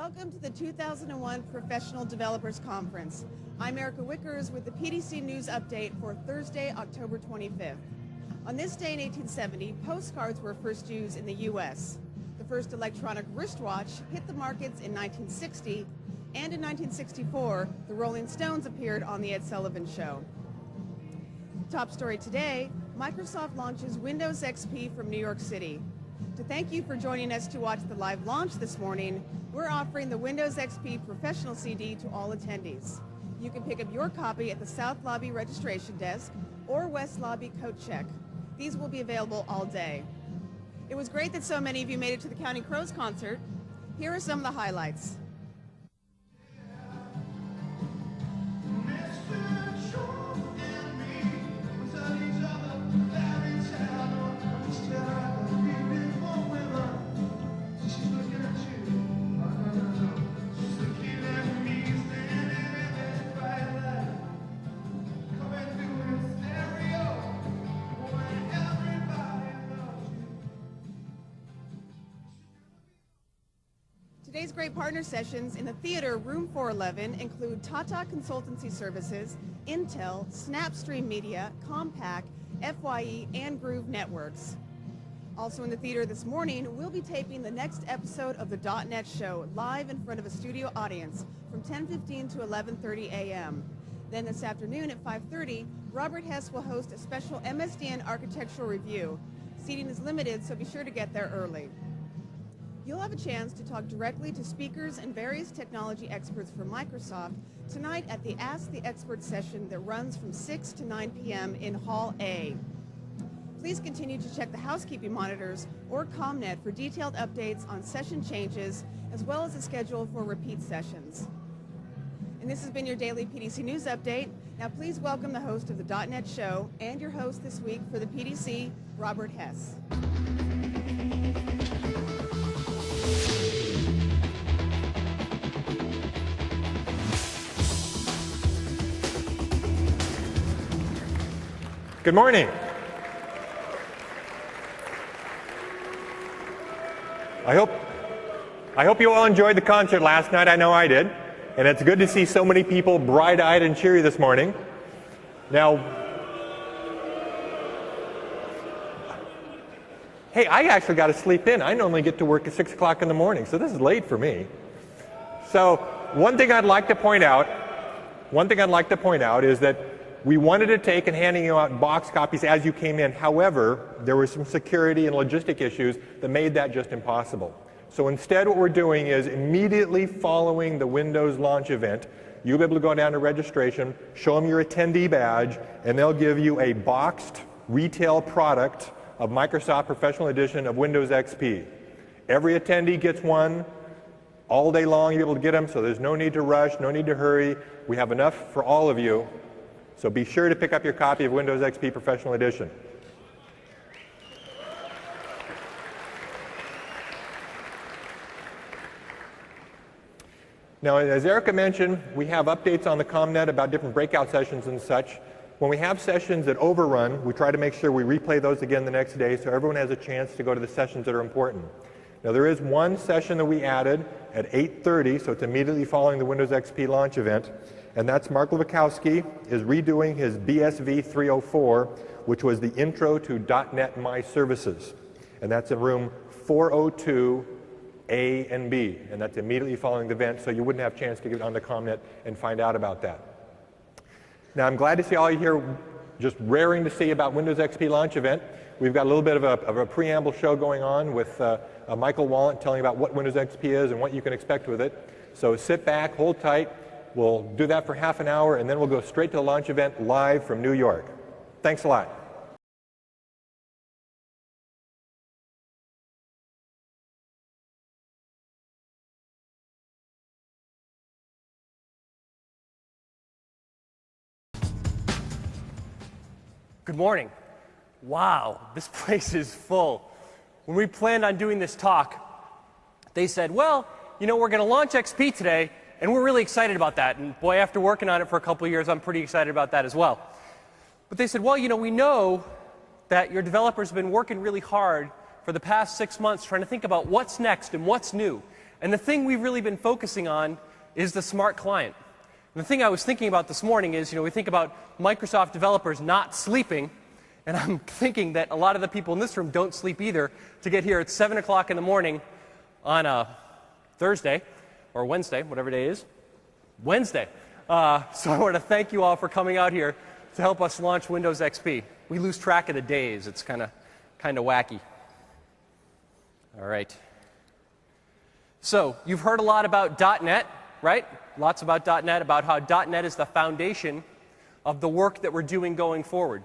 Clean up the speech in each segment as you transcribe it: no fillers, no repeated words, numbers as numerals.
Welcome to the 2001 Professional Developers Conference. I'm Erica Wickers with the PDC News Update for Thursday, October 25th. On this day in 1870, postcards were first used in the U.S. The first electronic wristwatch hit the markets in 1960, and in 1964, the Rolling Stones appeared on The Ed Sullivan Show. Top story today, Microsoft launches Windows XP from New York City. To thank you for joining us to watch the live launch this morning, we're offering the Windows XP Professional CD to all attendees. You can pick up your copy at the South Lobby registration desk or West Lobby coat check. These will be available all day. It was great that so many of you made it to the Counting Crows concert. Here are some of the highlights. Today's great partner sessions in the theater, room 411, include Tata Consultancy Services, Intel, Snapstream Media, Compaq, FYE, and Groove Networks. Also in the theater this morning, we'll be taping the next episode of the .NET Show live in front of a studio audience from 10:15 to 11:30 a.m. Then this afternoon at 5:30, Robert Hess will host a special MSDN architectural review. Seating is limited, so be sure to get there early. You'll have a chance to talk directly to speakers and various technology experts from Microsoft tonight at the Ask the Expert session that runs from 6 to 9 p.m. in Hall A. Please continue to check the housekeeping monitors or ComNet for detailed updates on session changes, as well as a schedule for repeat sessions. And this has been your daily PDC News Update. Now please welcome the host of the .NET Show and your host this week for the PDC, Robert Hess. Good morning. I hope you all enjoyed the concert last night. I know I did. And it's good to see so many people bright-eyed and cheery this morning. Now, hey, I actually got to sleep in. I normally get to work at 6 o'clock in the morning, so this is late for me. So one thing I'd like to point out is that we wanted to take and handing you out box copies as you came in. However, there were some security and logistic issues that made that just impossible. So instead what we're doing is immediately following the Windows launch event, you'll be able to go down to registration, show them your attendee badge, and they'll give you a boxed retail product of Microsoft Professional Edition of Windows XP. Every attendee gets one. All day long you'll be able to get them, so there's no need to rush, no need to hurry. We have enough for all of you. So be sure to pick up your copy of Windows XP Professional Edition. Now, as Erica mentioned, we have updates on the ComNet about different breakout sessions and such. When we have sessions that overrun, we try to make sure we replay those again the next day so everyone has a chance to go to the sessions that are important. Now, there is one session that we added at 8:30, so it's immediately following the Windows XP launch event. And that's Mark Lewakowski is redoing his BSV 304, which was the intro to .NET My Services. And that's in room 402 A and B. And that's immediately following the event, so you wouldn't have a chance to get on the ComNet and find out about that. Now, I'm glad to see all you here just raring to see about Windows XP launch event. We've got a little bit of a preamble show going on with Michael Wallant telling about what Windows XP is and what you can expect with it. So sit back, hold tight. We'll do that for half an hour, and then we'll go straight to the launch event live from New York. Thanks a lot. Good morning. Wow, this place is full. When we planned on doing this talk, they said, well, you know, we're going to launch XP today, and we're really excited about that. And boy, after working on it for a couple of years, I'm pretty excited about that as well. But they said, well, you know, we know that your developers have been working really hard for the past 6 months trying to think about what's next and what's new. And the thing we've really been focusing on is the smart client. And the thing I was thinking about this morning is, we think about Microsoft developers not sleeping, and I'm thinking that a lot of the people in this room don't sleep either to get here at 7 o'clock in the morning on a Thursday, or Wednesday, whatever day it is. Wednesday. So I want to thank you all for coming out here to help us launch Windows XP. We lose track of the days. It's kind of wacky. All right. So you've heard a lot about .NET, right? Lots about .NET, about how .NET is the foundation of the work that we're doing going forward.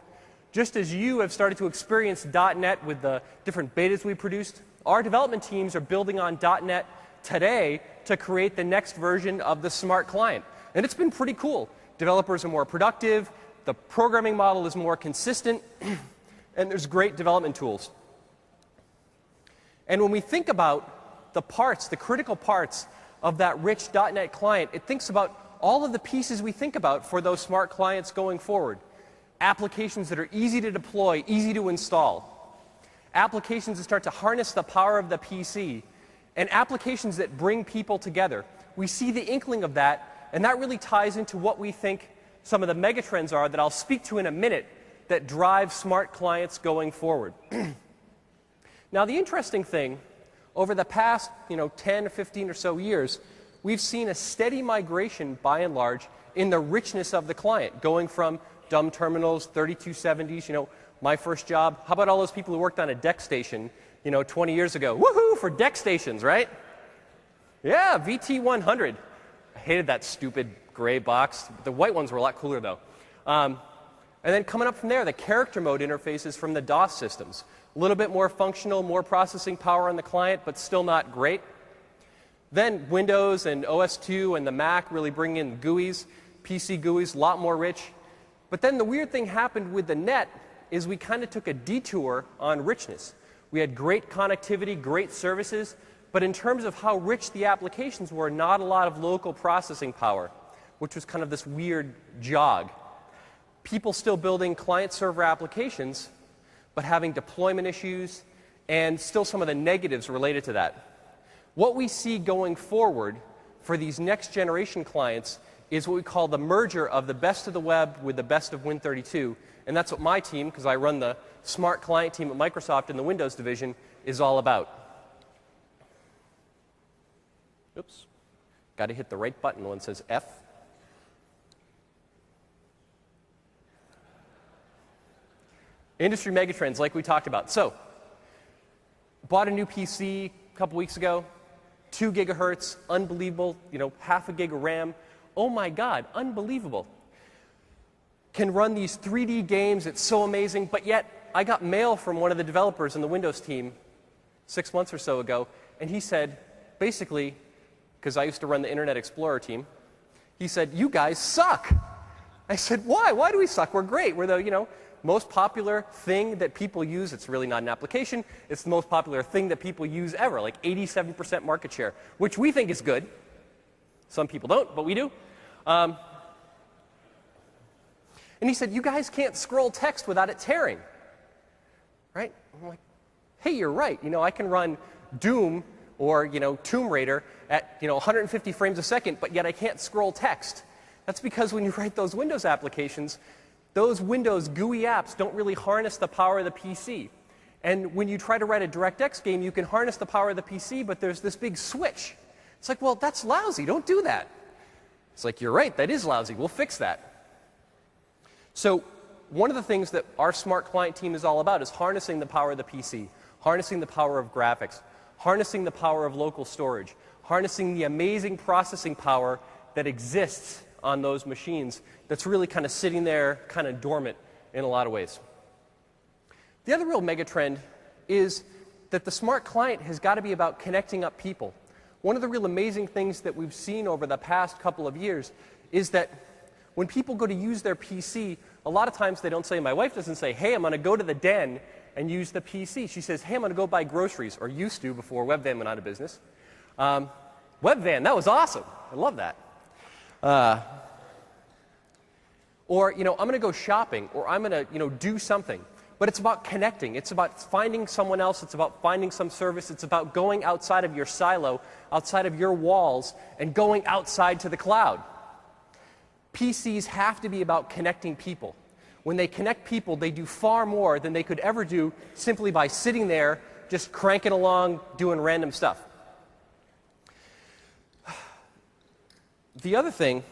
Just as you have started to experience .NET with the different betas we produced, our development teams are building on .NET today to create the next version of the smart client. And it's been pretty cool. Developers are more productive, the programming model is more consistent, and there's great development tools. And when we think about the parts, the critical parts of that rich .NET client, it thinks about all of the pieces we think about for those smart clients going forward. Applications that are easy to deploy, easy to install. Applications that start to harness the power of the PC. And applications that bring people together. We see the inkling of that, and that really ties into what we think some of the megatrends are that I'll speak to in a minute that drive smart clients going forward. Now, the interesting thing, over the past 10 or 15 or so years, we've seen a steady migration, by and large, in the richness of the client, going from dumb terminals, 3270s, my first job. How about all those people who worked on a DEC station, 20 years ago? Woohoo, for DEC stations, right? Yeah, VT100. I hated that stupid gray box. The white ones were a lot cooler, though. And then coming up from there, the character mode interfaces from the DOS systems. A little bit more functional, more processing power on the client, but still not great. Then Windows and OS2 and the Mac really bring in GUIs, PC GUIs, a lot more rich. But then the weird thing happened with the net is we kind of took a detour on richness. We had great connectivity, great services, but in terms of how rich the applications were, not a lot of local processing power, which was kind of this weird jog. People still building client-server applications, but having deployment issues and still some of the negatives related to that. What we see going forward for these next generation clients is what we call the merger of the best of the web with the best of Win32. And that's what my team, because I run the smart client team at Microsoft in the Windows division, is all about. Oops. Got to hit the right button when it says F. Industry megatrends, like we talked about. So, bought a new PC a couple weeks ago, 2 gigahertz, unbelievable, half a gig of RAM. Oh my God, unbelievable. Can run these 3D games, it's so amazing, but yet I got mail from one of the developers in the Windows team 6 months or so ago, and he said, basically, because I used to run the Internet Explorer team, he said, you guys suck. I said, why? Why do we suck? We're great. We're the, most popular thing that people use. It's really not an application. It's the most popular thing that people use ever, like 87% market share, which we think is good. Some people don't, but we do. And he said, you guys can't scroll text without it tearing. Right? I'm like, hey, you're right. I can run Doom or, Tomb Raider at, 150 frames a second, but yet I can't scroll text. That's because when you write those Windows applications, those Windows GUI apps don't really harness the power of the PC. And when you try to write a DirectX game, you can harness the power of the PC, but there's this big switch. It's like, well, that's lousy. Don't do that. It's like, you're right. That is lousy. We'll fix that. So one of the things that our smart client team is all about is harnessing the power of the PC, harnessing the power of graphics, harnessing the power of local storage, harnessing the amazing processing power that exists on those machines that's really kind of sitting there, kind of dormant in a lot of ways. The other real megatrend is that the smart client has got to be about connecting up people. One of the real amazing things that we've seen over the past couple of years is that when people go to use their PC, a lot of times they don't say, my wife doesn't say, hey, I'm going to go to the den and use the PC. She says, hey, I'm going to go buy groceries, or used to before Webvan went out of business. Webvan, that was awesome. I love that. Or, I'm going to go shopping, or I'm going to, do something. but it's about connecting. It's about finding someone else. It's about finding some service. It's about going outside of your silo, outside of your walls, and going outside to the cloud. PCs have to be about connecting people. When they connect people, they do far more than they could ever do simply by sitting there, just cranking along, doing random stuff. The other thing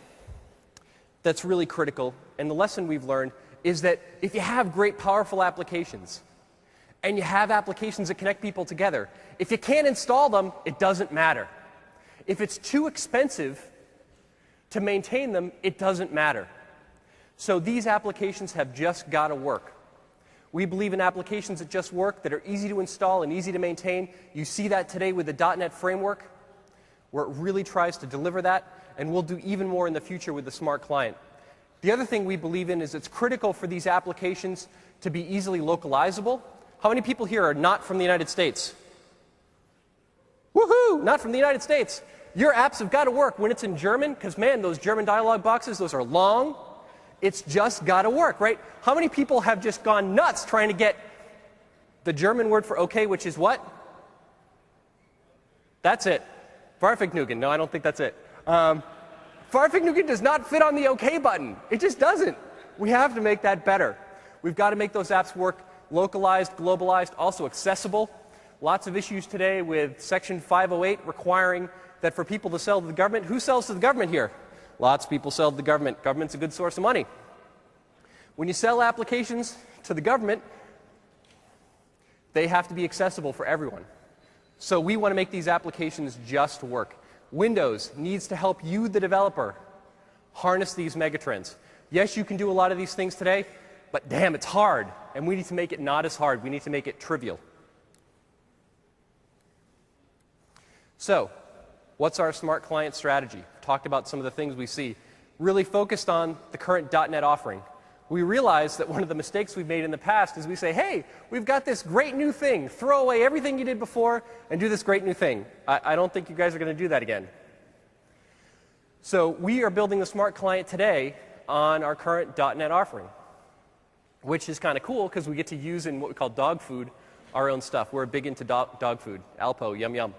that's really critical, and the lesson we've learned, is that if you have great, powerful applications, and you have applications that connect people together, if you can't install them, it doesn't matter. If it's too expensive to maintain them, it doesn't matter. So these applications have just got to work. We believe in applications that just work, that are easy to install and easy to maintain. You see that today with the .NET framework, where it really tries to deliver that, and we'll do even more in the future with the Smart Client. The other thing we believe in is it's critical for these applications to be easily localizable. How many people here are not from the United States? Woohoo! Not from the United States. Your apps have got to work when it's in German, because, man, those German dialog boxes, those are long. It's just got to work, right? How many people have just gone nuts trying to get the German word for OK, which is what? That's it. Verfügnugen. No, I don't think that's it. Verfügnugen does not fit on the OK button. It just doesn't. We have to make that better. We've got to make those apps work localized, globalized, also accessible. Lots of issues today with Section 508 requiring that for people to sell to the government. Who sells to the government here? Lots of people sell to the government. Government's a good source of money. When you sell applications to the government, they have to be accessible for everyone. So we want to make these applications just work. Windows needs to help you, the developer, harness these megatrends. Yes, you can do a lot of these things today, but damn, it's hard. And we need to make it not as hard. We need to make it trivial. So, what's our Smart Client strategy? Talked about some of the things we see. Really focused on the current .NET offering. We realize that one of the mistakes we've made in the past is we say, hey, we've got this great new thing. Throw away everything you did before and do this great new thing. I don't think you guys are going to do that again. So we are building the Smart Client today on our current .NET offering, which is kind of cool because we get to use in what we call dog food our own stuff. We're big into dog food. Alpo, yum yum.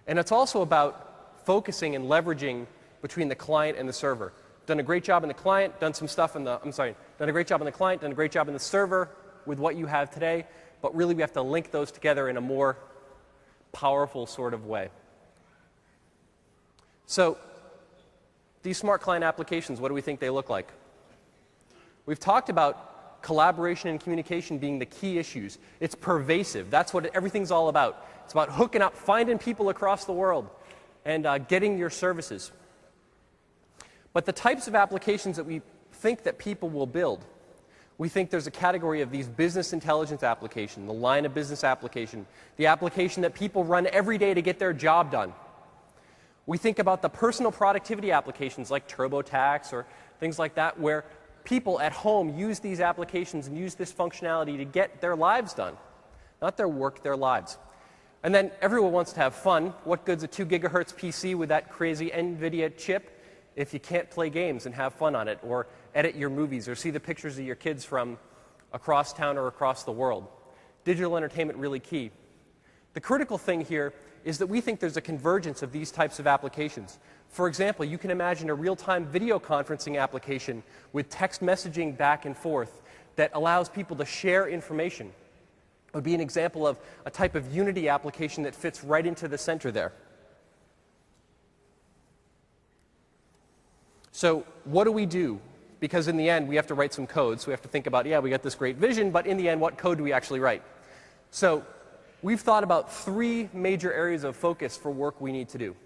And it's also about focusing and leveraging between the client and the server. Done a great job in the client, done some stuff in the, done a great job in the client, done a great job in the server with what you have today, but really we have to link those together in a more powerful sort of way. So, these Smart Client applications, what do we think they look like? We've talked about collaboration and communication being the key issues. It's pervasive. That's what everything's all about. It's about hooking up, finding people across the world, and getting your services. But the types of applications that we think that people will build, we think there's a category of these business intelligence application, the line of business application, the application that people run every day to get their job done. We think about the personal productivity applications like TurboTax or things like that, where people at home use these applications and use this functionality to get their lives done. Not their work, their lives. And then everyone wants to have fun. What good's a 2 gigahertz PC with that crazy NVIDIA chip if you can't play games and have fun on it, or edit your movies, or see the pictures of your kids from across town or across the world? Digital entertainment really key. The critical thing here is that we think there's a convergence of these types of applications. For example, you can imagine a real-time video conferencing application with text messaging back and forth that allows people to share information. It would be an example of a type of Unity application that fits right into the center there. So what do we do? Because in the end, we have to write some code. So we have to think about, yeah, we got this great vision, but in the end, what code do we actually write? So we've thought about 3 major areas of focus for work we need to do.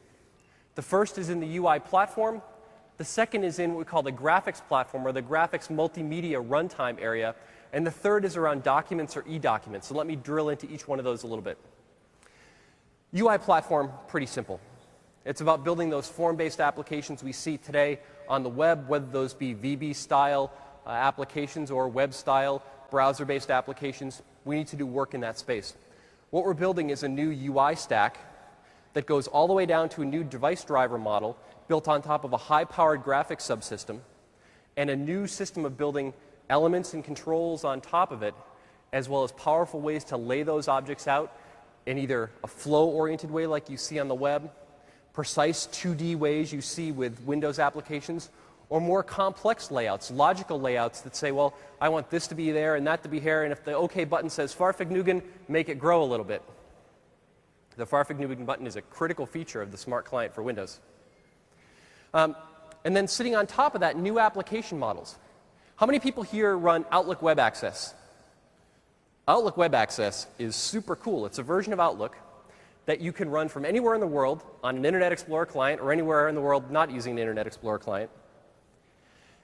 The first is in the UI platform. The second is in what we call the graphics platform, or the graphics multimedia runtime area. And the third is around documents or e-documents. So let me drill into each one of those a little bit. UI platform, pretty simple. It's about building those form-based applications we see today on the web, whether those be VB-style applications or web-style browser-based applications. We need to do work in that space. What we're building is a new UI stack that goes all the way down to a new device driver model built on top of a high-powered graphics subsystem and a new system of building elements and controls on top of it, as well as powerful ways to lay those objects out in either a flow-oriented way like you see on the web, precise 2D ways you see with Windows applications, or more complex layouts, logical layouts that say, well, I want this to be there and that to be here, and if the OK button says Farfignugan, make it grow a little bit. The Farfignugan button is a critical feature of the Smart Client for Windows. And then sitting on top of that, new application models. How many people here run Outlook Web Access? Outlook Web Access is super cool. It's a version of Outlook that you can run from anywhere in the world on an Internet Explorer client or anywhere in the world not using the Internet Explorer client.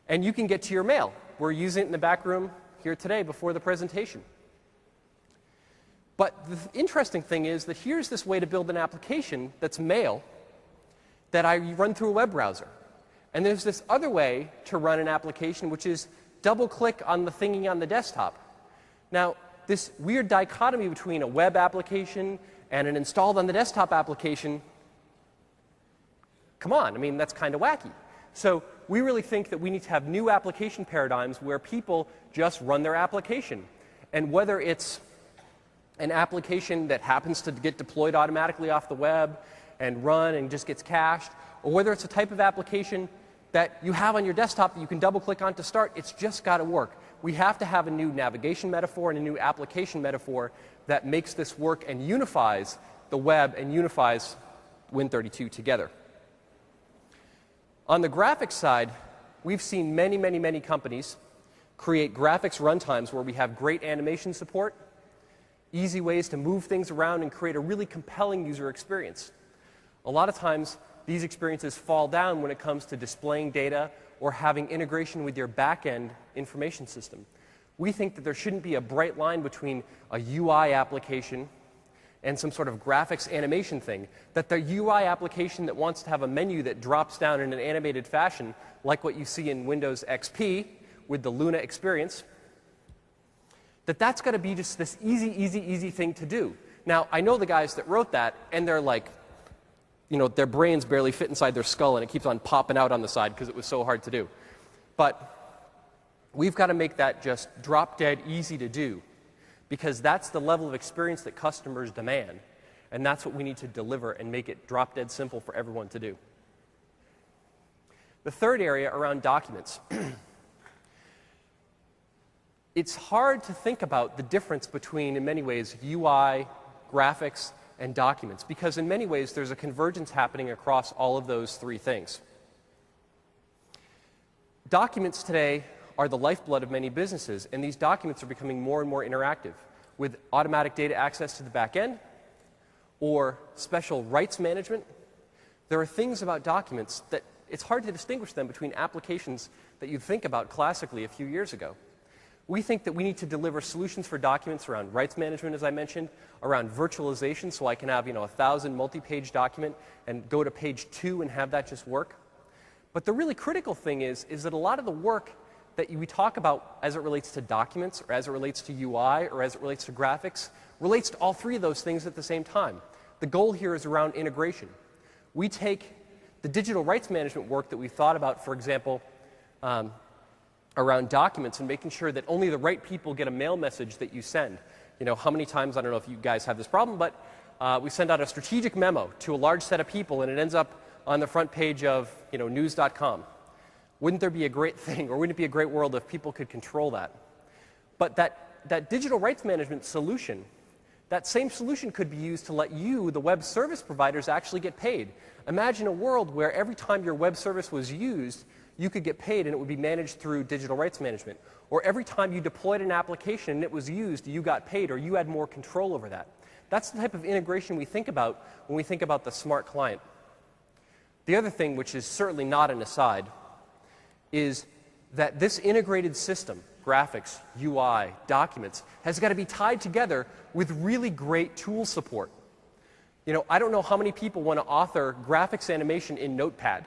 And you can get to your mail. We're using it in the back room here today before the presentation. But the interesting thing is that here's this way to build an application that's mail that I run through a web browser. And there's this other way to run an application, which is double-click on the thingy on the desktop. Now, this weird dichotomy between a web application and an installed on the desktop application, come on, I mean, that's kind of wacky. So we really think that we need to have new application paradigms where people just run their application. And whether it's an application that happens to get deployed automatically off the web and run and just gets cached, or whether it's a type of application that you have on your desktop that you can double-click on to start, it's just got to work. We have to have a new navigation metaphor and a new application metaphor that makes this work and unifies the web and unifies Win32 together. On the graphics side, we've seen many, many, many companies create graphics runtimes where we have great animation support, easy ways to move things around and create a really compelling user experience. A lot of times, these experiences fall down when it comes to displaying data or having integration with your back-end information system. We think that there shouldn't be a bright line between a UI application and some sort of graphics animation thing, that the UI application that wants to have a menu that drops down in an animated fashion, like what you see in Windows XP with the Luna experience, that's got to be just this easy thing to do. Now, I know the guys that wrote that, and they're like, you know, their brains barely fit inside their skull, and it keeps on popping out on the side because it was so hard to do. But we've got to make that just drop-dead easy to do, because that's the level of experience that customers demand, and that's what we need to deliver and make it drop-dead simple for everyone to do. The third area around documents. It's hard to think about the difference between, in many ways, UI, graphics, and documents, because in many ways there's a convergence happening across all of those three things. Documents today are the lifeblood of many businesses, and these documents are becoming more and more interactive with automatic data access to the back end or special rights management. There are things about documents that it's hard to distinguish them between applications that you'd think about classically a few years ago. We think that we need to deliver solutions for documents around rights management, as I mentioned, around virtualization, so I can have 1,000 multi-page document and go to page 2 and have that just work. But the really critical thing is that a lot of the work that we talk about as it relates to documents, or as it relates to UI, or as it relates to graphics, relates to all three of those things at the same time. The goal here is around integration. We take the digital rights management work that we've thought about, for example, around documents and making sure that only the right people get a mail message that you send. How many times, I don't know if you guys have this problem, but we send out a strategic memo to a large set of people and it ends up on the front page of news.com. Wouldn't there be a great thing, or wouldn't it be a great world if people could control that? But that digital rights management solution, that same solution could be used to let you, the web service providers, actually get paid. Imagine a world where every time your web service was used, you could get paid and it would be managed through digital rights management. Or every time you deployed an application and it was used, you got paid, or you had more control over that. That's the type of integration we think about when we think about the smart client. The other thing, which is certainly not an aside, is that this integrated system, graphics, UI, documents, has got to be tied together with really great tool support. I don't know how many people want to author graphics animation in Notepad.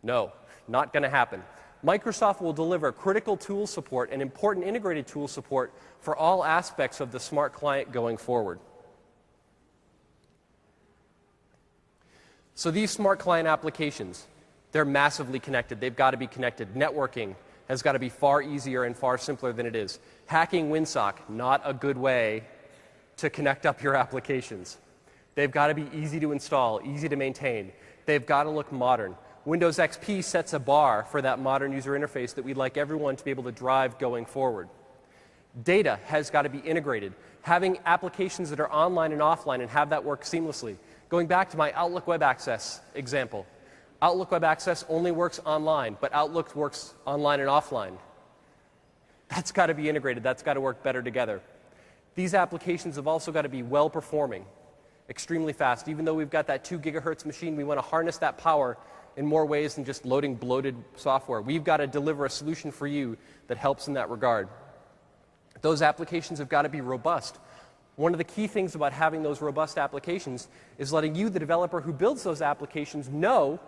No, not going to happen. Microsoft will deliver critical tool support and important integrated tool support for all aspects of the smart client going forward. So these smart client applications, they're massively connected. They've got to be connected. Networking has got to be far easier and far simpler than it is. Hacking WinSock, not a good way to connect up your applications. They've got to be easy to install, easy to maintain. They've got to look modern. Windows XP sets a bar for that modern user interface that we'd like everyone to be able to drive going forward. Data has got to be integrated. Having applications that are online and offline and have that work seamlessly. Going back to my Outlook Web Access example. Outlook Web Access only works online, but Outlook works online and offline. That's got to be integrated. That's got to work better together. These applications have also got to be well-performing, extremely fast. Even though we've got that 2 gigahertz machine, we want to harness that power in more ways than just loading bloated software. We've got to deliver a solution for you that helps in that regard. Those applications have got to be robust. One of the key things about having those robust applications is letting you, the developer who builds those applications, know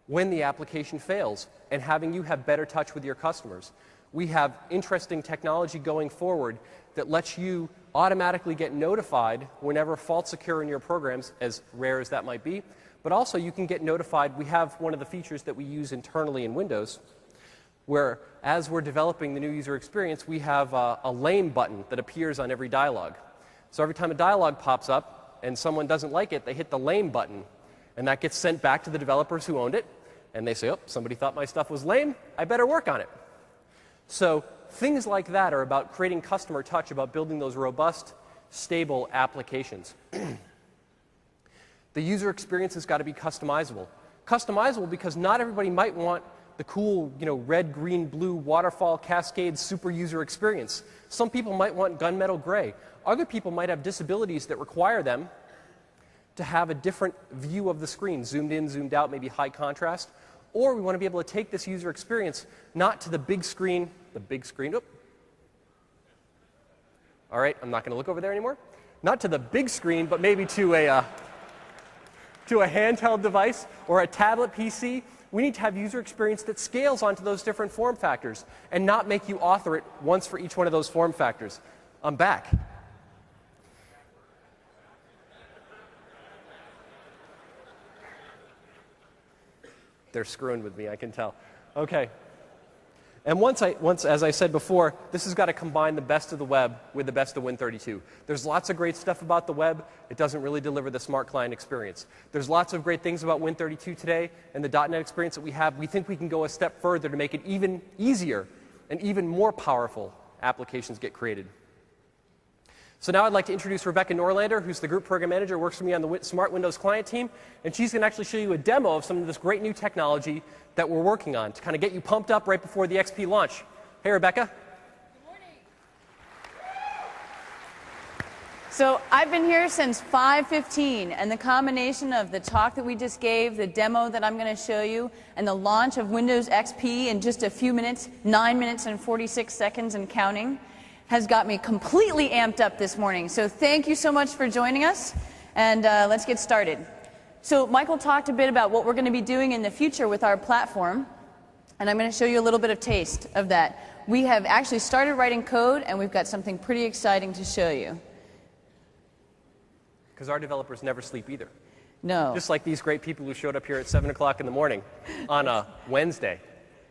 when the application fails and having you have better touch with your customers. We have interesting technology going forward that lets you automatically get notified whenever faults occur in your programs, as rare as that might be. But also you can get notified. We have one of the features that we use internally in Windows where as we're developing the new user experience, we have a lame button that appears on every dialog. So every time a dialog pops up and someone doesn't like it, they hit the lame button. And that gets sent back to the developers who owned it. And they say, oh, somebody thought my stuff was lame. I better work on it. So things like that are about creating customer touch, about building those robust, stable applications. The user experience has got to be customizable. Customizable because not everybody might want the cool, red, green, blue, waterfall, cascade, super user experience. Some people might want gunmetal gray. Other people might have disabilities that require them to have a different view of the screen, zoomed in, zoomed out, maybe high contrast. Or we want to be able to take this user experience not to the big screen, oop. All right, I'm not going to look over there anymore. Not to the big screen, but maybe to a handheld device or a tablet PC. We need to have user experience that scales onto those different form factors and not make you author it once for each one of those form factors. I'm back. They're screwing with me, I can tell. Okay. And once, as I said before, this has got to combine the best of the web with the best of Win32. There's lots of great stuff about the web. It doesn't really deliver the smart client experience. There's lots of great things about Win32 today and the .NET experience that we have. We think we can go a step further to make it even easier and even more powerful applications get created. So now I'd like to introduce Rebecca Norlander, who's the group program manager, works for me on the Smart Windows Client team, and she's going to actually show you a demo of some of this great new technology that we're working on to kind of get you pumped up right before the XP launch. Hey, Rebecca. Good morning. So I've been here since 5:15, and the combination of the talk that we just gave, the demo that I'm going to show you, and the launch of Windows XP in just a few minutes, 9 minutes and 46 seconds and counting, has got me completely amped up this morning. So thank you so much for joining us, and let's get started. So Michael talked a bit about what we're going to be doing in the future with our platform, and I'm going to show you a little bit of taste of that. We have actually started writing code, and we've got something pretty exciting to show you. Because our developers never sleep either. No. Just like these great people who showed up here at 7 o'clock in the morning on a Wednesday.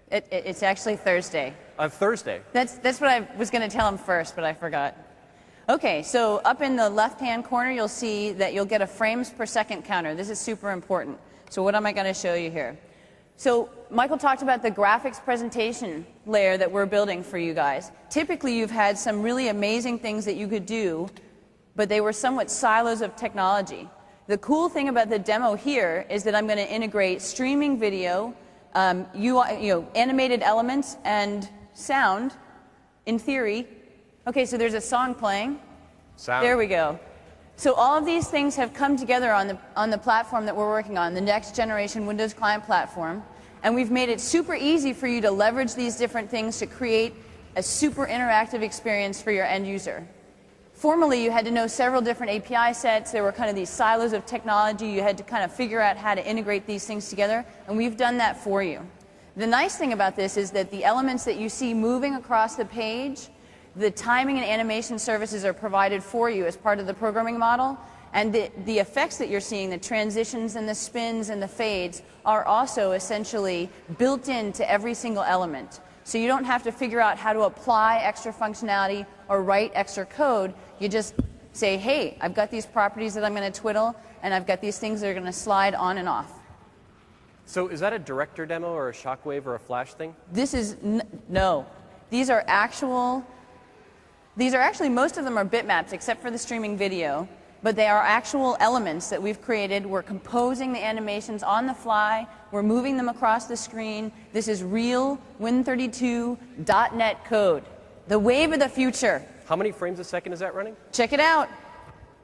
It's actually Thursday. On Thursday. That's what I was going to tell him first, but I forgot. Okay, so up in the left-hand corner, you'll see that you'll get a frames per second counter. This is super important. So what am I going to show you here? So Michael talked about the graphics presentation layer that we're building for you guys. Typically, you've had some really amazing things that you could do, but they were somewhat silos of technology. The cool thing about the demo here is that I'm going to integrate streaming video, animated elements, and sound, in theory. Okay, so there's a song playing. Sound. There we go. So all of these things have come together on the platform that we're working on, the next generation Windows Client platform, and we've made it super easy for you to leverage these different things to create a super interactive experience for your end user. Formerly, you had to know several different API sets. There were kind of these silos of technology. You had to kind of figure out how to integrate these things together, and we've done that for you. The nice thing about this is that the elements that you see moving across the page, the timing and animation services are provided for you as part of the programming model, and the effects that you're seeing, the transitions and the spins and the fades, are also essentially built into every single element. So you don't have to figure out how to apply extra functionality or write extra code. You just say, hey, I've got these properties that I'm going to twiddle, and I've got these things that are going to slide on and off. So is that a director demo or a shockwave or a flash thing? This is, no. These are actually, most of them are bitmaps, except for the streaming video. But they are actual elements that we've created. We're composing the animations on the fly. We're moving them across the screen. This is real Win32.NET code. The wave of the future. How many frames a second is that running? Check it out.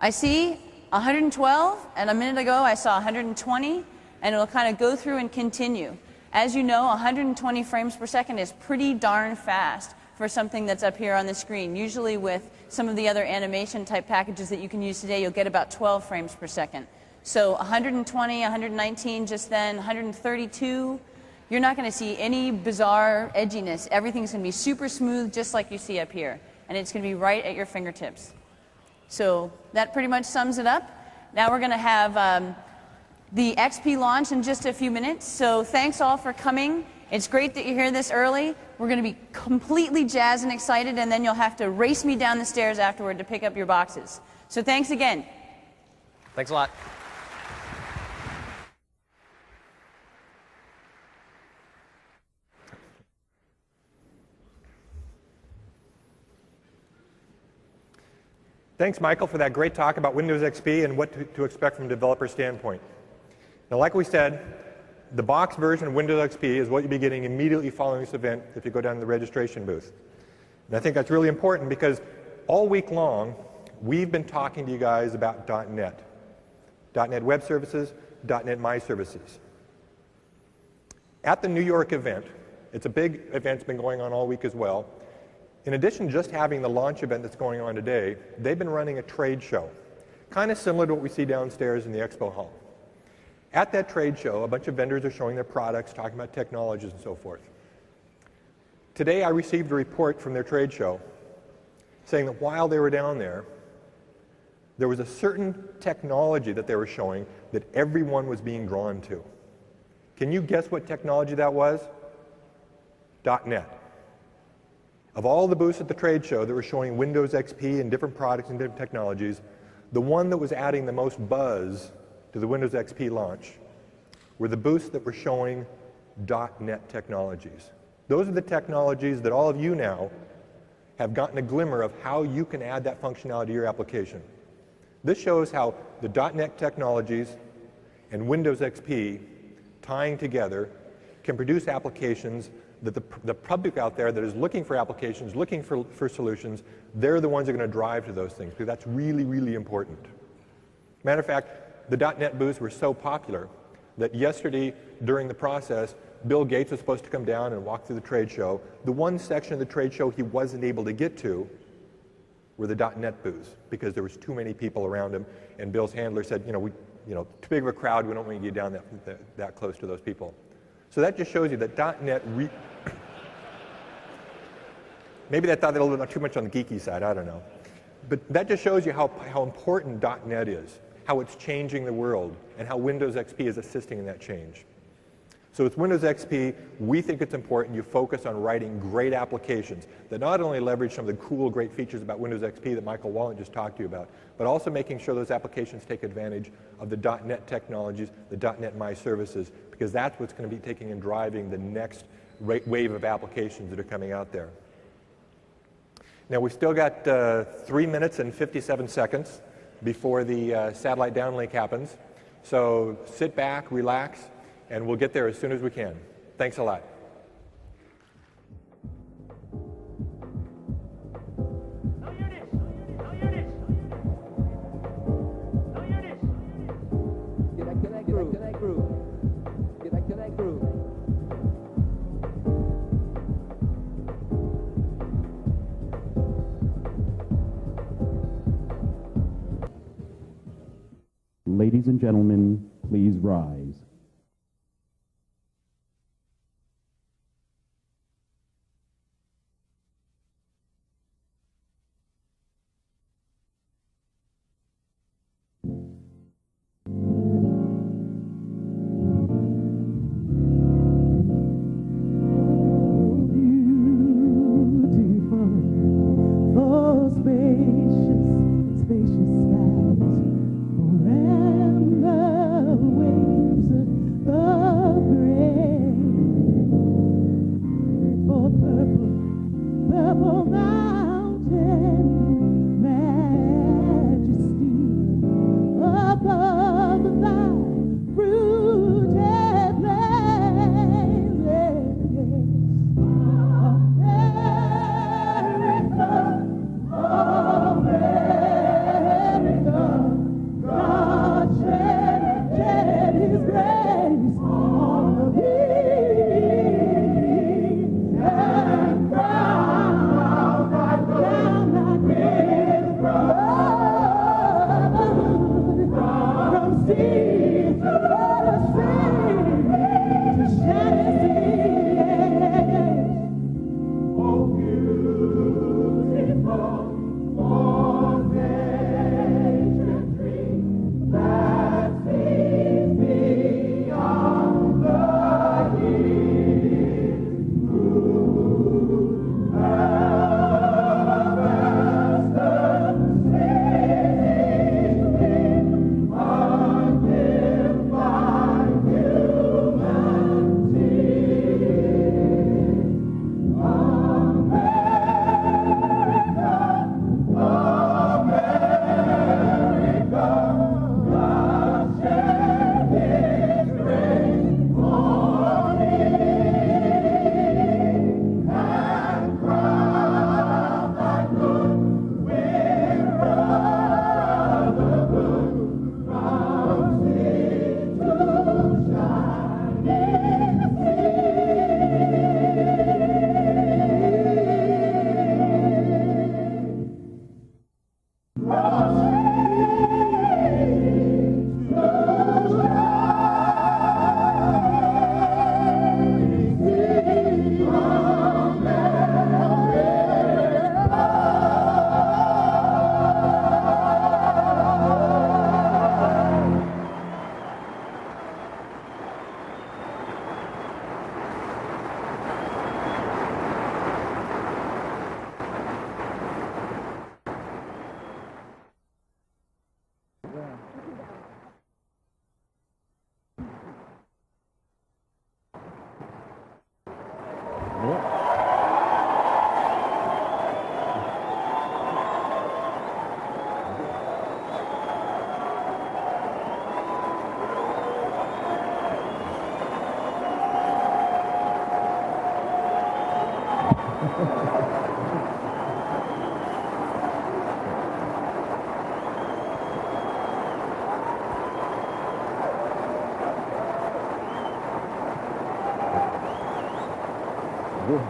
I see 112, and a minute ago I saw 120, and it'll kind of go through and continue. As you know, 120 frames per second is pretty darn fast for something that's up here on the screen. Usually with some of the other animation type packages that you can use today, you'll get about 12 frames per second. So 120, 119 just then, 132, you're not going to see any bizarre edginess. Everything's going to be super smooth, just like you see up here. And it's going to be right at your fingertips. So that pretty much sums it up. Now we're going to have the XP launch in just a few minutes. So thanks all for coming. It's great that you're here this early. We're going to be completely jazzed and excited, and then you'll have to race me down the stairs afterward to pick up your boxes. So thanks again. Thanks a lot. Thanks, Michael, for that great talk about Windows XP and what to expect from a developer standpoint. Now, like we said, the box version of Windows XP is what you'll be getting immediately following this event if you go down to the registration booth. And I think that's really important because all week long, we've been talking to you guys about .NET. .NET Web Services, .NET My Services. At the New York event, it's a big event that's been going on all week as well. In addition to just having the launch event that's going on today, they've been running a trade show, kind of similar to what we see downstairs in the expo hall. At that trade show, a bunch of vendors are showing their products, talking about technologies and so forth. Today I received a report from their trade show saying that while they were down there, there was a certain technology that they were showing that everyone was being drawn to. Can you guess what technology that was? .NET. Of all the booths at the trade show that were showing Windows XP and different products and different technologies, the one that was adding the most buzz to the Windows XP launch were the booths that were showing .NET technologies. Those are the technologies that all of you now have gotten a glimmer of how you can add that functionality to your application. This shows how the .NET technologies and Windows XP tying together can produce applications that the public out there that is looking for applications, looking for solutions, they're the ones that are going to drive to those things, because that's really, really important. Matter of fact, the .NET booths were so popular that yesterday, during the process, Bill Gates was supposed to come down and walk through the trade show. The one section of the trade show he wasn't able to get to were the .NET booths, because there was too many people around him, and Bill's handler said, too big of a crowd, we don't want you to get down that close to those people. So that just shows you that .NET, maybe they thought they were a little bit too much on the geeky side, I don't know. But that just shows you how important .NET is, how it's changing the world, and how Windows XP is assisting in that change. So with Windows XP, we think it's important you focus on writing great applications that not only leverage some of the cool, great features about Windows XP that Michael Wallen just talked to you about, but also making sure those applications take advantage of the .NET technologies, the .NET My Services, because that's what's going to be taking and driving the next wave of applications that are coming out there. Now, we've still got 3 minutes and 57 seconds before the satellite downlink happens. So sit back, relax, and we'll get there as soon as we can. Thanks a lot. Ladies and gentlemen, please rise.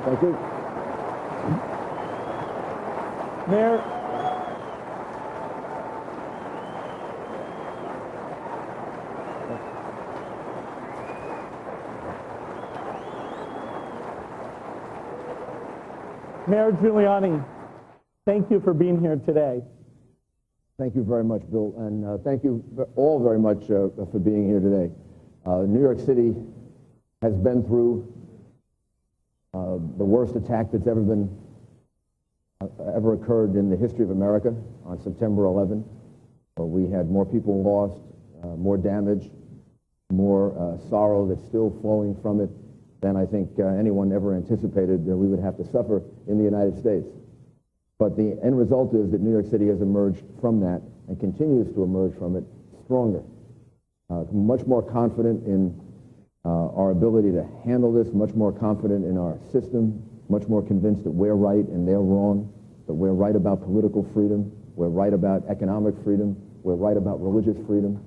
Thank you. Mayor. Mayor Giuliani, thank you for being here today. Thank you very much, Bill, and thank you all very much for being here today. New York City has been through the worst attack that's ever occurred in the history of America on September 11. We had more people lost, more damage, more sorrow that's still flowing from it than I think anyone ever anticipated that we would have to suffer in the United States. But the end result is that New York City has emerged from that and continues to emerge from it stronger, much more confident in our ability to handle this, much more confident in our system, much more convinced that we're right and they're wrong, that we're right about political freedom, we're right about economic freedom, we're right about religious freedom.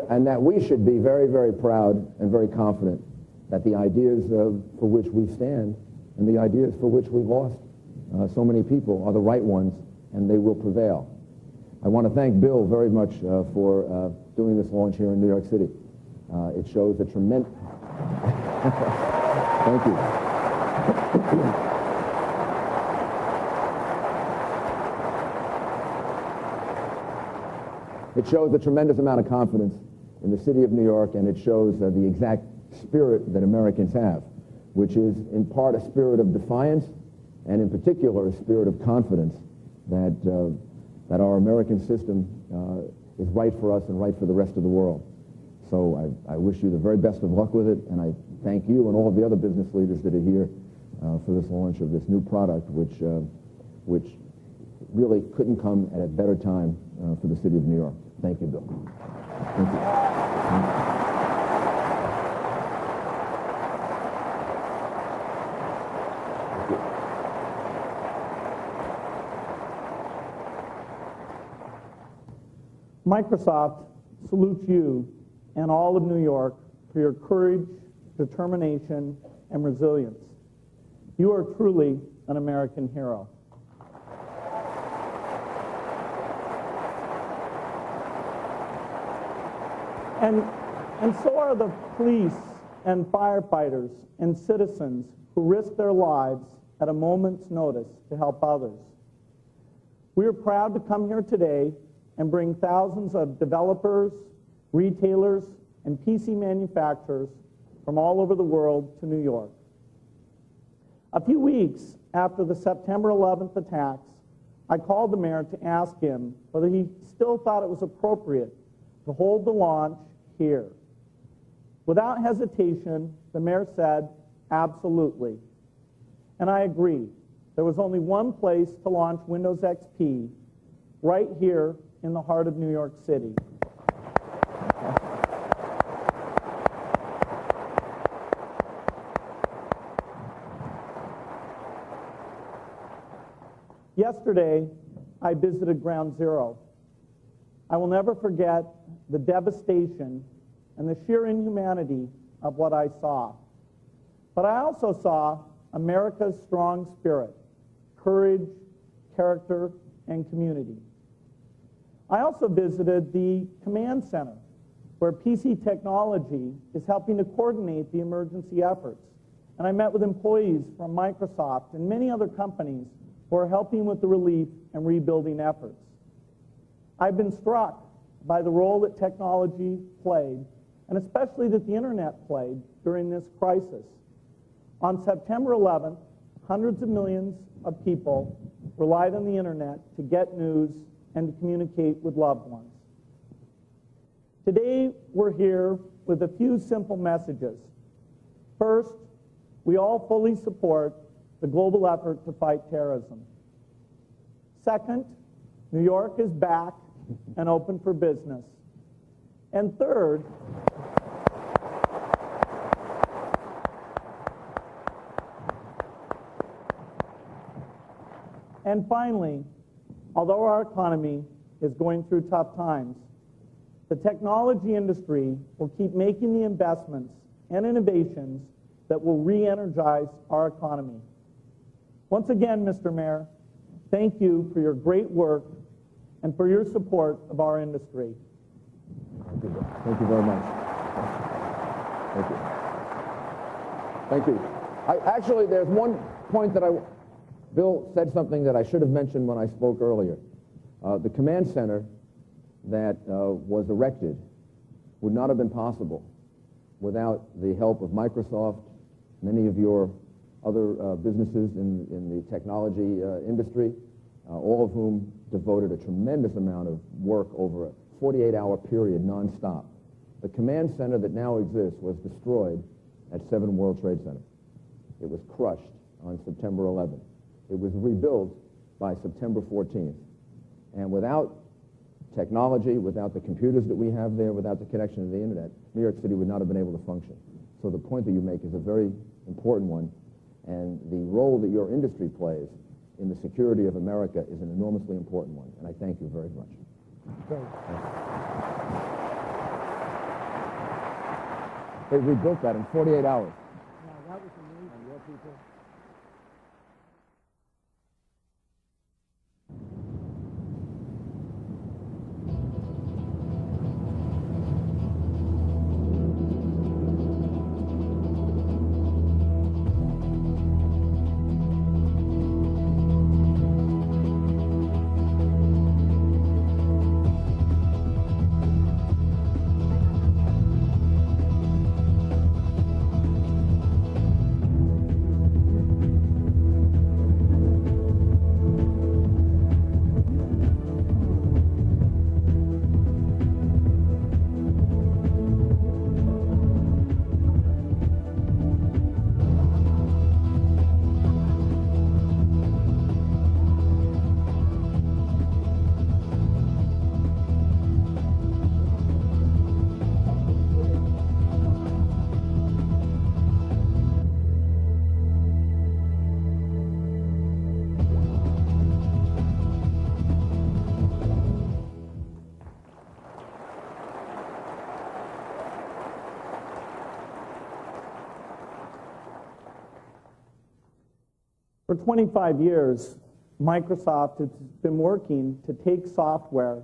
And that we should be very, very proud and very confident that the ideas for which we stand and the ideas for which we've lost so many people are the right ones, and they will prevail. I want to thank Bill very much for doing this launch here in New York City. It shows a tremendous... Thank you. It shows a tremendous amount of confidence in the city of New York, and it shows the exact spirit that Americans have, which is in part a spirit of defiance, and in particular a spirit of confidence that our American system is right for us and right for the rest of the world. So I wish you the very best of luck with it, and I thank you and all of the other business leaders that are here for this launch of this new product, which really couldn't come at a better time for the city of New York. Thank you, Bill. Thank you. Thank you. Microsoft salutes you and all of New York for your courage, determination, and resilience. You are truly an American hero. And so are the police and firefighters and citizens who risk their lives at a moment's notice to help others. We are proud to come here today and bring thousands of developers, retailers, and PC manufacturers from all over the world to New York. A few weeks after the September 11th attacks, I called the mayor to ask him whether he still thought it was appropriate to hold the launch here. Without hesitation, the mayor said, absolutely. And I agree. There was only one place to launch Windows XP, right here in the heart of New York City. Yesterday, I visited Ground Zero. I will never forget the devastation and the sheer inhumanity of what I saw. But I also saw America's strong spirit, courage, character, and community. I also visited the command center, where PC technology is helping to coordinate the emergency efforts. And I met with employees from Microsoft and many other companies who are helping with the relief and rebuilding efforts. I've been struck by the role that technology played, and especially that the internet played during this crisis. On September 11th, hundreds of millions of people relied on the internet to get news and to communicate with loved ones. Today, we're here with a few simple messages. First, we all fully support the global effort to fight terrorism. Second, New York is back and open for business. And third, and finally, although our economy is going through tough times, the technology industry will keep making the investments and innovations that will re-energize our economy. Once again, Mr. Mayor, thank you for your great work and for your support of our industry. Thank you very much. Thank you. Thank you. Actually, there's one point that Bill said something that I should have mentioned when I spoke earlier. The command center that was erected would not have been possible without the help of Microsoft, many of your other businesses in the technology industry, all of whom devoted a tremendous amount of work over a 48-hour period nonstop. The command center that now exists was destroyed at 7 World Trade Center. It was crushed on September 11th. It was rebuilt by September 14th. And without technology, without the computers that we have there, without the connection to the internet, New York City would not have been able to function. So the point that you make is a very important one, and the role that your industry plays in the security of America is an enormously important one, and I thank you very much. They rebuilt that in 48 hours. That was amazing. Your people. For 25 years, Microsoft has been working to take software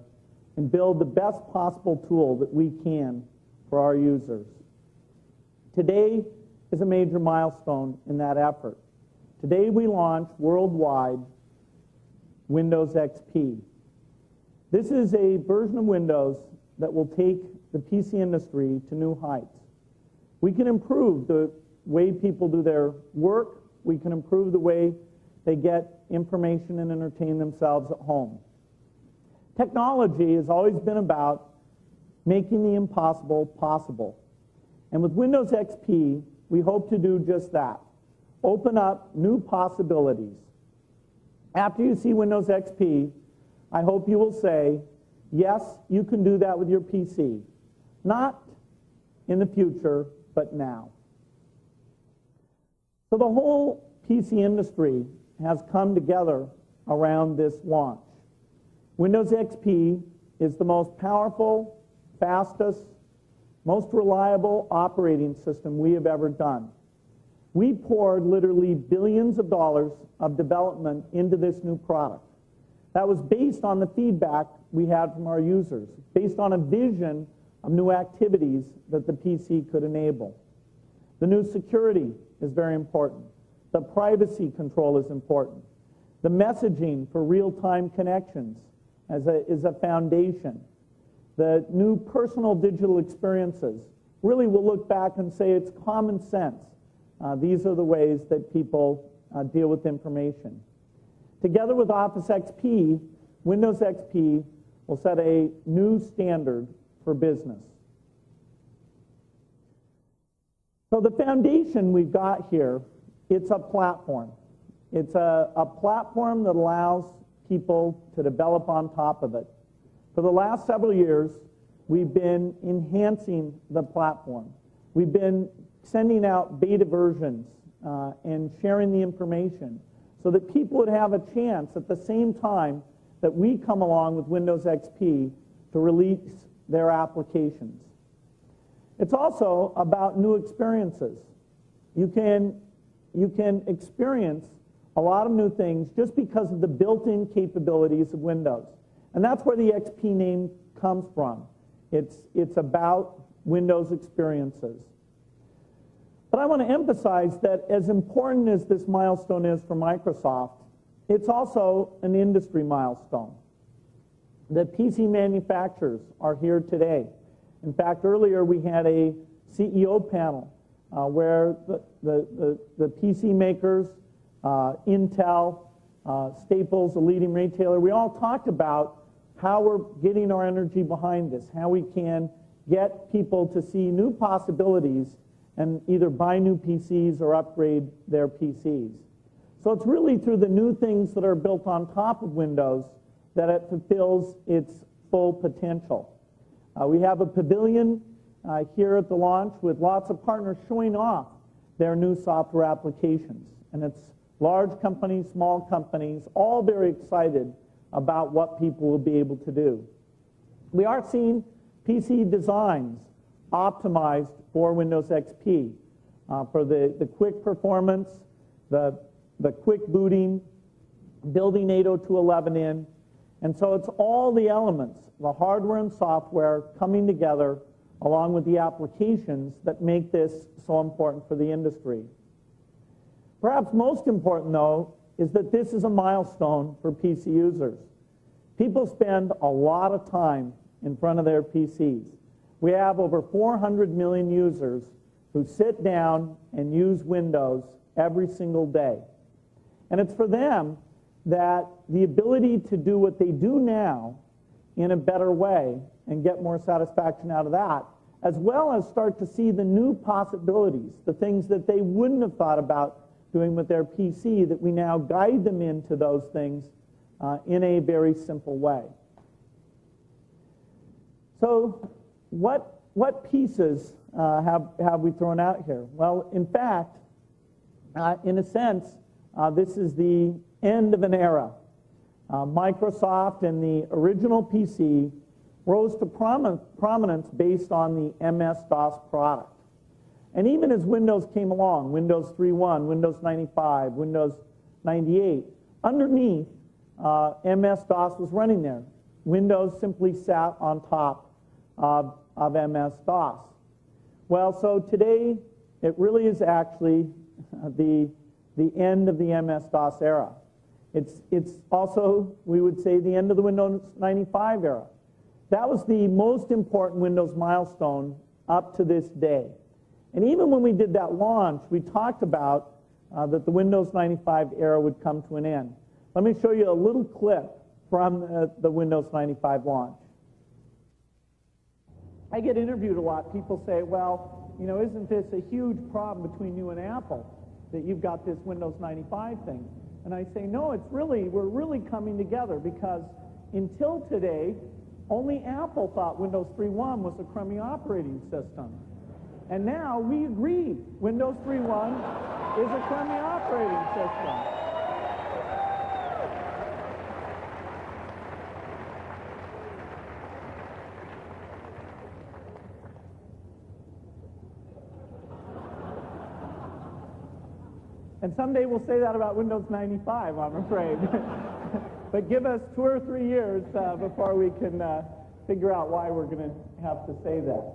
and build the best possible tool that we can for our users. Today is a major milestone in that effort. Today we launch worldwide Windows XP. This is a version of Windows that will take the PC industry to new heights. We can improve the way people do their work. We can improve the way they get information and entertain themselves at home. Technology has always been about making the impossible possible. And with Windows XP, we hope to do just that. Open up new possibilities. After you see Windows XP, I hope you will say, yes, you can do that with your PC. Not in the future, but now. So the whole PC industry has come together around this launch. Windows XP is the most powerful, fastest, most reliable operating system we have ever done. We poured literally billions of dollars of development into this new product. That was based on the feedback we had from our users, based on a vision of new activities that the PC could enable. The new security is very important. The privacy control is important. The messaging for real-time connections is a foundation. The new personal digital experiences really will look back and say it's common sense. These are the ways that people deal with information. Together with Office XP, Windows XP will set a new standard for business. So the foundation we've got here, it's a platform. It's a platform that allows people to develop on top of it. For the last several years, we've been enhancing the platform. We've been sending out beta versions and sharing the information so that people would have a chance at the same time that we come along with Windows XP to release their applications. It's also about new experiences. You can experience a lot of new things just because of the built-in capabilities of Windows. And that's where the XP name comes from. It's about Windows experiences. But I want to emphasize that as important as this milestone is for Microsoft, it's also an industry milestone. The PC manufacturers are here today. In fact, earlier we had a CEO panel where the PC makers, Intel, Staples, a leading retailer, we all talked about how we're getting our energy behind this, how we can get people to see new possibilities and either buy new PCs or upgrade their PCs. So it's really through the new things that are built on top of Windows that it fulfills its full potential. We have a pavilion here at the launch with lots of partners showing off their new software applications. And it's large companies, small companies, all very excited about what people will be able to do. We are seeing PC designs optimized for Windows XP for the quick performance, the quick booting, building 802.11 in. And so it's all the elements, the hardware and software coming together along with the applications that make this so important for the industry. Perhaps most important, though, is that this is a milestone for PC users. People spend a lot of time in front of their PCs. We have over 400 million users who sit down and use Windows every single day. And it's for them that the ability to do what they do now in a better way and get more satisfaction out of that, as well as start to see the new possibilities, the things that they wouldn't have thought about doing with their PC, that we now guide them into those things in a very simple way. So what pieces have we thrown out here? Well, in fact, in a sense, this is the end of an era. Microsoft and the original PC rose to prominence based on the MS-DOS product. And even as Windows came along, Windows 3.1, Windows 95, Windows 98, underneath, MS-DOS was running there. Windows simply sat on top of MS-DOS. Well, so today, it really is actually the end of the MS-DOS era. It's also, we would say, the end of the Windows 95 era. That was the most important Windows milestone up to this day. And even when we did that launch, we talked about that the Windows 95 era would come to an end. Let me show you a little clip from the Windows 95 launch. I get interviewed a lot. People say, well, you know, isn't this a huge problem between you and Apple, that you've got this Windows 95 thing? And I say, no, we're really coming together, because until today, only Apple thought Windows 3.1 was a crummy operating system. And now we agree Windows 3.1 is a crummy operating system. And someday we'll say that about Windows 95, I'm afraid. But give us 2 or 3 years before we can figure out why we're going to have to say that.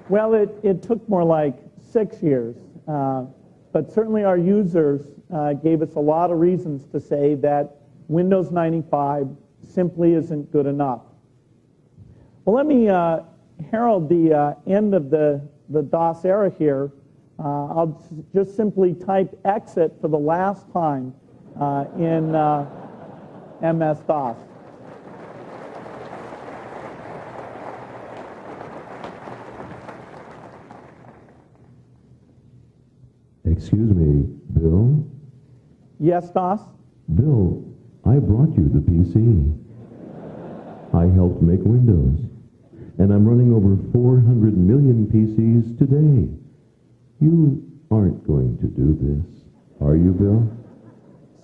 Well, it took more like 6 years, but certainly our users gave us a lot of reasons to say that Windows 95 simply isn't good enough. Well, let me herald the end of the DOS era here. I'll just simply type exit for the last time in MS-DOS. Excuse me, Bill? Yes, DOS? Bill, I brought you the PC. I helped make Windows, and I'm running over 400 million PCs today. You aren't going to do this, are you, Bill?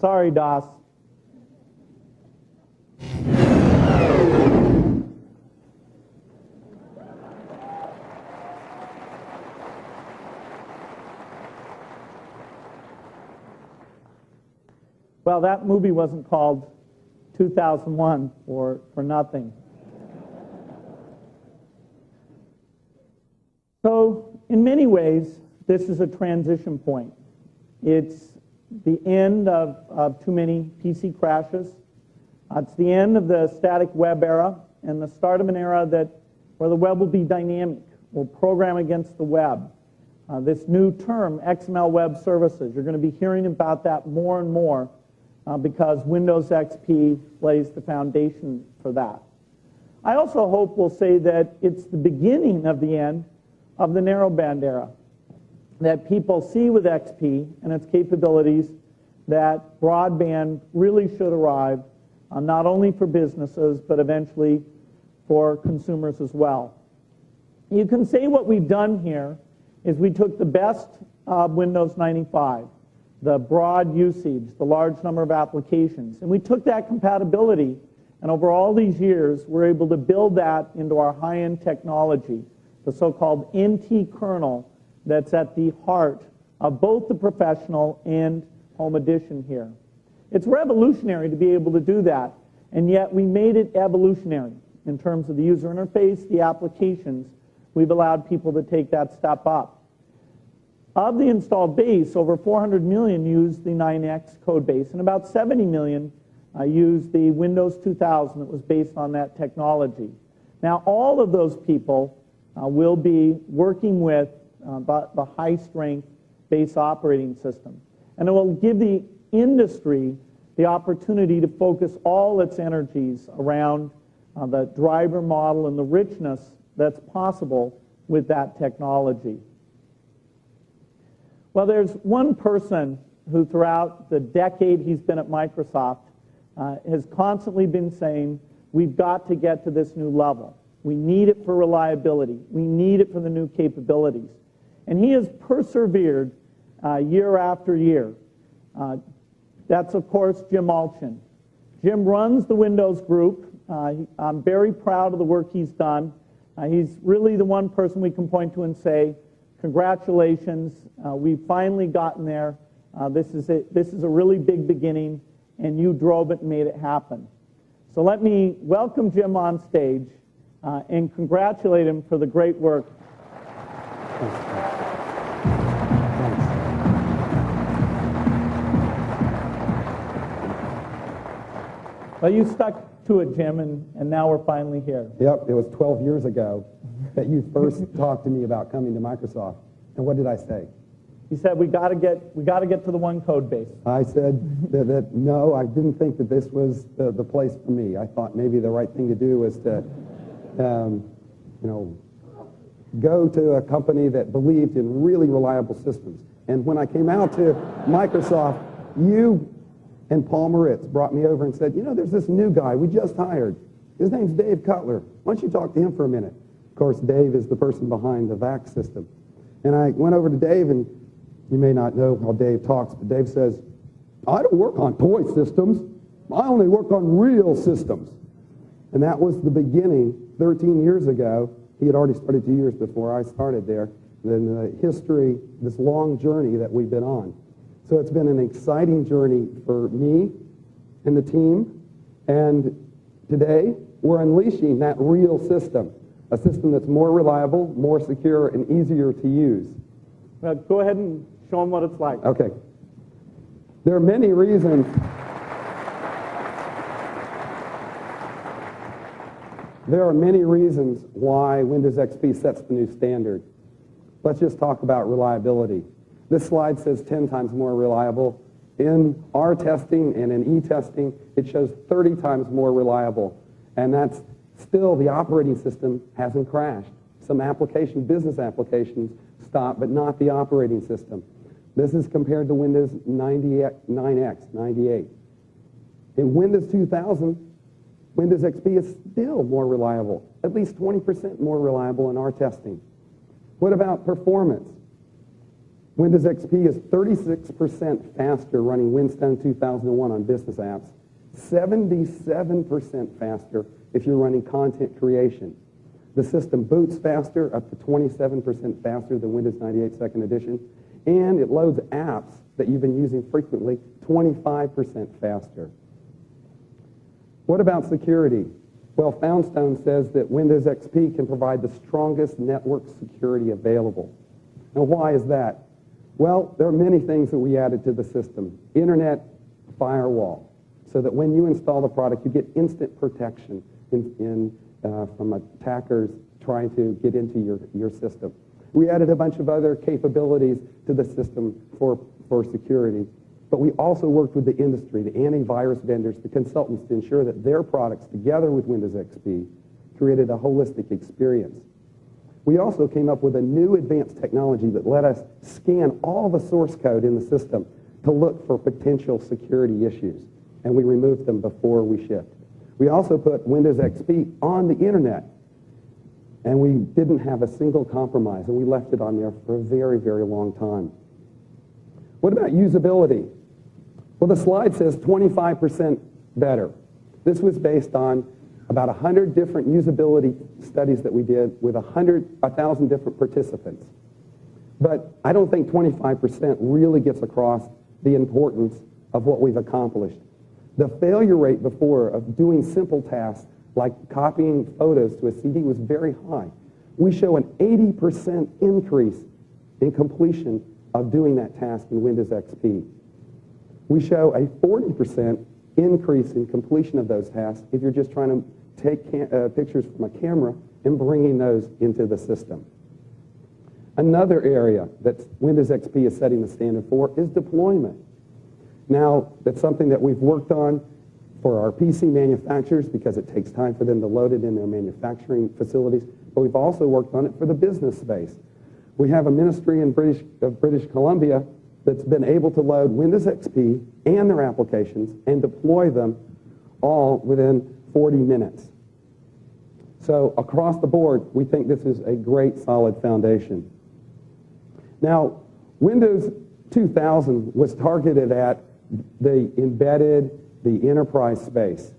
Sorry, DOS. Well, that movie wasn't called 2001 for nothing. So, in many ways, this is a transition point. It's the end of too many PC crashes. It's the end of the static web era and the start of an era where the web will be dynamic. We'll program against the web. This new term, XML Web Services, you're going to be hearing about that more and more because Windows XP lays the foundation for that. I also hope we'll say that it's the beginning of the end of the narrowband era, that people see with XP and its capabilities that broadband really should arrive not only for businesses but eventually for consumers as well. You can say what we've done here is we took the best of Windows 95, the broad usage, the large number of applications, and we took that compatibility, and over all these years we're able to build that into our high-end technology, the so-called NT kernel that's at the heart of both the professional and home edition here. It's revolutionary to be able to do that, and yet we made it evolutionary in terms of the user interface, the applications. We've allowed people to take that step up. Of the installed base, over 400 million use the 9X code base, and about 70 million use the Windows 2000 that was based on that technology. Now, all of those people will be working with the high-strength base operating system. And it will give the industry the opportunity to focus all its energies around the driver model and the richness that's possible with that technology. Well, there's one person who throughout the decade he's been at Microsoft has constantly been saying, we've got to get to this new level. We need it for reliability. We need it for the new capabilities. And he has persevered year after year. That's, of course, Jim Allchin. Jim runs the Windows group. I'm very proud of the work he's done. He's really the one person we can point to and say, congratulations, we've finally gotten there. This is a really big beginning, and you drove it and made it happen. So let me welcome Jim on stage and congratulate him for the great work. Well, you stuck to it, Jim, and now we're finally here. Yep, it was 12 years ago that you first talked to me about coming to Microsoft. And what did I say? You said we got to get to the one code base. I said that no, I didn't think that this was the place for me. I thought maybe the right thing to do was to, go to a company that believed in really reliable systems. And when I came out to Microsoft, you and Paul Moritz brought me over and said, there's this new guy we just hired. His name's Dave Cutler. Why don't you talk to him for a minute? Of course, Dave is the person behind the VAX system. And I went over to Dave, and you may not know how Dave talks, but Dave says, I don't work on toy systems. I only work on real systems. And that was the beginning 13 years ago. He had already started 2 years before I started there. Then the history, this long journey that we've been on. So it's been an exciting journey for me and the team. And today, we're unleashing that real system, a system that's more reliable, more secure, and easier to use. Now, go ahead and show them what it's like. Okay. There are many reasons. There are many reasons why Windows XP sets the new standard. Let's just talk about reliability. This slide says 10 times more reliable. In our testing and in e-testing, it shows 30 times more reliable. And that's still, the operating system hasn't crashed. Some business applications stop, but not the operating system. This is compared to Windows 9X, 98. In Windows 2000, Windows XP is still more reliable, at least 20% more reliable in our testing. What about performance? Windows XP is 36% faster running Winstone 2001 on business apps, 77% faster if you're running content creation. The system boots faster, up to 27% faster than Windows 98 Second Edition, and it loads apps that you've been using frequently 25% faster. What about security? Well, Foundstone says that Windows XP can provide the strongest network security available. Now, why is that? Well, there are many things that we added to the system. Internet firewall, so that when you install the product, you get instant protection from attackers trying to get into your system. We added a bunch of other capabilities to the system for security. But we also worked with the industry, the antivirus vendors, the consultants, to ensure that their products, together with Windows XP, created a holistic experience. We also came up with a new advanced technology that let us scan all the source code in the system to look for potential security issues, and we removed them before we shipped. We also put Windows XP on the internet, and we didn't have a single compromise, and we left it on there for a very, very long time. What about usability? Well, the slide says 25% better. This was based on about 100 different usability studies that we did with 1,000 different participants. But I don't think 25% really gets across the importance of what we've accomplished. The failure rate before of doing simple tasks like copying photos to a CD was very high. We show an 80% increase in completion of doing that task in Windows XP. We show a 40% increase in completion of those tasks if you're just trying to take pictures from a camera and bringing those into the system. Another area that Windows XP is setting the standard for is deployment. Now, that's something that we've worked on for our PC manufacturers because it takes time for them to load it in their manufacturing facilities, but we've also worked on it for the business space. We have a ministry in British Columbia that's been able to load Windows XP and their applications and deploy them all within 40 minutes. So across the board, we think this is a great solid foundation. Now, Windows 2000 was targeted at the embedded, the enterprise space,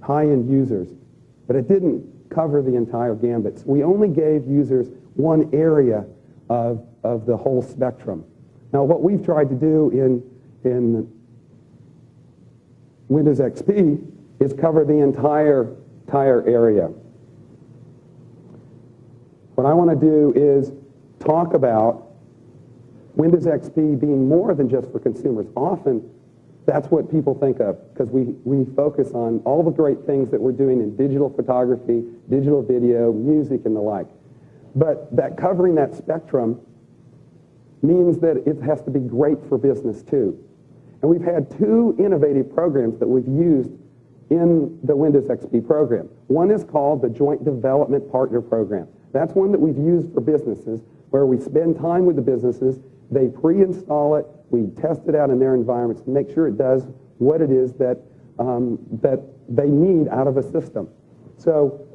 high-end users, but it didn't cover the entire gambit. So we only gave users one area of the whole spectrum. Now, what we've tried to do in Windows XP is cover the entire area. What I want to do is talk about Windows XP being more than just for consumers. Often, that's what people think of, because we focus on all the great things that we're doing in digital photography, digital video, music, and the like. But that covering that spectrum means that it has to be great for business too. And we've had two innovative programs that we've used in the Windows XP program. One is called the Joint Development Partner Program. That's one that we've used for businesses where we spend time with the businesses, they pre-install it, we test it out in their environments to make sure it does what it is that they need out of a system. So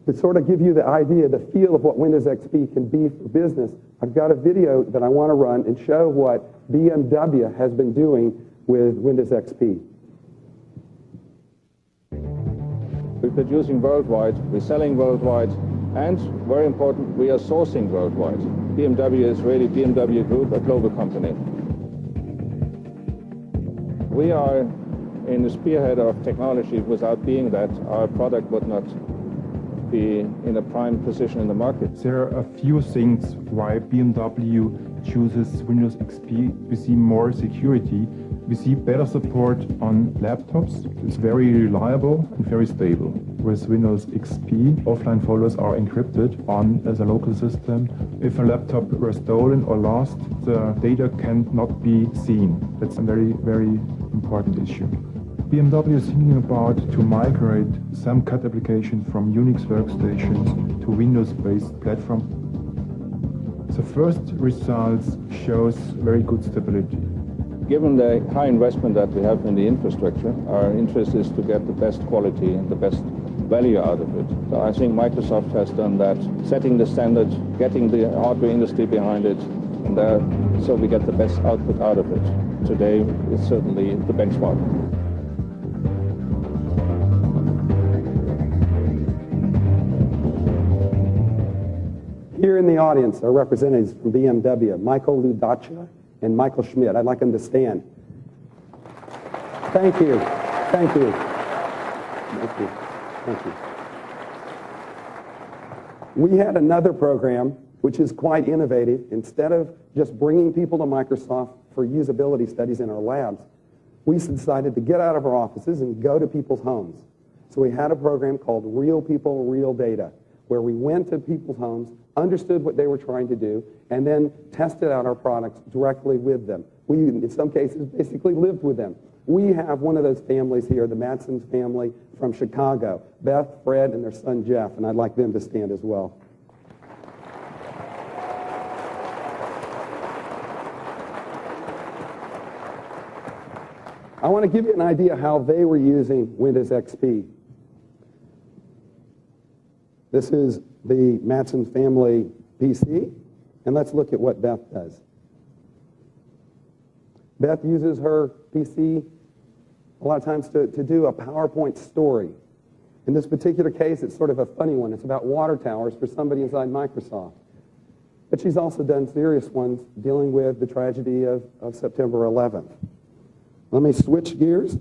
to sort of give you the idea, the feel of what Windows XP can be for business, I've got a video that I want to run and show what BMW has been doing with Windows XP. We're producing worldwide, we're selling worldwide, and very important, we are sourcing worldwide. BMW is really BMW Group, a global company. We are in the spearhead of technology. Without being that, our product would not be in a prime position in the market. There are a few things why BMW chooses Windows XP. We see more security. We see better support on laptops. It's very reliable and very stable. With Windows XP, offline folders are encrypted on as a local system. If a laptop were stolen or lost, the data cannot be seen. That's a very, very important issue. BMW is thinking about to migrate some CAD applications from Unix workstations to Windows-based platform. The first results shows very good stability. Given the high investment that we have in the infrastructure, our interest is to get the best quality and the best value out of it. So I think Microsoft has done that, setting the standard, getting the hardware industry behind it, and so we get the best output out of it. Today, it's certainly the benchmark. Here in the audience are representatives from BMW, Michael Ludacia and Michael Schmidt. I'd like them to stand. Thank you. Thank you. Thank you. Thank you. We had another program which is quite innovative. Instead of just bringing people to Microsoft for usability studies in our labs, we decided to get out of our offices and go to people's homes. So we had a program called Real People, Real Data, where we went to people's homes, understood what they were trying to do, and then tested out our products directly with them. We, in some cases, basically lived with them. We have one of those families here, the Madson's family from Chicago, Beth, Fred, and their son Jeff, and I'd like them to stand as well. I want to give you an idea how they were using Windows XP. This is the Matson family PC, and let's look at what Beth does. Beth uses her PC a lot of times to do a PowerPoint story. In this particular case, it's sort of a funny one. It's about water towers for somebody inside Microsoft. But she's also done serious ones dealing with the tragedy of September 11th. Let me switch gears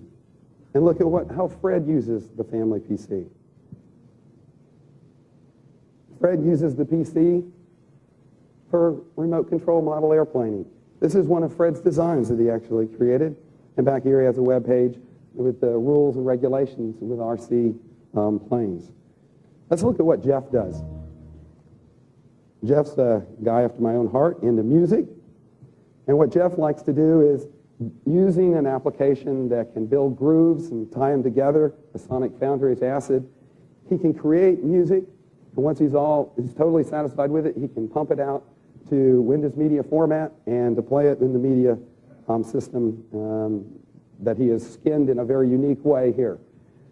and look at how Fred uses the family PC. Fred uses the PC for remote control model airplaning. This is one of Fred's designs that he actually created. And back here he has a web page with the rules and regulations with RC planes. Let's look at what Jeff does. Jeff's a guy after my own heart, into music. And what Jeff likes to do is using an application that can build grooves and tie them together, the Sonic Foundry's ACID, he can create music. And once he's totally satisfied with it, he can pump it out to Windows Media format and deploy it in the media system that he has skinned in a very unique way here.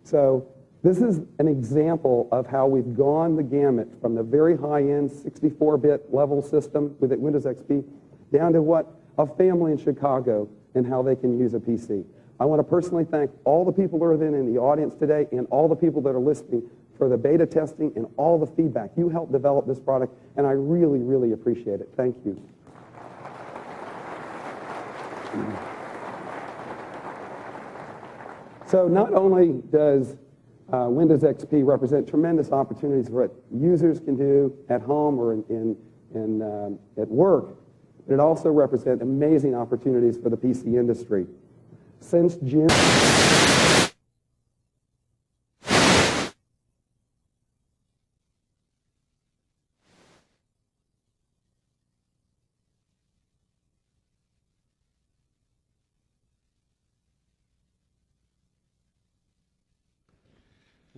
So this is an example of how we've gone the gamut from the very high-end 64-bit level system with Windows XP down to what a family in Chicago and how they can use a PC. I want to personally thank all the people that are in the audience today and all the people that are listening for the beta testing and all the feedback. You helped develop this product, and I really, really appreciate it. Thank you. So not only does Windows XP represent tremendous opportunities for what users can do at home or at work, but it also represents amazing opportunities for the PC industry. Since June...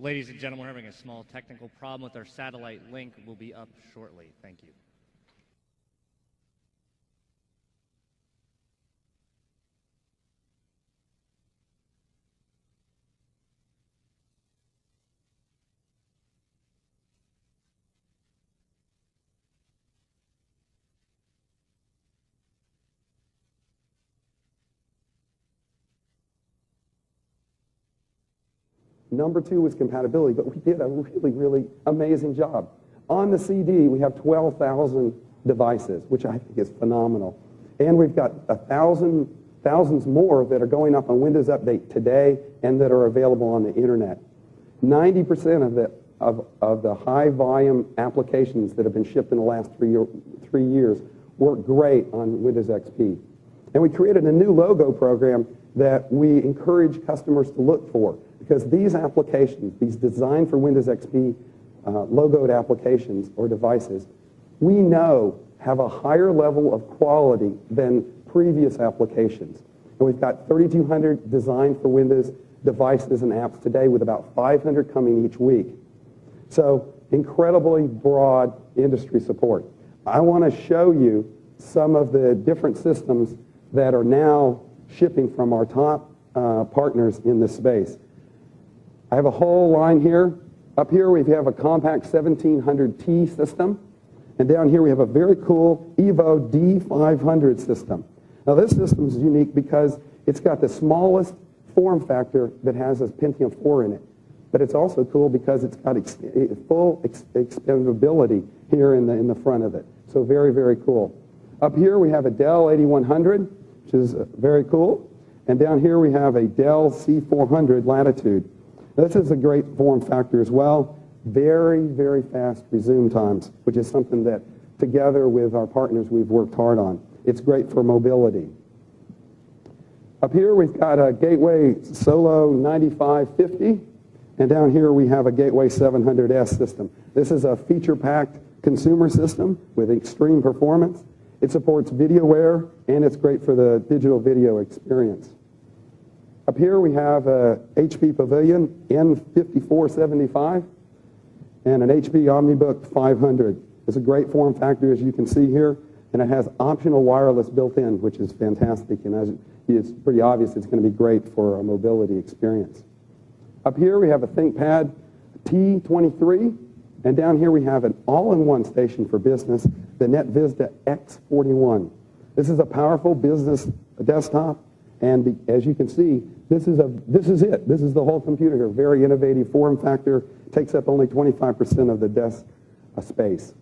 Ladies and gentlemen, we're having a small technical problem with our satellite link. We'll be up shortly. Thank you. Number 2 was compatibility, but we did a really, really amazing job. On the CD, we have 12,000 devices, which I think is phenomenal. And we've got thousands more that are going up on Windows Update today and that are available on the internet. 90% of the high volume applications that have been shipped in the last 3 years work great on Windows XP. And we created a new logo program that we encourage customers to look for, because these applications, these designed for Windows XP logoed applications or devices, we know have a higher level of quality than previous applications. And we've got 3,200 designed for Windows devices and apps today, with about 500 coming each week. So incredibly broad industry support. I want to show you some of the different systems that are now shipping from our top partners in this space. I have a whole line here. Up here we have a Compaq 1700T system, and down here we have a very cool Evo D500 system. Now this system is unique because it's got the smallest form factor that has a Pentium 4 in it. But it's also cool because it's got full expandability here in the front of it. So very, very cool. Up here we have a Dell 8100, which is very cool. And down here we have a Dell C400 Latitude. This is a great form factor as well. Very, very fast resume times, which is something that together with our partners we've worked hard on. It's great for mobility. Up here we've got a Gateway Solo 9550. And down here we have a Gateway 700S system. This is a feature-packed consumer system with extreme performance. It supports VideoWare, and it's great for the digital video experience. Up here we have a HP Pavilion N5475 and an HP OmniBook 500. It's a great form factor, as you can see here, and it has optional wireless built in, which is fantastic, and as it's pretty obvious it's going to be great for a mobility experience. Up here we have a ThinkPad T23, and down here we have an all-in-one station for business, the NetVista X41. This is a powerful business desktop, and as you can see, this is it. This is the whole computer here. Very innovative form factor, takes up only 25% of the desk space.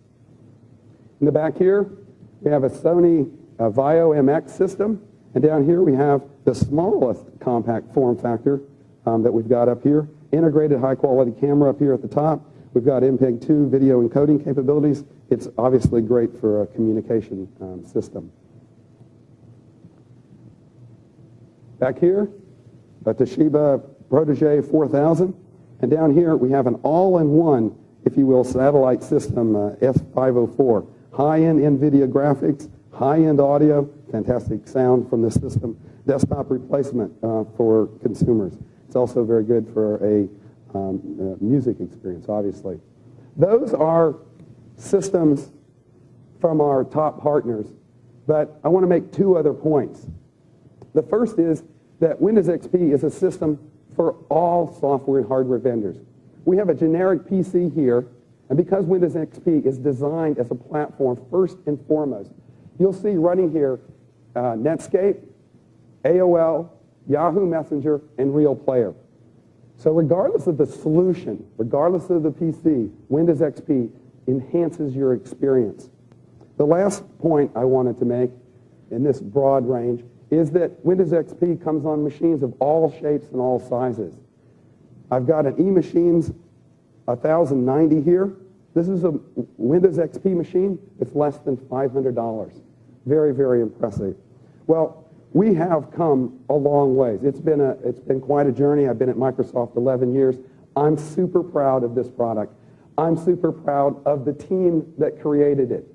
In the back here, we have a Sony Vaio MX system, and down here we have the smallest compact form factor that we've got up here. Integrated high-quality camera up here at the top. We've got MPEG-2 video encoding capabilities. It's obviously great for a communication system. Back here, a Toshiba Protege 4000. And down here, we have an all-in-one, if you will, satellite system, S504. High-end NVIDIA graphics, high-end audio, fantastic sound from the system. Desktop replacement for consumers. It's also very good for a music experience, obviously. Those are systems from our top partners, but I want to make 2 other points. The first is that Windows XP is a system for all software and hardware vendors. We have a generic PC here, and because Windows XP is designed as a platform first and foremost, you'll see running here Netscape, AOL, Yahoo Messenger, and Real Player. So regardless of the solution, regardless of the PC, Windows XP enhances your experience. The last point I wanted to make in this broad range is that Windows XP comes on machines of all shapes and all sizes. I've got an eMachines 1090 here. This is a Windows XP machine. It's less than $500. Very, very impressive. Well, we have come a long ways. It's been quite a journey. I've been at Microsoft 11 years. I'm super proud of this product. I'm super proud of the team that created it.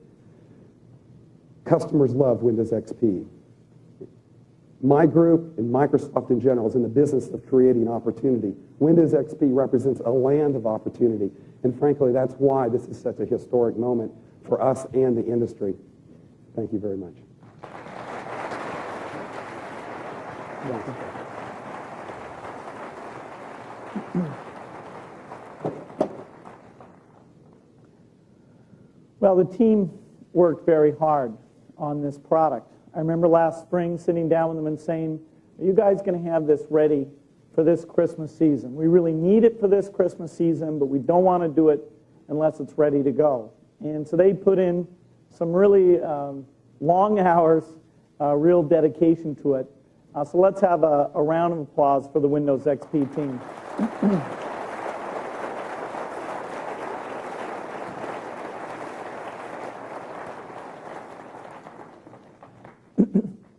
Customers love Windows XP. My group and Microsoft in general is in the business of creating opportunity. Windows XP represents a land of opportunity, and frankly, that's why this is such a historic moment for us and the industry. Thank you very much. Well, the team worked very hard on this product. I remember last spring sitting down with them and saying, are you guys going to have this ready for this Christmas season. We really need it for this Christmas season, but we don't want to do it unless it's ready to go. And so they put in some really long hours, real dedication to it. So let's have a round of applause for the Windows XP team.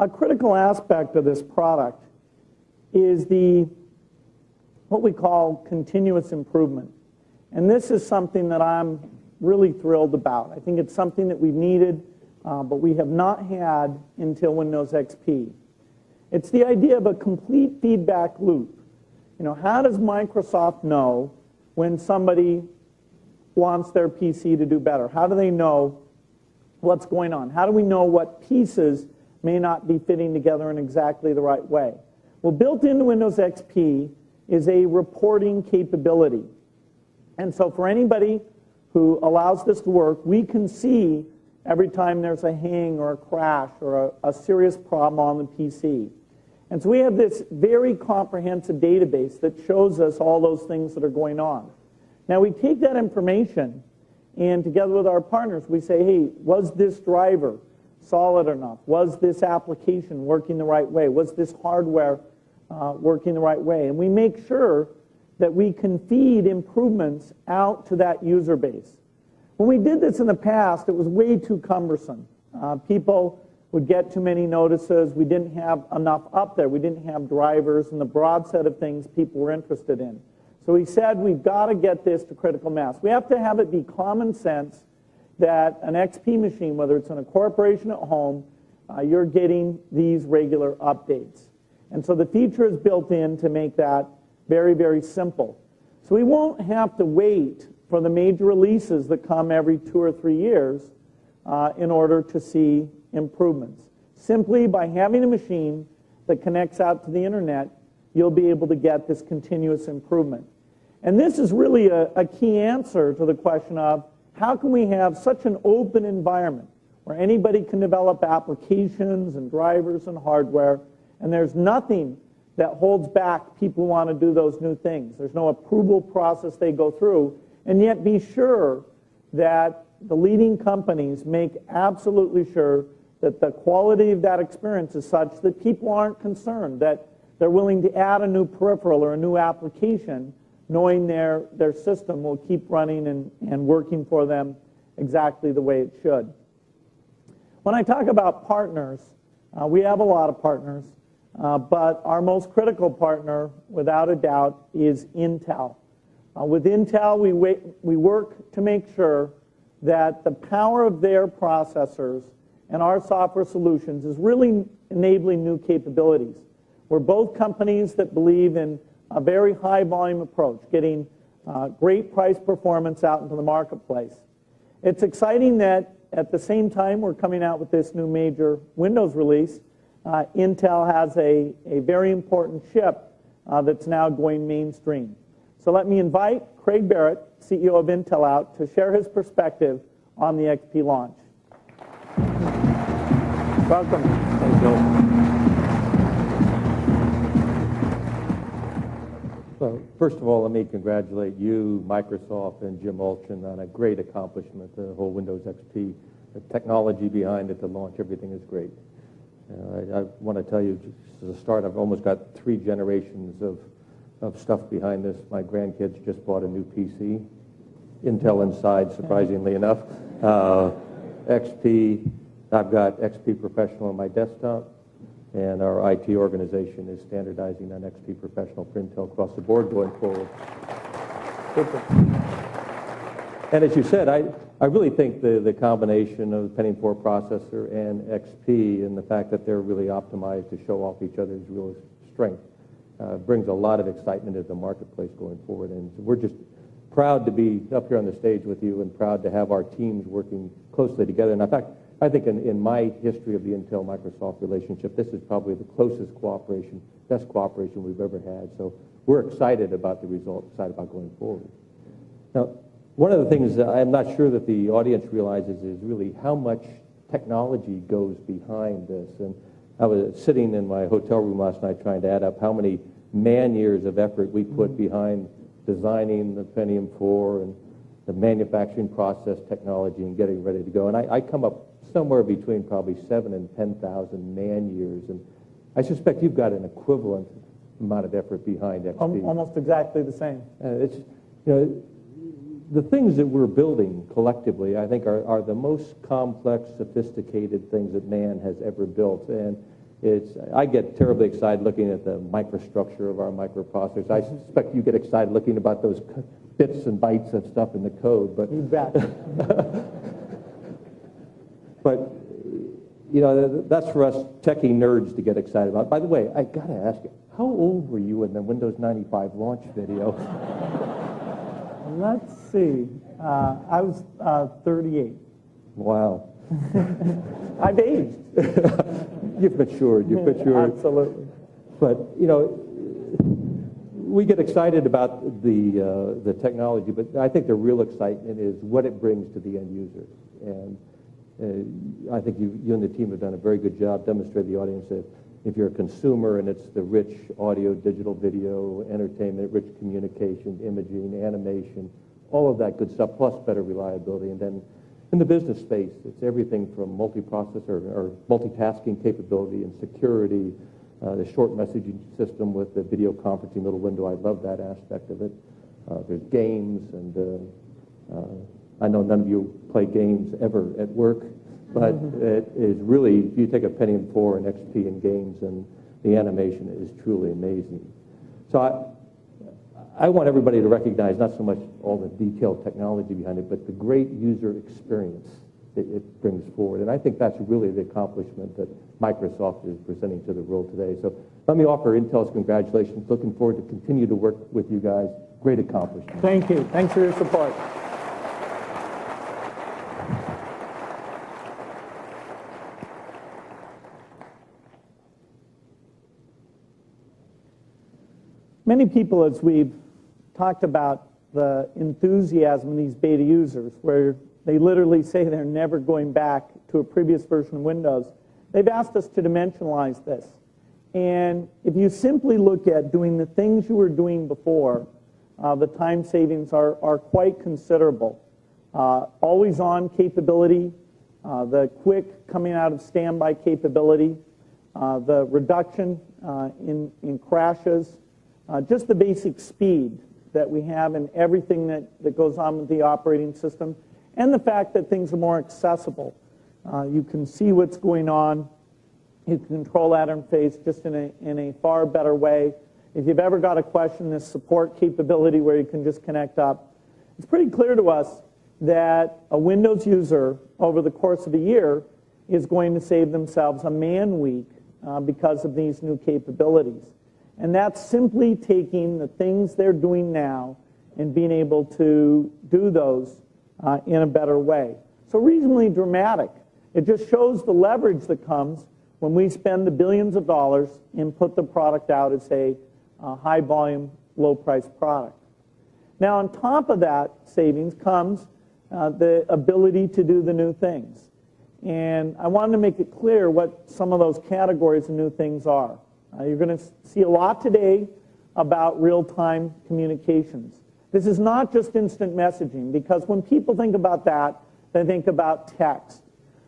A critical aspect of this product is what we call continuous improvement. And this is something that I'm really thrilled about. I think it's something that we've needed, but we have not had until Windows XP. It's the idea of a complete feedback loop. You know, how does Microsoft know when somebody wants their PC to do better? How do they know what's going on? How do we know what pieces may not be fitting together in exactly the right way? Well, built into Windows XP is a reporting capability. And so for anybody who allows this to work, we can see every time there's a hang or a crash or a serious problem on the PC. And so we have this very comprehensive database that shows us all those things that are going on. Now we take that information and together with our partners we say, hey, was this driver solid enough? Was this application working the right way? Was this hardware working the right way? And we make sure that we can feed improvements out to that user base. When we did this in the past, it was way too cumbersome. People would get too many notices. We didn't have enough up there. We didn't have drivers and the broad set of things people were interested in. So we said we've got to get this to critical mass. We have to have it be common sense that an XP machine, whether it's in a corporation at home, you're getting these regular updates. And so the feature is built in to make that very, very simple. So we won't have to wait for the major releases that come every 2 or 3 years in order to see improvements. Simply by having a machine that connects out to the internet, you'll be able to get this continuous improvement. And this is really a key answer to the question of how can we have such an open environment where anybody can develop applications and drivers and hardware, and there's nothing that holds back people who want to do those new things. There's no approval process they go through, and yet be sure that the leading companies make absolutely sure that the quality of that experience is such that people aren't concerned, that they're willing to add a new peripheral or a new application knowing their system will keep running and working for them exactly the way it should. When I talk about partners, we have a lot of partners, but our most critical partner, without a doubt, is Intel. With Intel, we work to make sure that the power of their processors and our software solutions is really enabling new capabilities. We're both companies that believe in a very high volume approach, getting great price performance out into the marketplace. It's exciting that at the same time we're coming out with this new major Windows release, Intel has a very important chip that's now going mainstream. So let me invite Craig Barrett, CEO of Intel, out to share his perspective on the XP launch. Welcome. Thanks, Bill. Well, first of all, let me congratulate you, Microsoft, and Jim Olchin on a great accomplishment, the whole Windows XP. The technology behind it, the launch, everything is great. I want to tell you, just as a start, I've almost got 3 generations of stuff behind this. My grandkids just bought a new PC, Intel inside, surprisingly enough. XP, I've got XP Professional on my desktop, and our IT organization is standardizing on XP Professional for Intel across the board going forward. And as you said, I really think the combination of the Pentium 4 processor and XP and the fact that they're really optimized to show off each other's real strength brings a lot of excitement into the marketplace going forward. And we're just proud to be up here on the stage with you and proud to have our teams working closely together. And in fact, I think in my history of the Intel-Microsoft relationship, this is probably the closest cooperation, best cooperation we've ever had. So we're excited about the result, excited about going forward. Now, one of the things that I'm not sure that the audience realizes is really how much technology goes behind this. And I was sitting in my hotel room last night trying to add up how many man years of effort we put behind designing the Pentium 4 and the manufacturing process technology and getting ready to go. And I come up somewhere between probably 7,000 and 10,000 man years. And I suspect you've got an equivalent amount of effort behind XP. Almost exactly the same. It's, the things that we're building collectively, I think, are the most complex, sophisticated things that man has ever built. And I get terribly excited looking at the microstructure of our microprocessors. I suspect you get excited looking about those bits and bytes of stuff in the code. But you bet. But that's for us techie nerds to get excited about. By the way, I got to ask you, how old were you in the Windows 95 launch video? Let's see. I was 38. Wow. I've aged. You've matured. Absolutely. But, we get excited about the technology, but I think the real excitement is what it brings to the end user. And I think you and the team have done a very good job demonstrating to the audience that if you're a consumer and it's the rich audio, digital video, entertainment, rich communication, imaging, animation, all of that good stuff, plus better reliability. And then in the business space, it's everything from multiprocessor or multitasking capability and security, the short messaging system with the video conferencing little window. I love that aspect of it. There's games, and I know none of you play games ever at work, but it is really, if you take a Pentium 4 and XP in games, and the animation is truly amazing. So I want everybody to recognize not so much all the detailed technology behind it, but the great user experience that it brings forward. And I think that's really the accomplishment that Microsoft is presenting to the world today. So let me offer Intel's congratulations. Looking forward to continue to work with you guys. Great accomplishment. Thank you. Thanks for your support. Many people, as we've talked about the enthusiasm of these beta users, where they literally say they're never going back to a previous version of Windows, they've asked us to dimensionalize this. And if you simply look at doing the things you were doing before, the time savings are quite considerable. Always on capability, the quick coming out of standby capability, the reduction in crashes, just the basic speed that we have in everything that goes on with the operating system, and the fact that things are more accessible. You can see what's going on. You can control that interface just in a far better way. If you've ever got a question, this support capability where you can just connect up, it's pretty clear to us that a Windows user over the course of a year is going to save themselves a man week because of these new capabilities. And that's simply taking the things they're doing now and being able to do those in a better way. So reasonably dramatic. It just shows the leverage that comes when we spend the billions of dollars and put the product out as a high volume, low price product. Now on top of that savings comes the ability to do the new things. And I wanted to make it clear what some of those categories of new things are. You're going to see a lot today about real-time communications. This is not just instant messaging, because when people think about that, they think about text.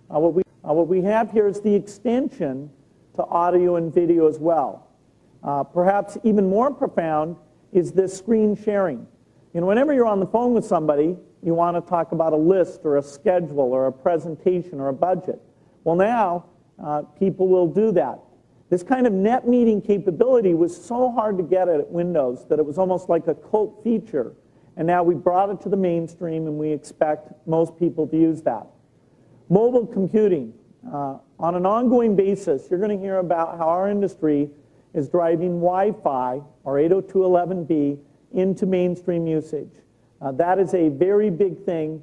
What we have here is the extension to audio and video as well. Perhaps even more profound is this screen sharing. Whenever you're on the phone with somebody, you want to talk about a list or a schedule or a presentation or a budget. Well, now people will do that. This kind of net meeting capability was so hard to get at Windows that it was almost like a cult feature. And now we brought it to the mainstream, and we expect most people to use that. Mobile computing. On an ongoing basis, you're going to hear about how our industry is driving Wi-Fi, or 802.11b, into mainstream usage. That is a very big thing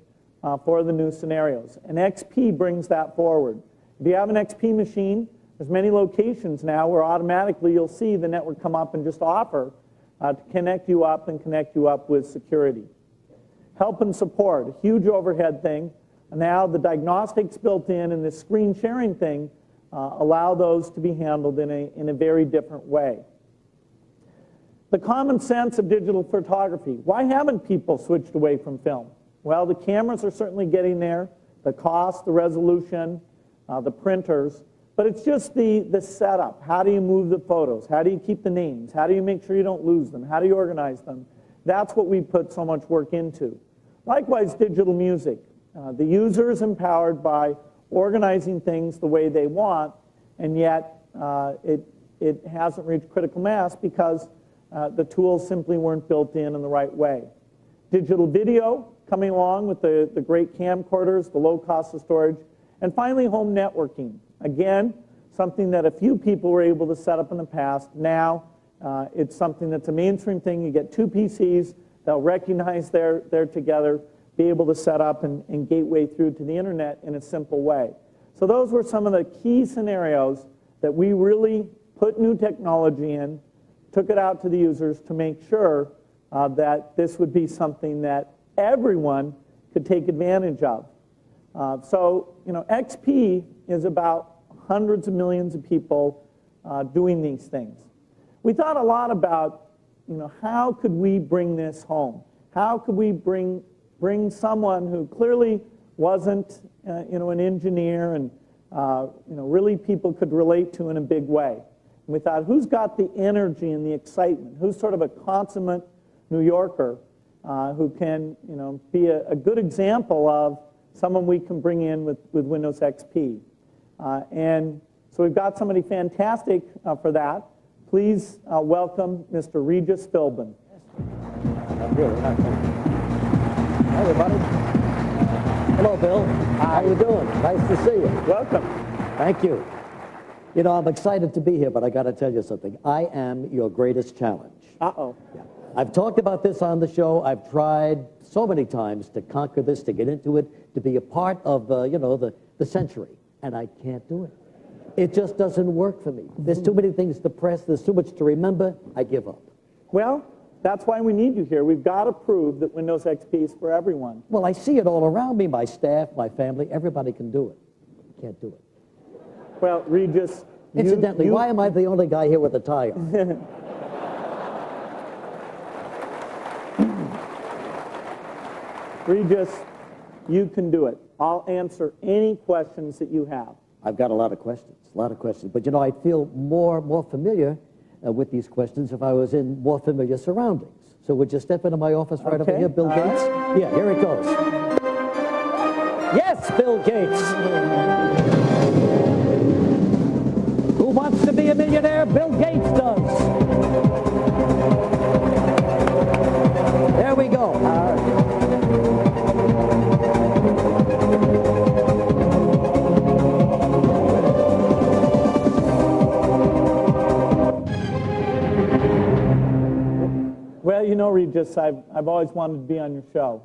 for the new scenarios. And XP brings that forward. If you have an XP machine, there's many locations now where automatically you'll see the network come up and just offer to connect you up and connect you up with security. Help and support, a huge overhead thing. And now the diagnostics built in and this screen sharing thing allow those to be handled in a very different way. The common sense of digital photography. Why haven't people switched away from film? Well, the cameras are certainly getting there, the cost, the resolution, the printers, but it's just the setup. How do you move the photos? How do you keep the names? How do you make sure you don't lose them? How do you organize them? That's what we put so much work into. Likewise, digital music. The user is empowered by organizing things the way they want, and yet it hasn't reached critical mass because the tools simply weren't built in the right way. Digital video coming along with the great camcorders, the low cost of storage, and finally home networking. Again, something that a few people were able to set up in the past. Now it's something that's a mainstream thing. You get two PCs, they'll recognize they're together, be able to set up and gateway through to the internet in a simple way. So those were some of the key scenarios that we really put new technology in, took it out to the users to make sure that this would be something that everyone could take advantage of. So, XP is about hundreds of millions of people doing these things. We thought a lot about, how could we bring this home? How could we bring someone who clearly wasn't, an engineer and, really people could relate to in a big way. And we thought, who's got the energy and the excitement? Who's sort of a consummate New Yorker who can, be a good example of someone we can bring in with Windows XP. And so we've got somebody fantastic for that. Please welcome Mr. Regis Philbin. Hi, everybody. Hello, Bill. How you doing? Nice to see you. Welcome. Thank you. I'm excited to be here, but I got to tell you something. I am your greatest challenge. Uh-oh. Yeah. I've talked about this on the show. I've tried so many times to conquer this, to get into it, to be a part of, the century, and I can't do it. It just doesn't work for me. There's too many things to press. There's too much to remember. I give up. Well, that's why we need you here. We've got to prove that Windows XP is for everyone. Well, I see it all around me. My staff, my family, everybody can do it. Can't do it. Well, Regis... Incidentally, why am I the only guy here with a tie on? Regis, you can do it. I'll answer any questions that you have. I've got a lot of questions. But, I'd feel more familiar with these questions if I was in more familiar surroundings. So would you step into my office right over here, Bill Gates? Yeah, here it goes. Yes, Bill Gates. Who wants to be a millionaire? Bill Gates does. There we go. Well, Regis, I've always wanted to be on your show.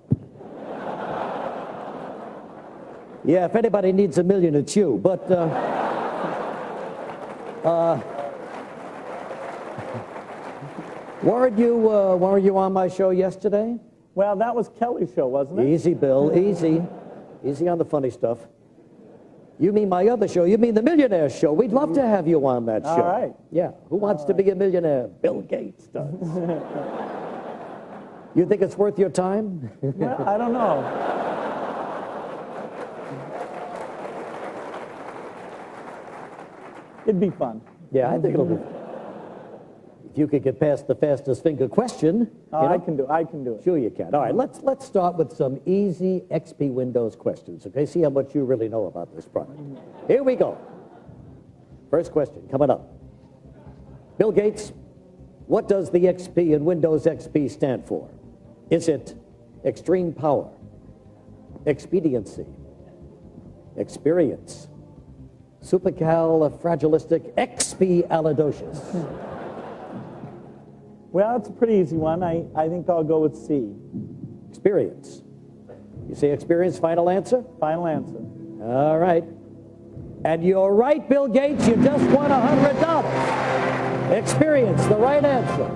Yeah, if anybody needs $1 million, it's you. But weren't you on my show yesterday? Well, that was Kelly's show, wasn't it? Easy, Bill, easy. Easy on the funny stuff. You mean my other show. You mean the Millionaire show. We'd love to have you on that show. All right. Yeah. Who wants to be a millionaire? Bill Gates does. You think it's worth your time? Well, I don't know. It'd be fun. Yeah, I think it'll be fun. If you could get past the fastest finger question. I can do it. Sure you can. All right, let's start with some easy XP Windows questions, okay? See how much you really know about this product. Here we go. First question coming up. Bill Gates, what does the XP in Windows XP stand for? Is it extreme power, expediency, experience, supercalifragilistic expialidocious? Well, it's a pretty easy one. I think I'll go with C. Experience. You say experience, final answer? Final answer. All right. And you're right, Bill Gates, you just won $100. Experience, the right answer.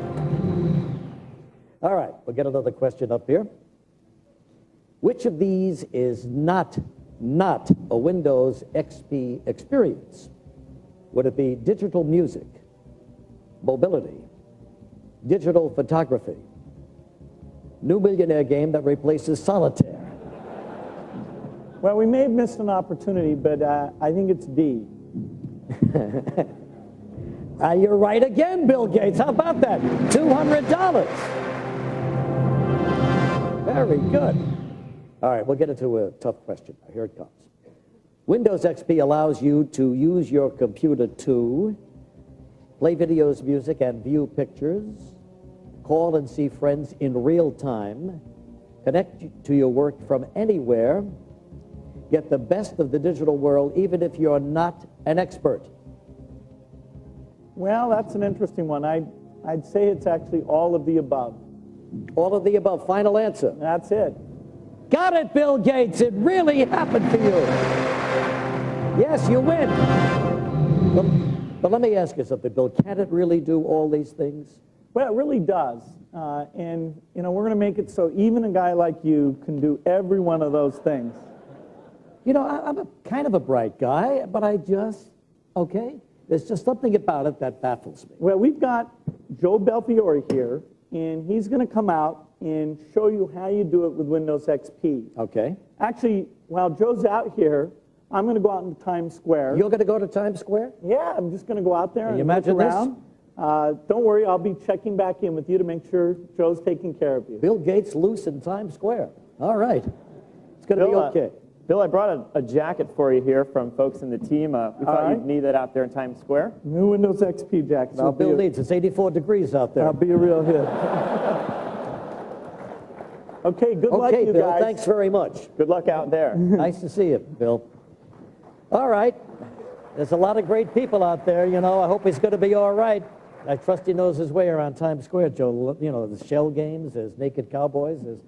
All right, we'll get another question up here. Which of these is not a Windows XP experience? Would it be digital music, mobility, Digital photography. New Millionaire game that replaces solitaire. Well, we may have missed an opportunity, but I think it's D. You're right again, Bill Gates. How about that? $200. Very good. All right, we'll get into a tough question. Here it comes. Windows XP allows you to use your computer to play videos, music, and view pictures, call and see friends in real time, connect to your work from anywhere, get the best of the digital world even if you're not an expert. Well, that's an interesting one. I'd say it's actually all of the above. All of the above. Final answer. That's it. Got it, Bill Gates. It really happened for you. Yes, you win. But let me ask you something, Bill. Can it really do all these things? Well, it really does. And, you know, we're going to make it so even a guy like you can do every one of those things. You know, I'm kind of a bright guy, but okay, there's just something about it that baffles me. Well, we've got Joe Belfiore here, and he's going to come out and show you how you do it with Windows XP. Okay. Actually, while Joe's out here, I'm going to go out into Times Square. You're going to go to Times Square? Yeah, I'm just going to go out there and look imagine around. Don't worry, I'll be checking back in with you to make sure Joe's taking care of you. Bill Gates loose in Times Square. All right. It's going to be okay. Bill, I brought a jacket for you here from folks in the team. We thought you'd need that out there in Times Square. New Windows XP jacket. Now, Bill needs. It's 84 degrees out there. I'll be a real hit. Okay, good luck, you Bill, guys. thanks very much. Good luck out there. Nice to see you, Bill. All right. There's a lot of great people out there, you know. I hope he's going to be all right. I trust he knows his way around Times Square, Joe. You know, there's shell games, there's naked cowboys, there's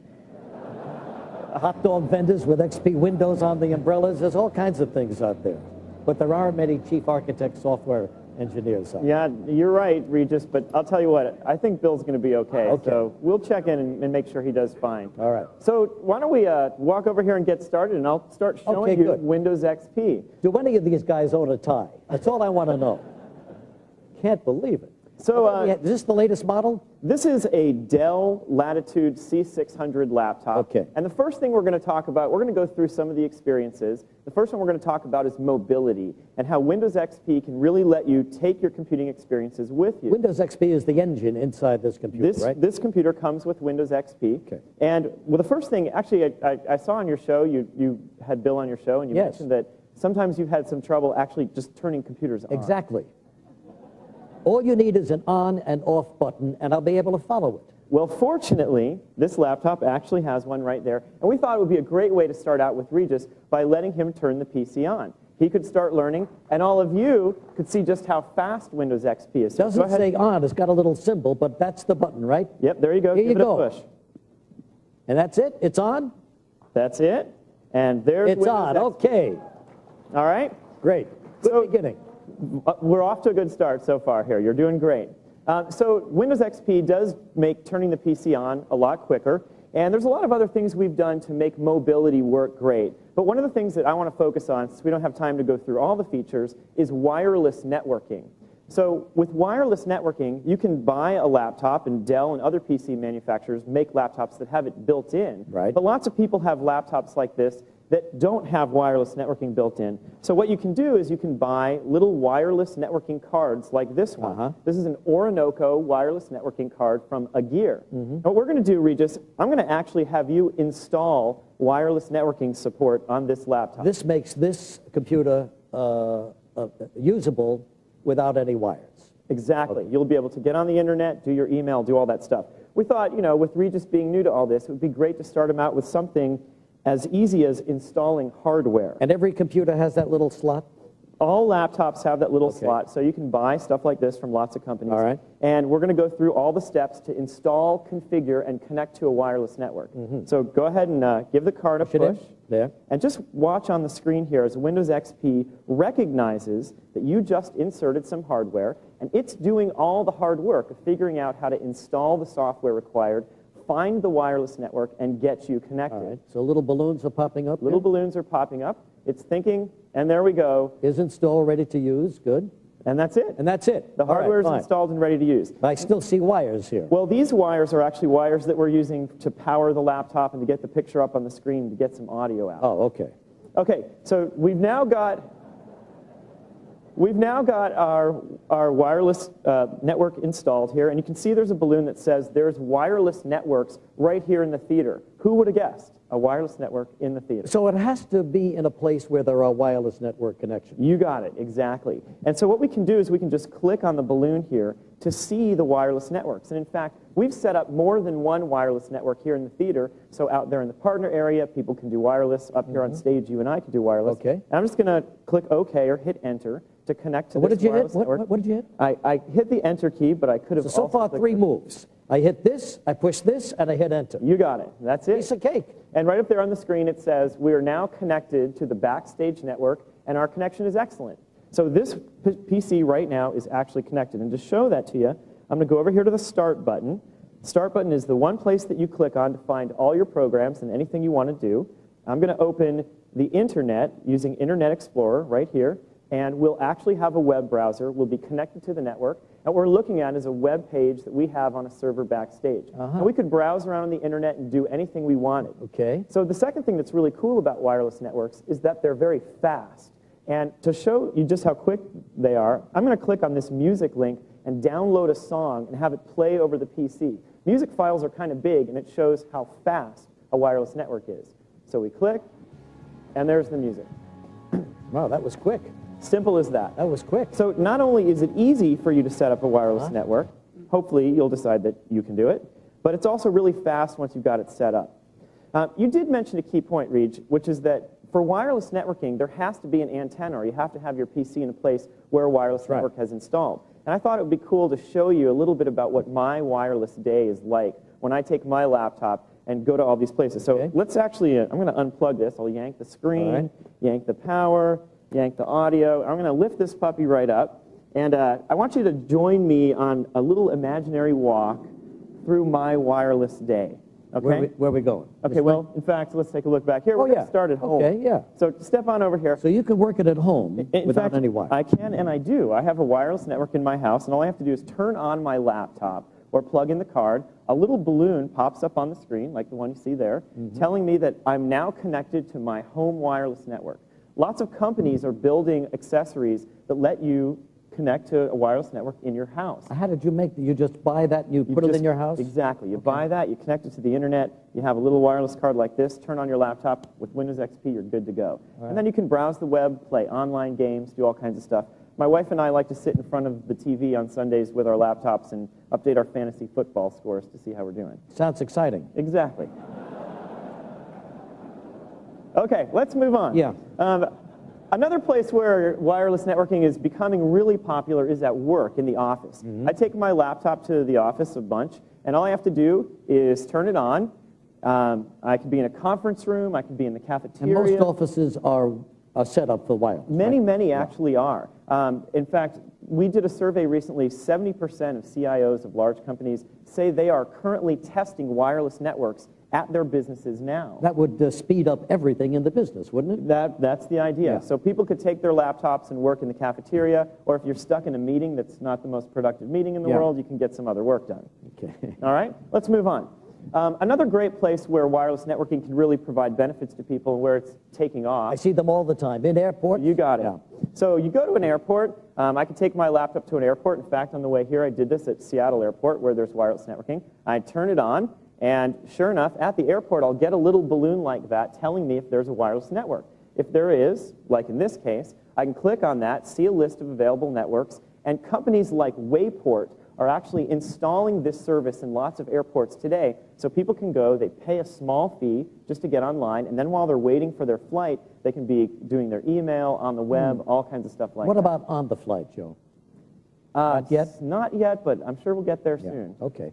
hot dog vendors with XP windows on the umbrellas. There's all kinds of things out there. But there aren't many chief architect software engineers out there. Yeah, you're right, Regis, but I'll tell you what, I think Bill's going to be okay. So we'll check in and make sure he does fine. All right. So why don't we walk over here and get started, and I'll start showing you Windows XP. Do any of these guys own a tie? That's all I want to know. Can't believe it. So is this the latest model? This is a Dell Latitude C600 laptop. Okay. And the first thing we're going to talk about, we're going to go through some of the experiences. The first one we're going to talk about is mobility and how Windows XP can really let you take your computing experiences with you. Windows XP is the engine inside this computer, right? This computer comes with Windows XP. Okay. And well, the first thing, actually, I saw on your show, you had Bill on your show, and you mentioned that sometimes you've had some trouble actually just turning computers on. Exactly. All you need is an on and off button, and I'll be able to follow it. Well, fortunately, this laptop actually has one right there, and we thought it would be a great way to start out with Regis by letting him turn the PC on. He could start learning, and all of you could see just how fast Windows XP is. It doesn't say on, it's got a little symbol, but that's the button, right? Yep, there you go. Here Give you it go. a push. And that's it? It's on? That's it. And there's It's Windows on, XP. okay. All right? Great. Good beginning. We're off to a good start so far here. You're doing great. So Windows XP does make turning the PC on a lot quicker. And there's a lot of other things we've done to make mobility work great. But one of the things that I want to focus on, since we don't have time to go through all the features, is wireless networking. So with wireless networking, you can buy a laptop, and Dell and other PC manufacturers make laptops that have it built in. Right. But lots of people have laptops like this that don't have wireless networking built in. So what you can do is you can buy little wireless networking cards like this one. This is an Orinoco wireless networking card from Agear. What we're going to do, Regis, I'm going to actually have you install wireless networking support on this laptop. This makes this computer usable without any wires. Exactly. Okay. You'll be able to get on the internet, do your email, do all that stuff. We thought, you know, with Regis being new to all this, it would be great to start him out with something as easy as installing hardware. And every computer has that little slot? All laptops have that little slot, so you can buy stuff like this from lots of companies. All right. And we're going to go through all the steps to install, configure, and connect to a wireless network. So go ahead and give the card a push. There. And just watch on the screen here as Windows XP recognizes that you just inserted some hardware, and it's doing all the hard work of figuring out how to install the software required, find the wireless network, and get you connected. All right. So little balloons are popping up? Little balloons are popping up. It's thinking, and there we go. Is installed, ready to use. Good. And that's it. And that's it. The hardware is installed and ready to use. I still see wires here. Well, these wires are actually wires that we're using to power the laptop and to get the picture up on the screen to get some audio out. Oh, okay. Okay, so we've now got our wireless network installed here, and you can see there's a balloon that says there's wireless networks right here in the theater. Who would have guessed? A wireless network in the theater. So it has to be in a place where there are wireless network connections. You got it, exactly. And so what we can do is we can just click on the balloon here to see the wireless networks. And in fact, we've set up more than one wireless network here in the theater. So out there in the partner area, people can do wireless. Up here on stage, you and I can do wireless. Okay. And I'm just going to click OK or hit Enter to connect to What this did you hit? wireless network. What did you hit? I hit the Enter key, but I could have So far, 3 moves. I hit this, I push this, and I hit Enter. You got it. That's it. Piece of cake. And right up there on the screen, it says, we are now connected to the backstage network, and our connection is excellent. So this PC right now is actually connected. And to show that to you, I'm going to go over here to the Start button. The Start button is the one place that you click on to find all your programs and anything you want to do. I'm going to open the Internet using Internet Explorer right here, and we'll actually have a web browser. We'll be connected to the network. And what we're looking at is a web page that we have on a server backstage. And we could browse around on the internet and do anything we wanted. Okay. So the second thing that's really cool about wireless networks is that they're very fast. And to show you just how quick they are, I'm going to click on this music link and download a song and have it play over the PC. Music files are kind of big, and it shows how fast a wireless network is. So we click, and there's the music. Wow, that was quick. Simple as that. That was quick. So not only is it easy for you to set up a wireless network, hopefully you'll decide that you can do it, but it's also really fast once you've got it set up. You did mention a key point, Reej, which is that for wireless networking, there has to be an antenna, or you have to have your PC in a place where a wireless network has installed. And I thought it would be cool to show you a little bit about what my wireless day is like when I take my laptop and go to all these places. So let's actually, I'm going to unplug this. I'll yank the screen, yank the power, yank the audio. I'm going to lift this puppy right up, and I want you to join me on a little imaginary walk through my wireless day. Okay? Where are we going? Okay, well, in fact, let's take a look back here. We're going to start at home. Okay, yeah. So step on over here. So you can work it at home without any wire. I can and I do. I have a wireless network in my house, and all I have to do is turn on my laptop or plug in the card. A little balloon pops up on the screen, like the one you see there, telling me that I'm now connected to my home wireless network. Lots of companies are building accessories that let you connect to a wireless network in your house. How did you make that? You just buy that and you put it in your house? Exactly. You buy that, you connect it to the internet, you have a little wireless card like this, turn on your laptop. With Windows XP, you're good to go. And then you can browse the web, play online games, do all kinds of stuff. My wife and I like to sit in front of the TV on Sundays with our laptops and update our fantasy football scores to see how we're doing. Sounds exciting. Exactly. Okay, let's move on. Yeah. Another place where wireless networking is becoming really popular is at work, in the office. I take my laptop to the office a bunch, and all I have to do is turn it on. I could be in a conference room, I could be in the cafeteria. And most offices are set up for wireless. Many actually are. In fact, we did a survey recently. 70% of CIOs of large companies say they are currently testing wireless networks at their businesses now. That would speed up everything in the business, wouldn't it? That's the idea. Yeah. So people could take their laptops and work in the cafeteria, or if you're stuck in a meeting that's not the most productive meeting in the world, you can get some other work done. Okay. All right, let's move on. Another great place where wireless networking can really provide benefits to people, where it's taking off. I see them all the time. In airports? You got it. Yeah. So you go to an airport. I can take my laptop to an airport. In fact, on the way here, I did this at Seattle Airport, where there's wireless networking. I turn it on, and sure enough, at the airport, I'll get a little balloon like that telling me if there's a wireless network. If there is, like in this case, I can click on that, see a list of available networks, and companies like Wayport are actually installing this service in lots of airports today, so people can go, they pay a small fee just to get online, and then while they're waiting for their flight, they can be doing their email, on the web, all kinds of stuff like that. What about on the flight, Joe? Not yet? Not yet, but I'm sure we'll get there soon. Okay.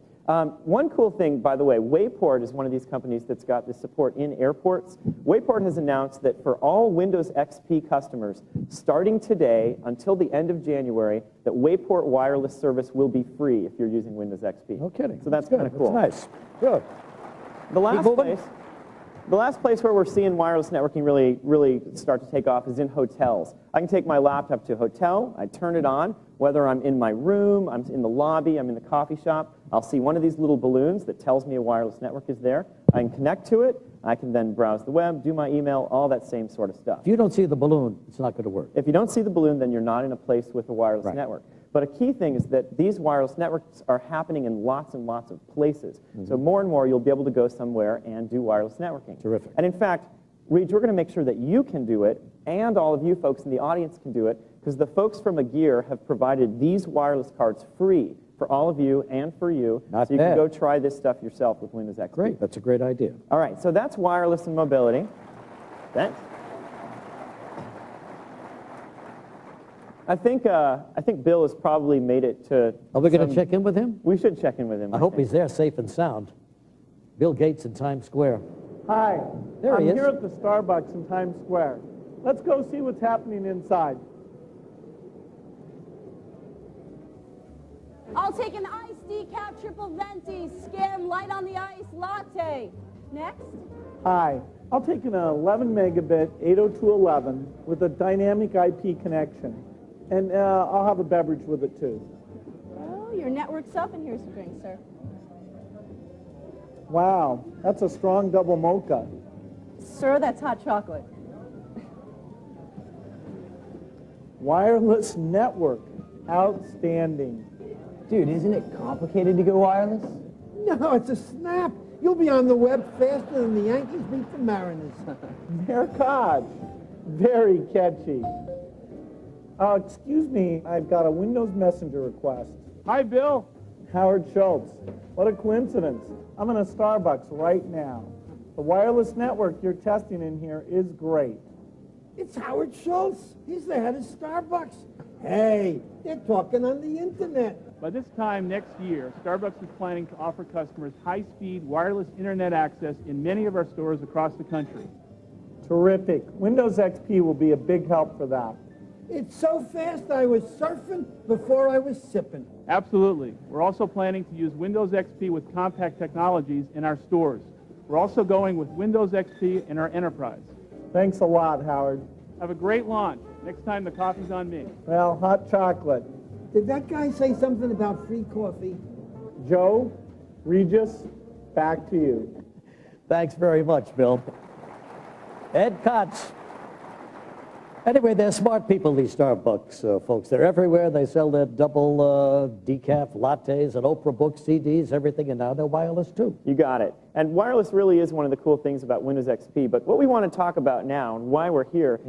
One cool thing, by the way, Wayport is one of these companies that's got this support in airports. Wayport has announced that for all Windows XP customers, starting today until the end of January, that Wayport wireless service will be free if you're using Windows XP. No kidding. So that's kind of cool. That's nice. Good. The last place. The last place where we're seeing wireless networking really start to take off is in hotels. I can take my laptop to a hotel, I turn it on, whether I'm in my room, I'm in the lobby, I'm in the coffee shop, I'll see one of these little balloons that tells me a wireless network is there. I can connect to it, I can then browse the web, do my email, all that same sort of stuff. If you don't see the balloon, it's not going to work. If you don't see the balloon, then you're not in a place with a wireless network. But a key thing is that these wireless networks are happening in lots and lots of places. So more and more, you'll be able to go somewhere and do wireless networking. Terrific. And in fact, Reed, we're going to make sure that you can do it, and all of you folks in the audience can do it, because the folks from Agir have provided these wireless cards free for all of you and for you. Not so you bad. can go try this stuff yourself with Windows XP. Great, that's a great idea. All right, so that's wireless and mobility. Thanks. I think Bill has probably made it to... Are we going to check in with him? We should check in with him. I hope he's there safe and sound. Bill Gates in Times Square. Hi. There he is. I'm here at the Starbucks in Times Square. Let's go see what's happening inside. I'll take an iced decaf triple venti, skim, light on the ice, latte. Next. Hi. I'll take an 11 megabit 802.11 with a dynamic IP connection. And I'll have a beverage with it too. Well, your network's up, and here's your drink, sir. Wow, that's a strong double mocha. Sir, that's hot chocolate. Wireless network. Outstanding. Dude, isn't it complicated to go wireless? No, it's a snap. You'll be on the web faster than the Yankees beat the Mariners. Mercage. Very catchy. Excuse me, I've got a Windows Messenger request. Hi, Bill. Howard Schultz. What a coincidence. I'm in a Starbucks right now. The wireless network you're testing in here is great. It's Howard Schultz. He's the head of Starbucks. Hey, they're talking on the internet. By this time next year, Starbucks is planning to offer customers high-speed wireless internet access in many of our stores across the country. Terrific. Windows XP will be a big help for that. It's so fast I was surfing before I was sipping. Absolutely. We're also planning to use Windows XP with Compaq technologies in our stores. We're also going with Windows XP in our enterprise. Thanks a lot, Howard. Have a great launch. Next time, the coffee's on me. Well, hot chocolate. Did that guy say something about free coffee? Joe, Regis, back to you. Thanks very much, Bill. Ed Kotz. Anyway, they're smart people, these Starbucks folks. They're everywhere. They sell their double decaf lattes and Oprah book CDs, everything, and now they're wireless too. You got it. And wireless really is one of the cool things about Windows XP. But what we want to talk about now, and why we're here,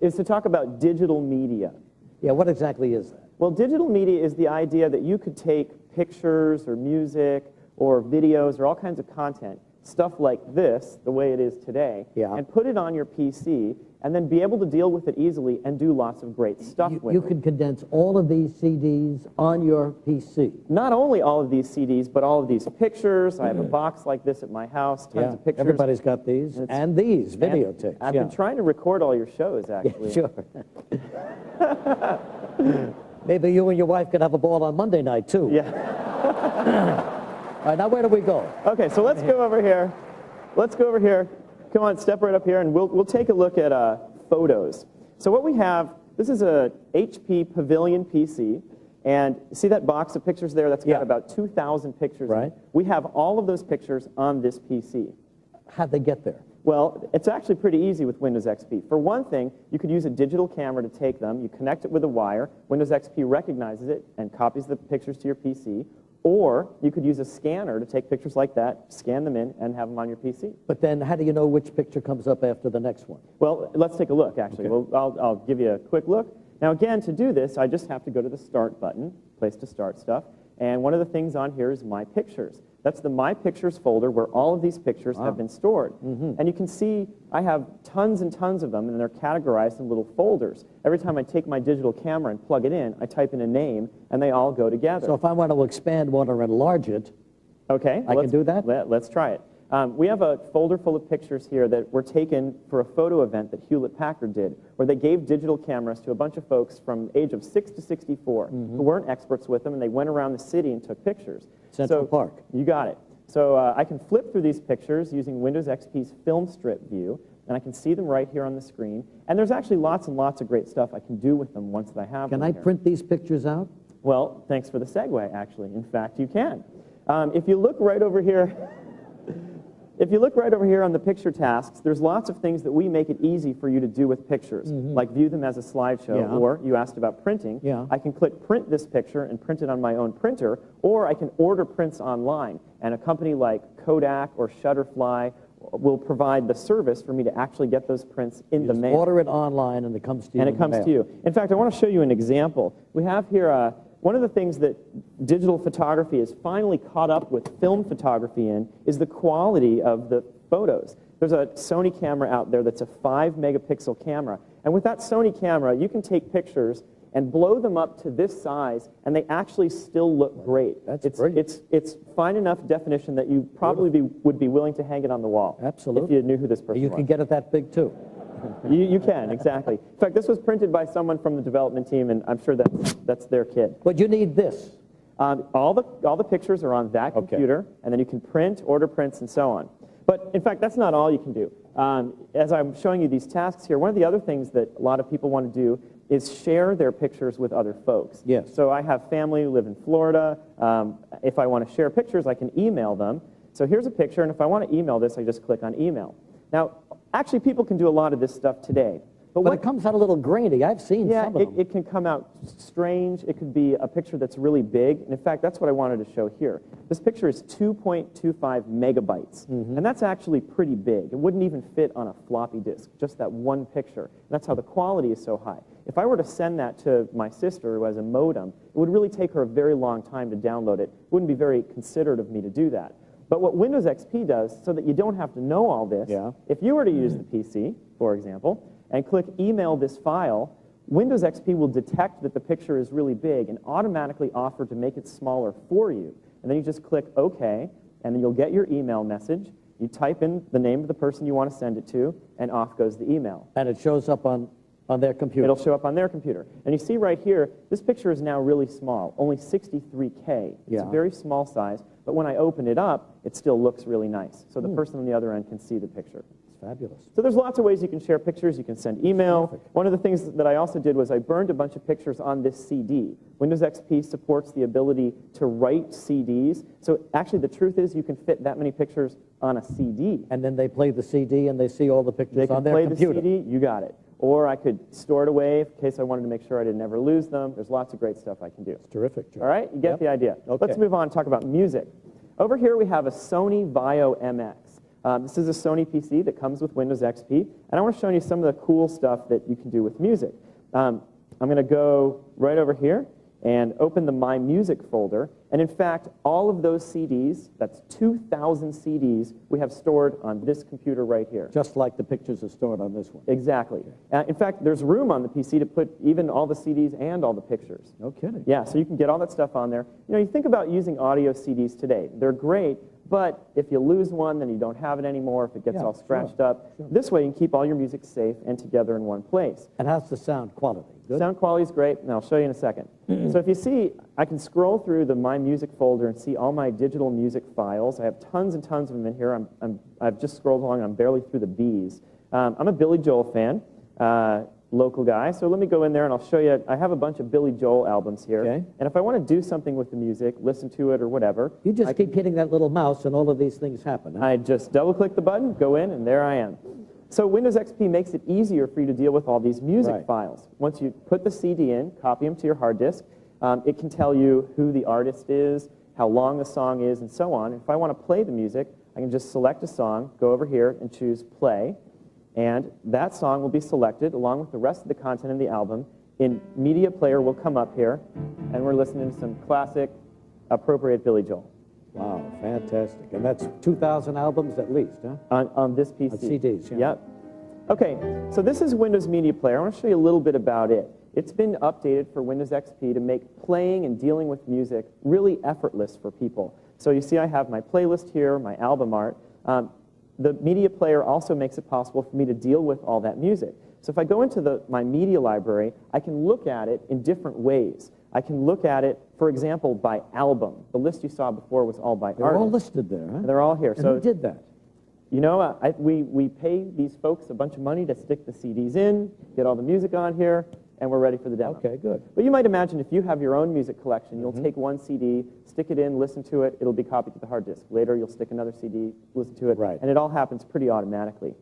is to talk about digital media. Yeah, what exactly is that? Well, digital media is the idea that you could take pictures or music or videos or all kinds of content, stuff like this, the way it is today, and put it on your PC and then be able to deal with it easily and do lots of great stuff with it. You can condense all of these CDs on your PC. Not only all of these CDs, but all of these pictures. I have a box like this at my house, tons of pictures. Everybody's got these, and these videotapes. I've been trying to record all your shows, actually. Sure. Maybe you and your wife could have a ball on Monday night, too. Yeah. All right, now where do we go? Okay, so let's go over here. Let's go over here. Come on, step right up here, and we'll take a look at photos. So what we have, this is a HP Pavilion PC, and see that box of pictures there? That's got about 2,000 pictures in it. We have all of those pictures on this PC. How'd they get there? Well, it's actually pretty easy with Windows XP. For one thing, you could use a digital camera to take them. You connect it with a wire. Windows XP recognizes it and copies the pictures to your PC. Or you could use a scanner to take pictures like that, scan them in, and have them on your PC. But then how do you know which picture comes up after the next one? Well, let's take a look, actually. Okay. Well, I'll give you a quick look. Now, again, to do this, I just have to go to the Start button, place to start stuff. And one of the things on here is My Pictures. That's the My Pictures folder where all of these pictures have been stored. And you can see I have tons and tons of them, and they're categorized in little folders. Every time I take my digital camera and plug it in, I type in a name, and they all go together. So if I want to expand one or enlarge it, okay, I can do that? Let's try it. We have a folder full of pictures here that were taken for a photo event that Hewlett-Packard did, where they gave digital cameras to a bunch of folks from age of 6 to 64 who weren't experts with them, and they went around the city and took pictures. Central Park. You got it. So I can flip through these pictures using Windows XP's film strip view, and I can see them right here on the screen. And there's actually lots and lots of great stuff I can do with them once I have them Can I here. print these pictures out? Well, thanks for the segue, actually. In fact, you can. If you look right over here, if you look right over here on the picture tasks, there's lots of things that we make it easy for you to do with pictures, like view them as a slideshow, Yeah. or you asked about printing. Yeah. I can click print this picture and print it on my own printer, or I can order prints online, and a company like Kodak or Shutterfly will provide the service for me to actually get those prints in the mail. Order it online and it comes to you. And it comes to you. In fact, I want to show you an example. We have here one of the things that digital photography has finally caught up with film photography in is the quality of the photos. There's a Sony camera out there that's a 5-megapixel camera. And with that Sony camera, you can take pictures and blow them up to this size, and they actually still look great. It's fine enough definition that you probably would be willing to hang it on the wall. Absolutely. If you knew who this person You was. can get it that big, too. You can, exactly. In fact, this was printed by someone from the development team, and I'm sure that's their kid. But you need this. All the pictures are on that computer, and then you can print, order prints, and so on. But in fact, that's not all you can do. As I'm showing you these tasks here, one of the other things that a lot of people want to do is share their pictures with other folks. Yes. So I have family who live in Florida. If I want to share pictures, I can email them. So here's a picture, and if I want to email this, I just click on email. Now, actually, people can do a lot of this stuff today. But it comes out a little grainy. I've seen some of them. It can come out strange. It could be a picture that's really big. And in fact, that's what I wanted to show here. This picture is 2.25 megabytes. And that's actually pretty big. It wouldn't even fit on a floppy disk, just that one picture. And that's how the quality is so high. If I were to send that to my sister who has a modem, it would really take her a very long time to download it. It wouldn't be very considerate of me to do that. But what Windows XP does, so that you don't have to know all this, if you were to use the PC, for example, and click email this file, Windows XP will detect that the picture is really big and automatically offer to make it smaller for you. And then you just click OK, and then you'll get your email message. You type in the name of the person you want to send it to, and off goes the email. And it shows up on their computer. It'll show up on their computer. And you see right here, this picture is now really small, only 63K. It's a very small size, but when I open it up, it still looks really nice. So the person on the other end can see the picture. Fabulous. So there's lots of ways you can share pictures. You can send email. One of the things that I also did was I burned a bunch of pictures on this CD. Windows XP supports the ability to write CDs. So actually the truth is you can fit that many pictures on a CD. And then they play the CD and they see all the pictures on their computer. They can play the CD, you got it. Or I could store it away in case I wanted to make sure I didn't ever lose them. There's lots of great stuff I can do. It's terrific, Joe. All right, you get the idea. Okay. Let's move on and talk about music. Over here we have a Sony Vaio MX. This is a Sony PC that comes with Windows XP, and I want to show you some of the cool stuff that you can do with music. I'm going to go right over here and open the My Music folder, and in fact, all of those CDs, that's 2,000 CDs, we have stored on this computer right here. Just like the pictures are stored on this one. Exactly. In fact, there's room on the PC to put even all the CDs and all the pictures. No kidding. Yeah, so you can get all that stuff on there. You know, you think about using audio CDs today. They're great, but if you lose one, then you don't have it anymore if it gets all scratched up. This way, you can keep all your music safe and together in one place. And how's the sound quality? Good? Sound quality is great, and I'll show you in a second. So if you see, I can scroll through the My Music folder and see all my digital music files. I have tons and tons of them in here. I've just scrolled along. I'm barely through the B's. I'm a Billy Joel fan, local guy. So let me go in there and I'll show you. I have a bunch of Billy Joel albums here. Okay. And if I want to do something with the music, listen to it or whatever. You just keep hitting that little mouse and all of these things happen. Huh? I just double-click the button, go in, and there I am. So Windows XP makes it easier for you to deal with all these music files. Once you put the CD in, copy them to your hard disk, it can tell you who the artist is, how long the song is, and so on. If I want to play the music, I can just select a song, go over here, and choose Play. And that song will be selected along with the rest of the content in the album. In Media Player will come up here, and we're listening to some classic, appropriate Billy Joel. Wow, fantastic. And that's 2,000 albums at least, huh? On this PC. On CDs, yeah. Yep. Okay, so this is Windows Media Player. I want to show you a little bit about it. It's been updated for Windows XP to make playing and dealing with music really effortless for people. So you see I have my playlist here, my album art. The Media Player also makes it possible for me to deal with all that music. So if I go into my media library, I can look at it in different ways. I can look at it for example, by album. The list you saw before was all by They're artist. all listed there, huh? They're all here. And So who did that? You know, we pay these folks a bunch of money to stick the CDs in, get all the music on here, and we're ready for the demo. Okay, good. But you might imagine if you have your own music collection, you'll take one CD, stick it in, listen to it, it'll be copied to the hard disk. Later, you'll stick another CD, listen to it, Right. and it all happens pretty automatically.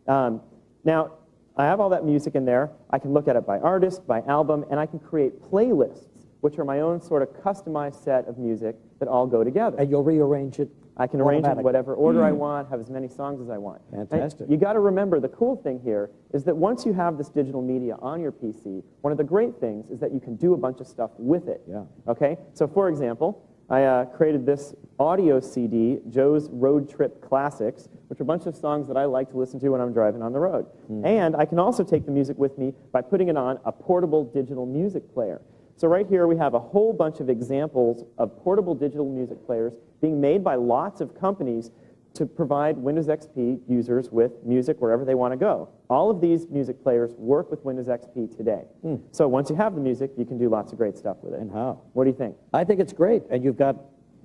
Now, I have all that music in there. I can look at it by artist, by album, and I can create playlists, which are my own sort of customized set of music that all go together. And you'll rearrange it? I can arrange it in whatever order I want, have as many songs as I want. Fantastic. And you got to remember, the cool thing here is that once you have this digital media on your PC, one of the great things is that you can do a bunch of stuff with it. Yeah. Okay? So for example, I created this audio CD, Joe's Road Trip Classics, which are a bunch of songs that I like to listen to when I'm driving on the road. And I can also take the music with me by putting it on a portable digital music player. So right here we have a whole bunch of examples of portable digital music players being made by lots of companies to provide Windows XP users with music wherever they want to go. All of these music players work with Windows XP today. So once you have the music, you can do lots of great stuff with it. And how? What do you think? I think it's great. And you've got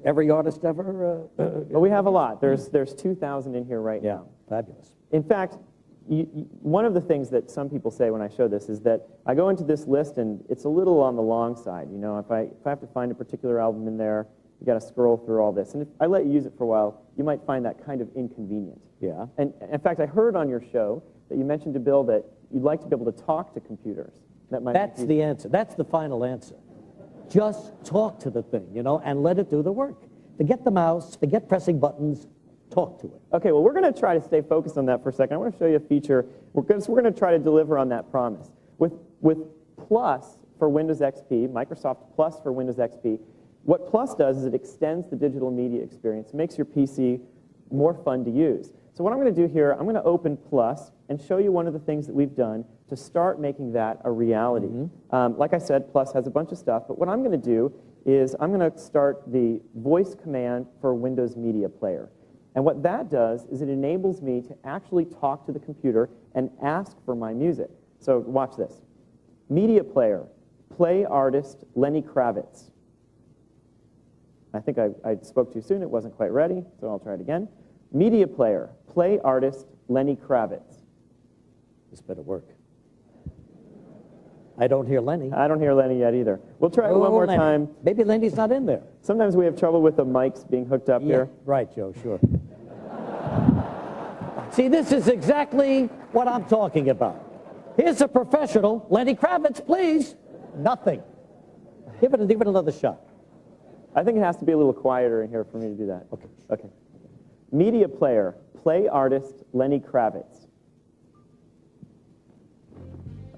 every artist ever? Well, we have a lot. There's 2,000 in here right now. Fabulous. In fact, one of the things that some people say when I show this is that I go into this list and it's a little on the long side. You know, if I have to find a particular album in there, you got to scroll through all this. And if I let you use it for a while, you might find that kind of inconvenient. Yeah. And in fact, I heard on your show that you mentioned to Bill that you'd like to be able to talk to computers. That's the answer. That's the final answer. Just talk to the thing, you know, and let it do the work. Forget the mouse, forget pressing buttons, talk to it. Okay, well, we're going to try to stay focused on that for a second. I want to show you a feature. We're going to try to deliver on that promise. With Plus for Windows XP, Microsoft Plus for Windows XP, what Plus does is it extends the digital media experience, makes your PC more fun to use. So what I'm going to do here, I'm going to open Plus and show you one of the things that we've done to start making that a reality. Like I said, Plus has a bunch of stuff, but what I'm going to do is I'm going to start the voice command for Windows Media Player. And what that does is it enables me to actually talk to the computer and ask for my music. So watch this. Media Player, play artist Lenny Kravitz. I think I spoke too soon. It wasn't quite ready, so I'll try it again. Media Player, play artist Lenny Kravitz. This better work. I don't hear Lenny. I don't hear Lenny yet either. We'll try it one more time. Maybe Lenny's not in there. Sometimes we have trouble with the mics being hooked up here. Right, Joe, sure. See, this is exactly what I'm talking about. Here's a professional. Lenny Kravitz, please. Nothing. Give it another shot. I think it has to be a little quieter in here for me to do that. Okay. Media Player, play artist Lenny Kravitz.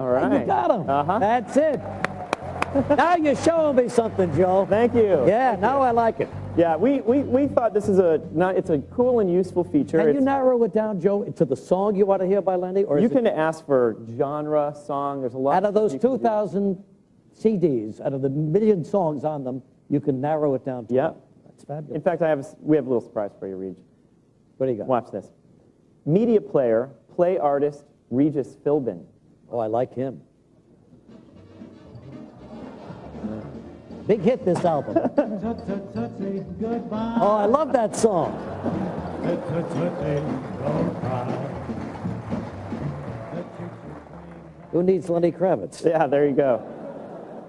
All right. You got him. That's it. Now you're showing me something, Joe. Thank you. Yeah, now I like it. Yeah, we thought this is it's a cool and useful feature. Can you narrow it down, Joe, to the song you want to hear by Lenny? Or you can ask for genre, song. There's a lot. Out of those 2,000 CDs, out of the million songs on them, you can narrow it down to Yeah. That's fabulous. In fact, we have a little surprise for you, Reg. What do you got? Watch this. Media Player, play artist Regis Philbin. Oh, I like him. Big hit, this album. Oh, I love that song. Who needs Lenny Kravitz? Yeah, there you go.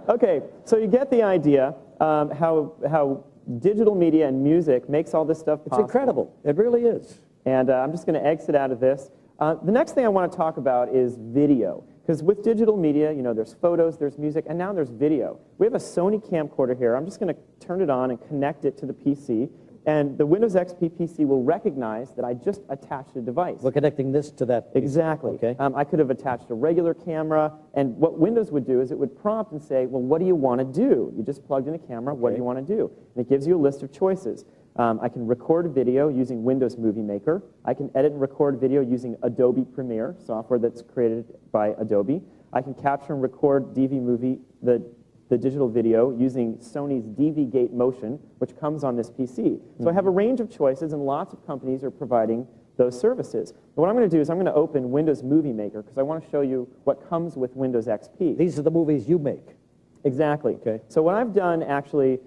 Okay, so you get the idea how digital media and music makes all this stuff possible. It's incredible. It really is. And I'm just going to exit out of this. The next thing I want to talk about is video. Because with digital media, you know, there's photos, there's music, and now there's video. We have a Sony camcorder here. I'm just going to turn it on and connect it to the PC. And the Windows XP PC will recognize that I just attached a device. We're connecting this to that. Exactly. Okay. I could have attached a regular camera, and what Windows would do is it would prompt and say, well, what do you want to do? You just plugged in a camera, what do you want to do? And it gives you a list of choices. I can record video using Windows Movie Maker. I can edit and record video using Adobe Premiere, software that's created by Adobe. I can capture and record DV movie, the digital video, using Sony's DV Gate Motion, which comes on this PC. So I have a range of choices, and lots of companies are providing those services. And what I'm going to do is I'm going to open Windows Movie Maker, because I want to show you what comes with Windows XP. These are the movies you make. Exactly. Okay. So what I've done actually,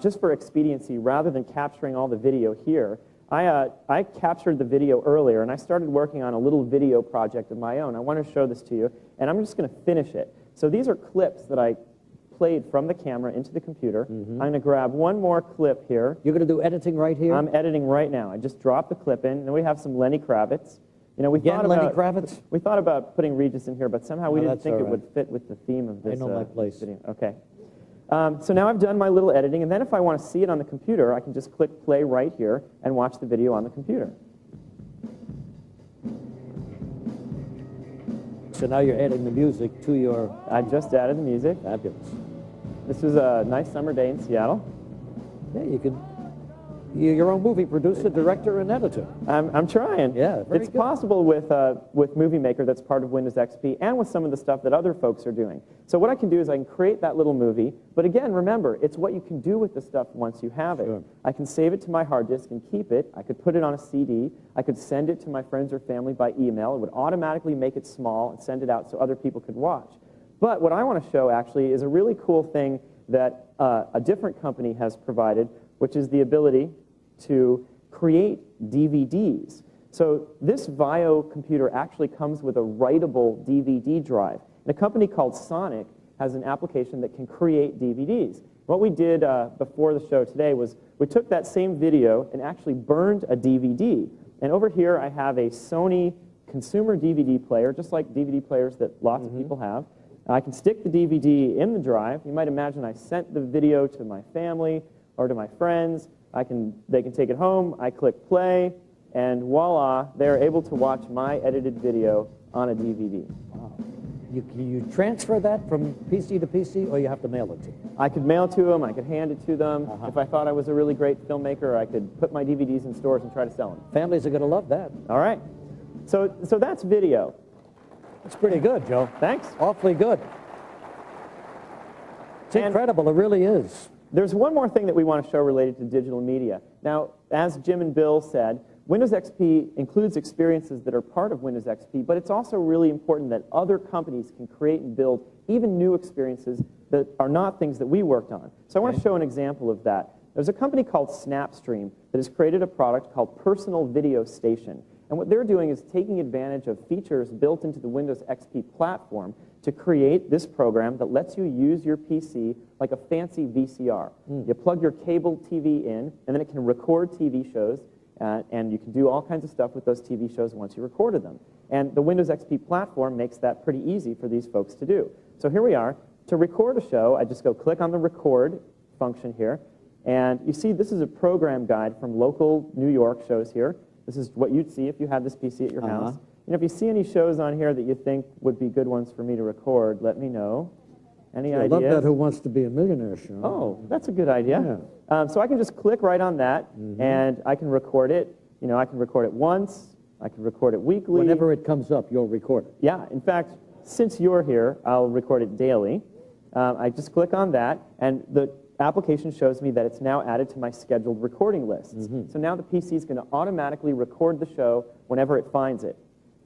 just for expediency, rather than capturing all the video here, I captured the video earlier, and I started working on a little video project of my own. I want to show this to you, and I'm just going to finish it. So these are clips that I played from the camera into the computer. I'm going to grab one more clip here. You're going to do editing right here? I'm editing right now. I just dropped the clip in, and we have some Lenny Kravitz. You know, we Again, thought Lenny about Kravitz? we thought about putting Regis in here, but somehow we No, didn't think that's it all would right. fit with the theme of this. I know my place. Video. Okay. So now I've done my little editing, and then if I want to see it on the computer, I can just click play right here and watch the video on the computer. So now you're adding the music to your... I just added the music. Fabulous. This was a nice summer day in Seattle. Yeah, you can... You're your own movie producer, director, and editor. I'm trying. Yeah, very It's good. possible with Movie Maker that's part of Windows XP and with some of the stuff that other folks are doing. So what I can do is I can create that little movie, but again, remember, it's what you can do with the stuff once you have it. Sure. I can save it to my hard disk and keep it. I could put it on a CD. I could send it to my friends or family by email. It would automatically make it small and send it out so other people could watch. But what I want to show actually is a really cool thing that a different company has provided, which is the ability to create DVDs. So this VAIO computer actually comes with a writable DVD drive. And a company called Sonic has an application that can create DVDs. What we did before the show today was we took that same video and actually burned a DVD. And over here I have a Sony consumer DVD player, just like DVD players that lots of people have. I can stick the DVD in the drive. You might imagine I sent the video to my family or to my friends. They can take it home. I click play, and voila, they're able to watch my edited video on a DVD. Wow. You transfer that from PC to PC, or you have to mail it to them? I could mail it to them. I could hand it to them. If I thought I was a really great filmmaker, I could put my DVDs in stores and try to sell them. Families are going to love that. All right. So that's video. It's pretty good, Joe. Thanks. Awfully good. It's incredible. It really is. There's one more thing that we want to show related to digital media. Now, as Jim and Bill said, Windows XP includes experiences that are part of Windows XP, but it's also really important that other companies can create and build even new experiences that are not things that we worked on. So I want to show an example of that. There's a company called Snapstream that has created a product called Personal Video Station. And what they're doing is taking advantage of features built into the Windows XP platform to create this program that lets you use your PC like a fancy VCR. You plug your cable TV in, and then it can record TV shows, and you can do all kinds of stuff with those TV shows once you recorded them. And the Windows XP platform makes that pretty easy for these folks to do. So here we are. To record a show, I just go click on the record function here, and you see this is a program guide from local New York shows here. This is what you'd see if you had this PC at your house. And if you see any shows on here that you think would be good ones for me to record, let me know. Any ideas? I love that Who Wants to Be a Millionaire show. Oh, that's a good idea. So I can just click right on that, and I can record it. You know, I can record it once. I can record it weekly. Whenever it comes up, you'll record it. Yeah. In fact, since you're here, I'll record it daily. I just click on that, and the application shows me that it's now added to my scheduled recording lists. So now the PC is going to automatically record the show whenever it finds it.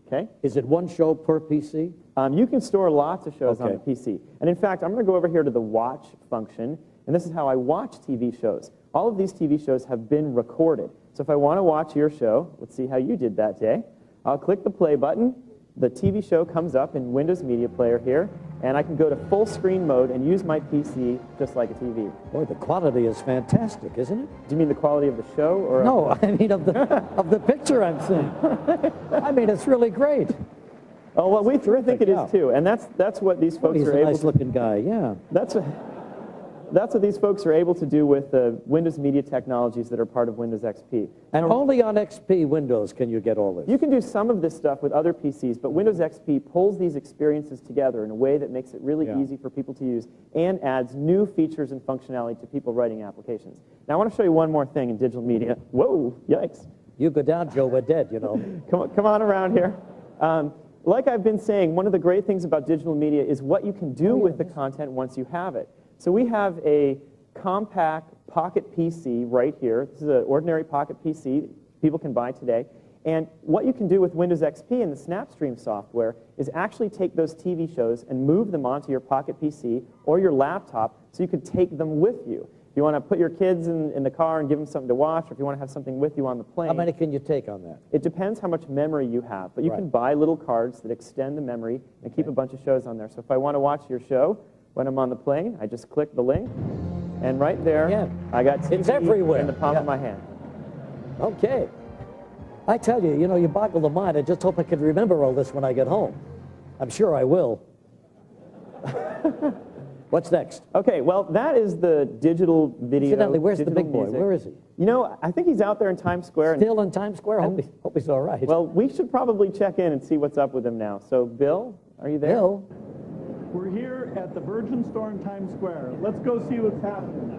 Okay? Is it one show per PC? You can store lots of shows on Okay. the PC. And in fact, I'm going to go over here to the watch function, and this is how I watch TV shows. All of these TV shows have been recorded. So if I want to watch your show, let's see how you did that day. I'll click the play button. The TV show comes up in Windows Media Player here, and I can go to full screen mode and use my PC just like a TV. Boy, the quality is fantastic, isn't it? Do you mean the quality of the show? Or No, I mean of the picture I'm seeing. I mean, it's really great. Oh, well, we think it is too, and that's what these folks He's are a able to... nice-looking guy, yeah. That's what these folks are able to do with the Windows Media technologies that are part of Windows XP. And only on XP Windows can you get all this. You can do some of this stuff with other PCs, but Windows XP pulls these experiences together in a way that makes it really easy for people to use and adds new features and functionality to people writing applications. Now, I want to show you one more thing in digital media. Whoa, yikes. You go down, Joe, we're dead, you know. Come on around here. Like I've been saying, one of the great things about digital media is what you can do with the content once you have it. So we have a Compaq Pocket PC right here. This is an ordinary Pocket PC people can buy today. And what you can do with Windows XP and the Snapstream software is actually take those TV shows and move them onto your Pocket PC or your laptop so you could take them with you. If you want to put your kids in the car and give them something to watch, or if you want to have something with you on the plane. How many can you take on that? It depends how much memory you have, but you can buy little cards that extend the memory and keep a bunch of shows on there. So if I want to watch your show when I'm on the plane, I just click the link, and right there, I got TV it's everywhere in the palm of my hand. Okay. I tell you, you boggle the mind. I just hope I can remember all this when I get home. I'm sure I will. What's next? Okay, well, that is the digital video. Incidentally, where's the digital big boy? music. Where is he? I think he's out there in Times Square. Still in Times Square? Hope he's all right. Well, we should probably check in and see what's up with him now. So, Bill, are you there? Bill? We're here at the Virgin Store in Times Square. Let's go see what's happening.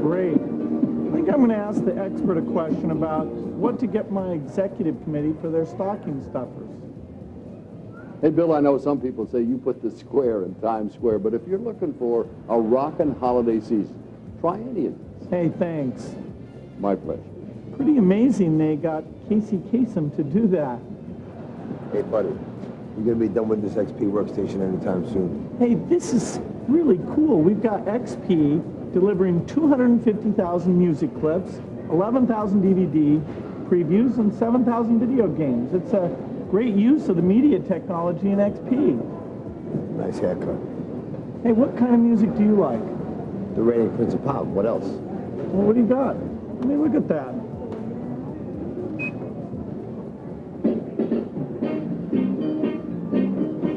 Great. I think I'm going to ask the expert a question about what to get my executive committee for their stocking stuffers. Hey, Bill, I know some people say you put the square in Times Square, but if you're looking for a rockin' holiday season, try any of these. Hey, thanks. My pleasure. Pretty amazing they got Casey Kasem to do that. Hey, buddy, you're going to be done with this XP workstation anytime soon. Hey, this is really cool. We've got XP delivering 250,000 music clips, 11,000 DVD previews, and 7,000 video games. It's a great use of the media technology in XP. Nice haircut. Hey, what kind of music do you like? The reigning Prince of Pop. What else? Well, what do you got? Let me look at that.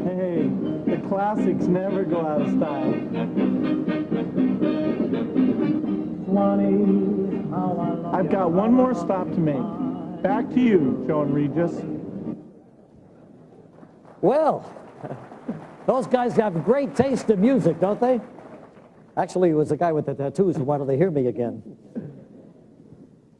Hey, the classics never go out of style. I've got one more stop to make. Back to you, Joe and Regis. Well, those guys have great taste in music, don't they? Actually, it was the guy with the tattoos who wanted to hear me again.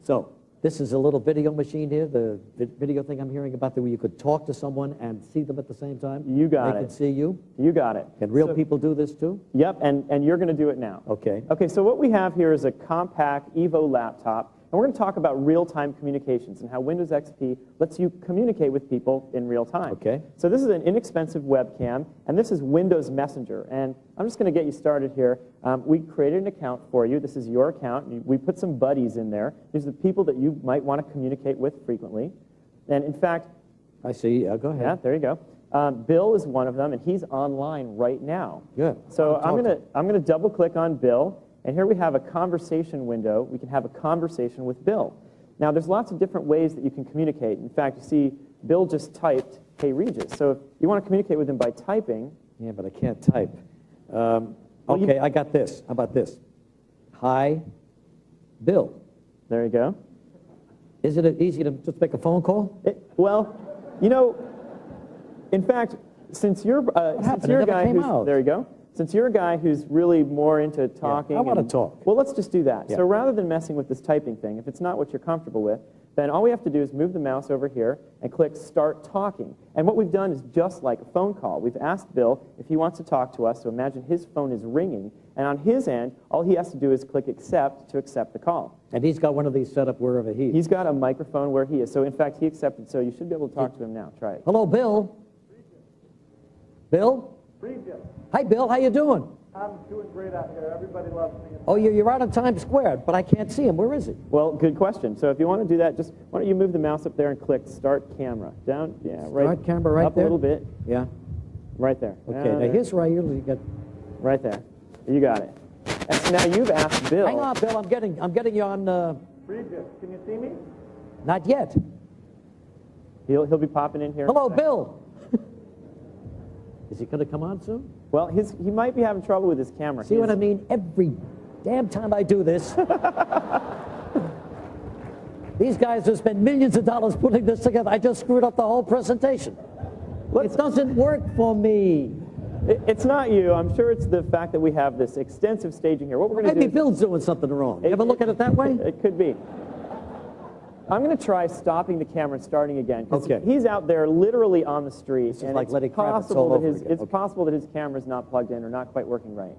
So, this is a little video machine here, the video thing I'm hearing about, where you could talk to someone and see them at the same time. You got They it. can see you. You got it. Can real people do this too? Yep, and you're going to do it now. Okay. Okay, so what we have here is a Compaq Evo laptop, and we're going to talk about real-time communications and how Windows XP lets you communicate with people in real time. Okay. So this is an inexpensive webcam, and this is Windows Messenger. And I'm just going to get you started here. We created an account for you. This is your account. We put some buddies in there. These are the people that you might want to communicate with frequently. And in fact... I see. Go ahead. Yeah, there you go. Bill is one of them, and he's online right now. Good. So I'm going to double-click on Bill. And here we have a conversation window. We can have a conversation with Bill. Now, there's lots of different ways that you can communicate. In fact, you see, Bill just typed, "Hey, Regis." So if you want to communicate with him by typing... Yeah, but I can't type. Okay, I got this. How about this? Hi, Bill. There you go. Isn't it easy to just make a phone call? Well, you know, in fact, since you're a guy who's... There you go. Since you're a guy who's really more into talking... I want to talk. Well, let's just do that. Yeah. So rather than messing with this typing thing, if it's not what you're comfortable with, then all we have to do is move the mouse over here and click Start Talking. And what we've done is just like a phone call. We've asked Bill if he wants to talk to us, so imagine his phone is ringing, and on his end, all he has to do is click Accept to accept the call. And he's got one of these set up wherever he is. He's got a microphone where he is. So in fact, he accepted, so you should be able to talk to him now. Try it. Hello, Bill. Bill? Hi, Bill. How you doing? I'm doing great out here. Everybody loves me. Oh, you're out on Times Square, but I can't see him. Where is he? Well, good question. So if you want to do that, just why don't you move the mouse up there and click Start Camera. Down, right. Start camera right up there? a little bit. Yeah. Right there. Okay, now here's where I usually get... Right there. You got it. And so now you've asked Bill... Hang on, Bill. I'm getting you on... Regis, can you see me? Not yet. He'll be popping in here. Hello, Bill. Is he going to come on soon? Well, he might be having trouble with his camera. See what I mean? Every damn time I do this, these guys have spent millions of dollars putting this together. I just screwed up the whole presentation. It doesn't work for me. It's not you. I'm sure it's the fact that we have this extensive staging here. What we're going to do... Maybe Bill's doing something wrong. You ever look at it that way? It could be. I'm going to try stopping the camera and starting again. 'Cause Okay. he's out there literally on the street. This is and like it's Lenny Kravitz possible all that over his, again. It's Okay. possible that his camera's not plugged in or not quite working right.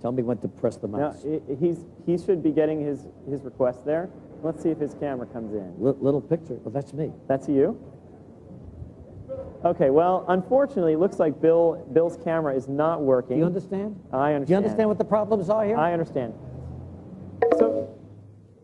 Tell me when to press the Now, mouse. he should be getting his request there. Let's see if his camera comes in. Little picture. Well, that's me. That's you? Okay, well, unfortunately, it looks like Bill's camera is not working. Do you understand? I understand. Do you understand what the problems are here? I understand. So,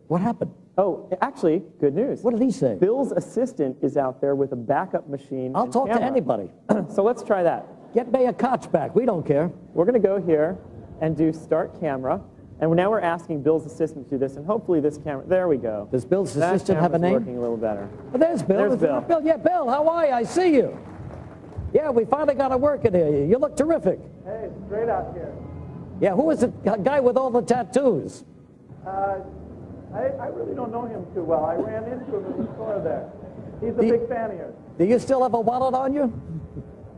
what happened? Oh, actually, good news. What did he say? Bill's assistant is out there with a backup machine. I'll and talk to camera. anybody. So let's try that. Get me a Koch back. We don't care. We're going to go here and do start camera. And now we're asking Bill's assistant to do this, and hopefully this camera, there we go. Does Bill's That assistant have a camera's name? working a little better. Oh, there's Bill. There's Is Bill. that Bill. Yeah, Bill, how are you? I see you. Yeah, we finally got to work in here. You look terrific. Hey, it's great out here. Yeah, who is the guy with all the tattoos? I really don't know him too well. I ran into him in the store there. He's a big fan of yours. Do you still have a wallet on you?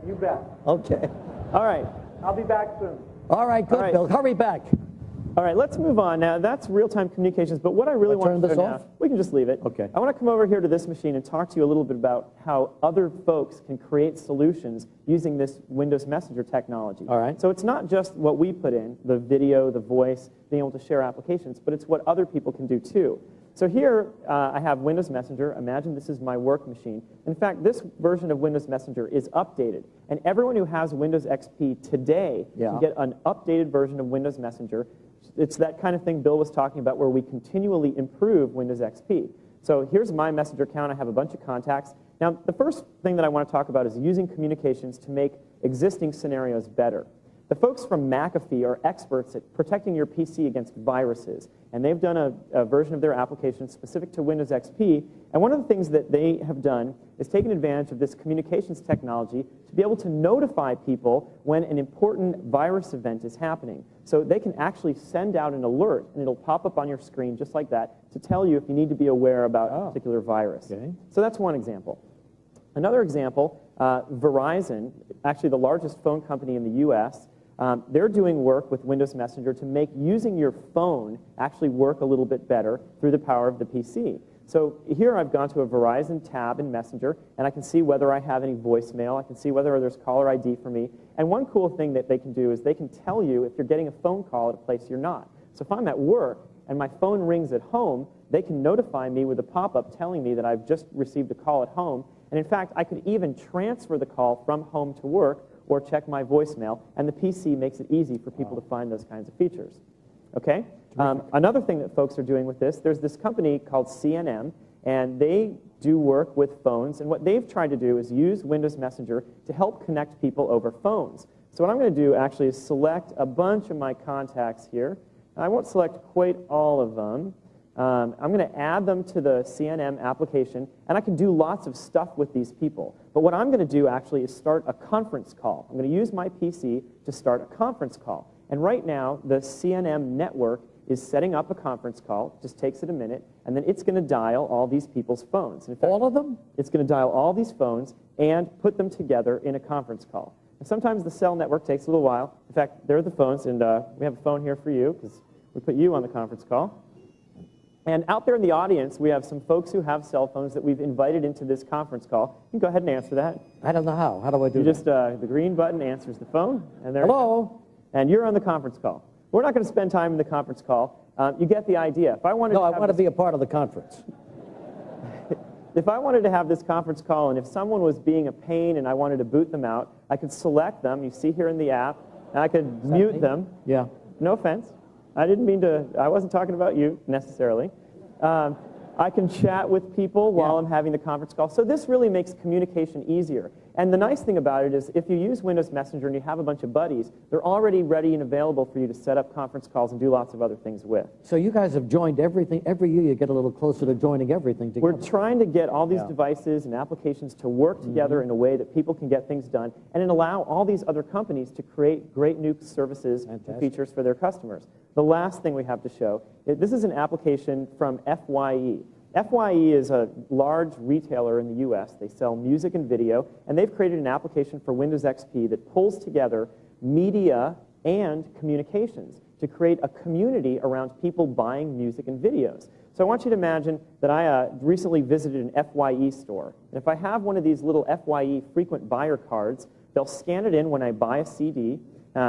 You bet. Okay. All right. I'll be back soon. All right, good, All right. Bill. Hurry back. All right, let's move on. Now, that's real-time communications, but what I really want turn to this do off? now, we can just leave it. Okay. I want to come over here to this machine and talk to you a little bit about how other folks can create solutions using this Windows Messenger technology. All right. So it's not just what we put in, the video, the voice, being able to share applications, but it's what other people can do too. So here I have Windows Messenger. Imagine this is my work machine. In fact, this version of Windows Messenger is updated. And everyone who has Windows XP today can get an updated version of Windows Messenger. It's that kind of thing Bill was talking about where we continually improve Windows XP. So here's my Messenger account. I have a bunch of contacts. Now, the first thing that I want to talk about is using communications to make existing scenarios better. The folks from McAfee are experts at protecting your PC against viruses, and they've done a version of their application specific to Windows XP, and one of the things that they have done is taken advantage of this communications technology to be able to notify people when an important virus event is happening. So they can actually send out an alert, and it'll pop up on your screen just like that to tell you if you need to be aware about a particular virus. Okay. So that's one example. Another example, Verizon, actually the largest phone company in the US, they're doing work with Windows Messenger to make using your phone actually work a little bit better through the power of the PC. So here I've gone to a Verizon tab in Messenger, and I can see whether I have any voicemail. I can see whether there's caller ID for me. And one cool thing that they can do is they can tell you if you're getting a phone call at a place you're not. So if I'm at work and my phone rings at home, they can notify me with a pop-up telling me that I've just received a call at home. And in fact, I could even transfer the call from home to work or check my voicemail, and the PC makes it easy for people to find those kinds of features. Okay? Another thing that folks are doing with this, there's this company called CNM, and they do work with phones, and what they've tried to do is use Windows Messenger to help connect people over phones. So what I'm going to do actually is select a bunch of my contacts here. I won't select quite all of them. I'm going to add them to the CNM application, and I can do lots of stuff with these people. But what I'm going to do actually is start a conference call. I'm going to use my PC to start a conference call. And right now, the CNM network is setting up a conference call. It just takes it a minute, and then it's going to dial all these people's phones. In fact, all of them? It's going to dial all these phones and put them together in a conference call. And sometimes the cell network takes a little while. In fact, there are the phones, and we have a phone here for you because we put you on the conference call. And out there in the audience, we have some folks who have cell phones that we've invited into this conference call. You can go ahead and answer that. I don't know how. How do I do you that? just, the green button answers the phone. And there. Hello? And you're on the conference call. We're not going to spend time in the conference call. You get the idea. If I wanted I want to be a part of the conference. If I wanted to have this conference call and if someone was being a pain and I wanted to boot them out, I could select them. You see here in the app. And I could mute them. Yeah. No offense. I didn't mean to, I wasn't talking about you necessarily. I can chat with people while I'm having the conference call. So this really makes communication easier. And the nice thing about it is if you use Windows Messenger and you have a bunch of buddies, they're already ready and available for you to set up conference calls and do lots of other things with. So you guys have joined everything. Every year you get a little closer to joining everything together. We're trying to get all these devices and applications to work together in a way that people can get things done and then allow all these other companies to create great new services and features for their customers. The last thing we have to show, this is an application from FYE. FYE is a large retailer in the US. They sell music and video, and they've created an application for Windows XP that pulls together media and communications to create a community around people buying music and videos. So I want you to imagine that I recently visited an FYE store. And if I have one of these little FYE frequent buyer cards, they'll scan it in when I buy a CD.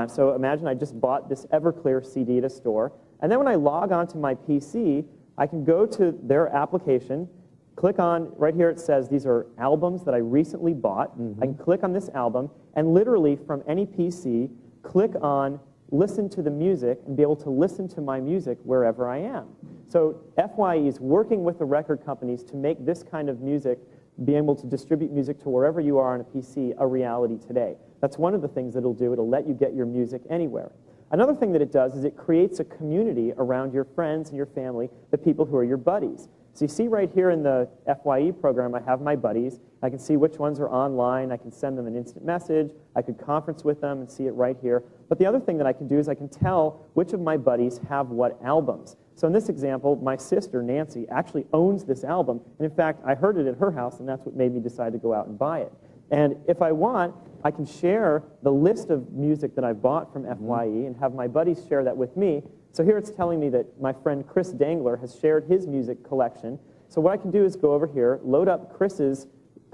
So imagine I just bought this Everclear CD at a store. And then when I log onto my PC, I can go to their application, click on, right here it says these are albums that I recently bought. I can click on this album, and literally from any PC, click on listen to the music and be able to listen to my music wherever I am. So FYE is working with the record companies to make this kind of music, be able to distribute music to wherever you are on a PC, a reality today. That's one of the things that it'll do. It'll let you get your music anywhere. Another thing that it does is it creates a community around your friends and your family, the people who are your buddies. So you see right here in the FYE program, I have my buddies. I can see which ones are online. I can send them an instant message. I could conference with them and see it right here. But the other thing that I can do is I can tell which of my buddies have what albums. So in this example, my sister, Nancy, actually owns this album. And in fact, I heard it at her house, and that's what made me decide to go out and buy it. And if I want, I can share the list of music that I bought from FYE and have my buddies share that with me. So here it's telling me that my friend Chris Dangler has shared his music collection. So what I can do is go over here, load up Chris's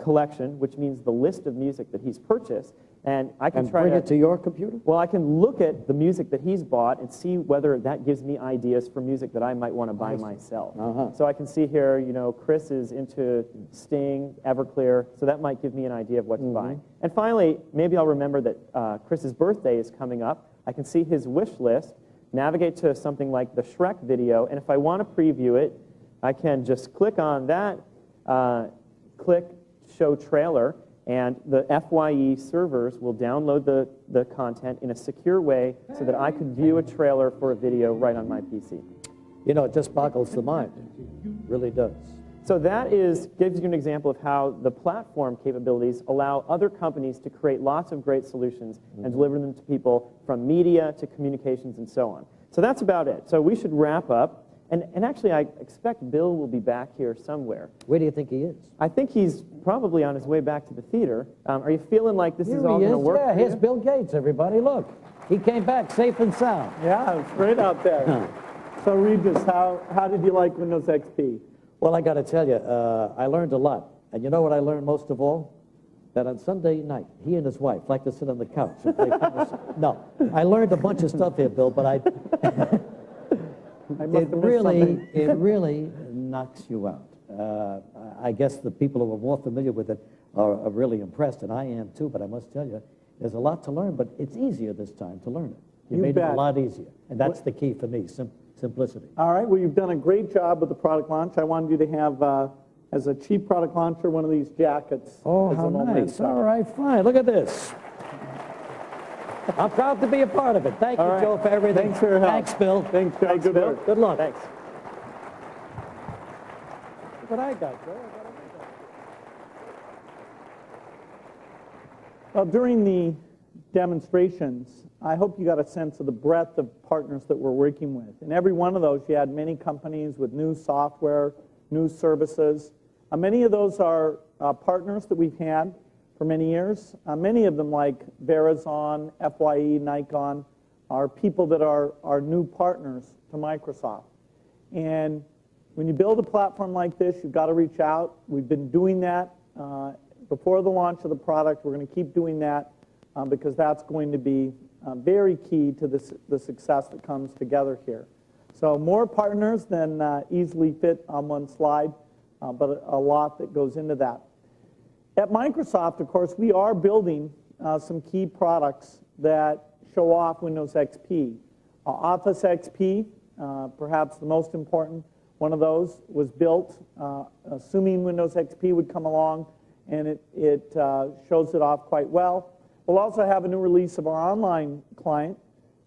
collection, which means the list of music that he's purchased, and I can bring it to your computer? Well, I can look at the music that he's bought and see whether that gives me ideas for music that I might want to buy myself. So I can see here, you know, Chris is into Sting, Everclear, so that might give me an idea of what to buy. And finally, maybe I'll remember that Chris's birthday is coming up. I can see his wish list, navigate to something like the Shrek video, and if I want to preview it, I can just click on that, click Show Trailer, and the FYE servers will download the content in a secure way so that I could view a trailer for a video right on my PC. You know, it just boggles the mind. It really does. So that gives you an example of how the platform capabilities allow other companies to create lots of great solutions and deliver them to people from media to communications and so on. So that's about it. So we should wrap up. And actually, I expect Bill will be back here somewhere. Where do you think he is? I think he's probably on his way back to the theater. Are you feeling like this is all going to work? Yeah, here's Bill Gates, everybody. Look, he came back safe and sound. Yeah, it's great out there. So Regis, how did you like Windows XP? Well, I got to tell you, I learned a lot. And you know what I learned most of all? That on Sunday night, he and his wife like to sit on the couch and play No, I learned a bunch of stuff here, Bill, but it really knocks you out. I guess the people who are more familiar with it are really impressed, and I am too, but I must tell you, there's a lot to learn, but it's easier this time to learn it. You made it a lot easier, and that's the key for me, simplicity. All right, well, you've done a great job with the product launch. I wanted you to have, as a cheap product launcher, one of these jackets. Oh, how nice. All right, fine. Look at this. I'm proud to be a part of it. Thank you, Joe, for everything. Thanks for your help. Thanks, Bill. Thanks, Joe. Good work. Good luck. Thanks. Look what I got, Joe. Well, during the demonstrations, I hope you got a sense of the breadth of partners that we're working with. In every one of those, you had many companies with new software, new services. Many of those are partners that we've had for many years. Many of them, like Verizon, FYE, Nikon, are people that are new partners to Microsoft. And when you build a platform like this, you've got to reach out. We've been doing that before the launch of the product. We're going to keep doing that because that's going to be very key to the success that comes together here. So more partners than easily fit on one slide, but a lot that goes into that. At Microsoft, of course, we are building some key products that show off Windows XP. Office XP, perhaps the most important one of those, was built assuming Windows XP would come along, and it shows it off quite well. We'll also have a new release of our online client,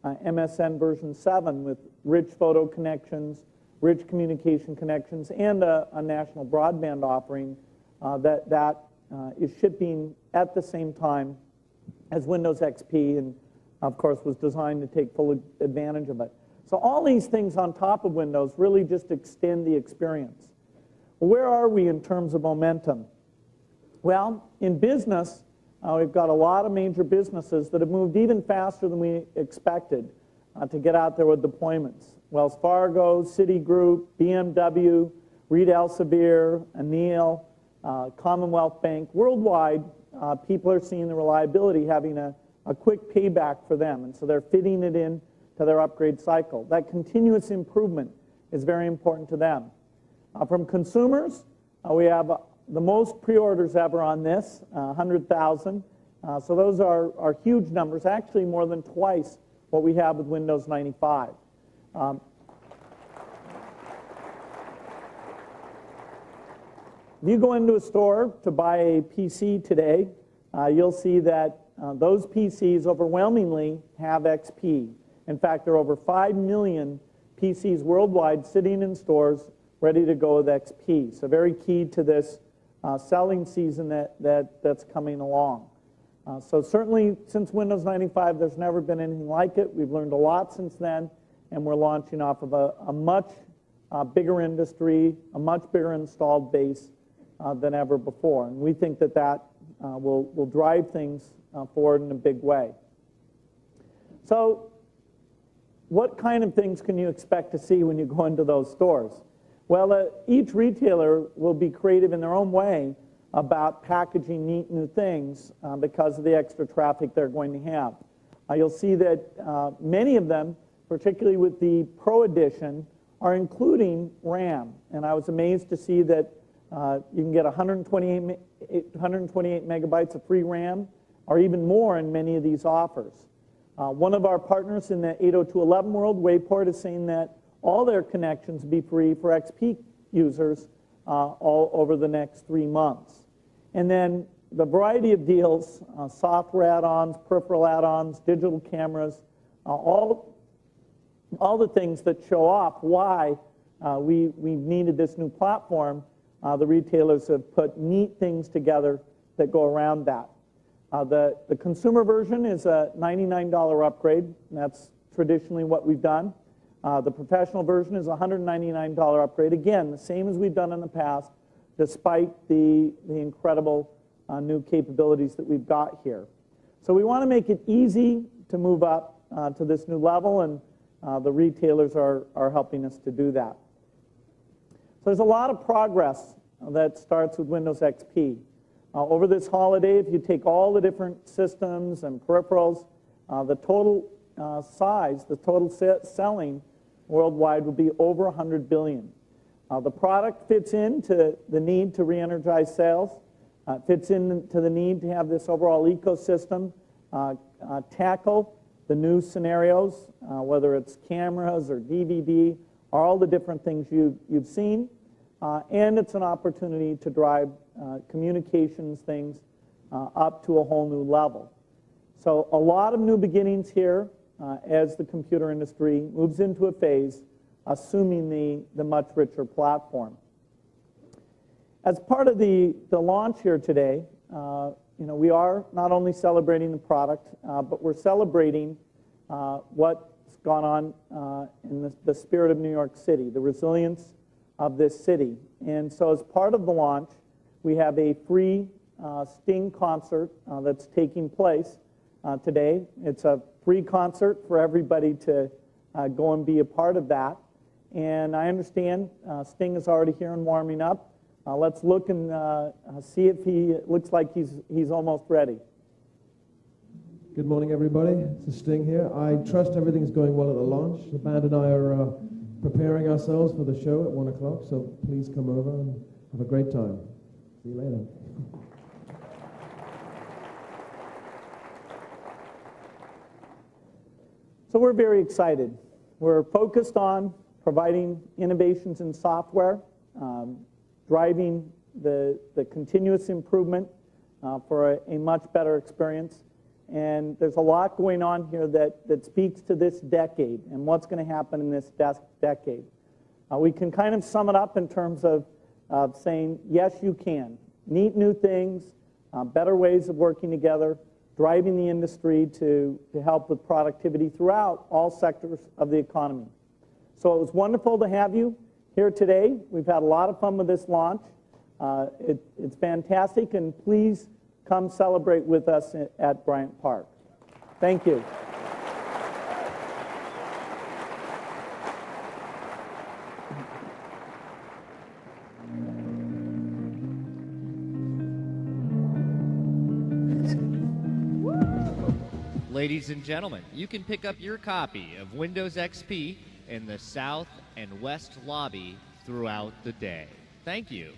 MSN version 7, with rich photo connections, rich communication connections, and a national broadband offering that is shipping at the same time as Windows XP, and of course was designed to take full advantage of it. So all these things on top of Windows really just extend the experience. Where are we in terms of momentum? Well, in business, we've got a lot of major businesses that have moved even faster than we expected to get out there with deployments. Wells Fargo, Citigroup, BMW, Reed Elsevier, Anil, Commonwealth Bank. Worldwide, people are seeing the reliability having a quick payback for them, and so they're fitting it in to their upgrade cycle. That continuous improvement is very important to them. From consumers, we have the most pre-orders ever on this, 100,000. So those are huge numbers, actually more than twice what we have with Windows 95. If you go into a store to buy a PC today, you'll see that those PCs overwhelmingly have XP. In fact, there are over 5 million PCs worldwide sitting in stores ready to go with XP. So very key to this selling season that's coming along. So certainly since Windows 95, there's never been anything like it. We've learned a lot since then, and we're launching off of a much bigger industry, a much bigger installed base than ever before. And we think that will drive things forward in a big way. So what kind of things can you expect to see when you go into those stores? Well, each retailer will be creative in their own way about packaging neat new things because of the extra traffic they're going to have. You'll see that many of them, particularly with the Pro Edition, are including RAM. And I was amazed to see that you can get 128 megabytes of free RAM, or even more in many of these offers. One of our partners in the 802.11 world, Wayport, is saying that all their connections be free for XP users all over the next 3 months. And then the variety of deals, software add-ons, peripheral add-ons, digital cameras, all the things that show off why we needed this new platform. The retailers have put neat things together that go around that. The consumer version is a $99 upgrade, and that's traditionally what we've done. The professional version is a $199 upgrade. Again, the same as we've done in the past, despite the incredible new capabilities that we've got here. So we want to make it easy to move up to this new level, and the retailers are helping us to do that. So there's a lot of progress that starts with Windows XP. Over this holiday, if you take all the different systems and peripherals, the total size, the total selling worldwide will be over 100 billion. The product fits into the need to re-energize sales, fits into the need to have this overall ecosystem tackle the new scenarios, whether it's cameras or DVD, all the different things you've seen, and it's an opportunity to drive communications things up to a whole new level. So a lot of new beginnings here as the computer industry moves into a phase assuming the much richer platform. As part of the launch here today, we are not only celebrating the product, but we're celebrating what's gone on in the spirit of New York City, the resilience of this city. And so as part of the launch, we have a free Sting concert that's taking place today. It's a free concert for everybody to go and be a part of that. And I understand Sting is already here and warming up. Let's look and see if it looks like he's almost ready. Good morning, everybody. It's Sting here. I trust everything's going well at the launch. The band and I are preparing ourselves for the show at 1 o'clock, so please come over and have a great time. See you later. So we're very excited. We're focused on providing innovations in software, driving the continuous improvement for a much better experience. And there's a lot going on here that speaks to this decade and what's going to happen in this decade. We can kind of sum it up in terms of saying, yes, you can. Neat new things, better ways of working together, driving the industry to help with productivity throughout all sectors of the economy. So it was wonderful to have you here today. We've had a lot of fun with this launch. It's fantastic, and please come celebrate with us at Bryant Park. Thank you. Ladies and gentlemen, you can pick up your copy of Windows XP in the South and West lobby throughout the day. Thank you.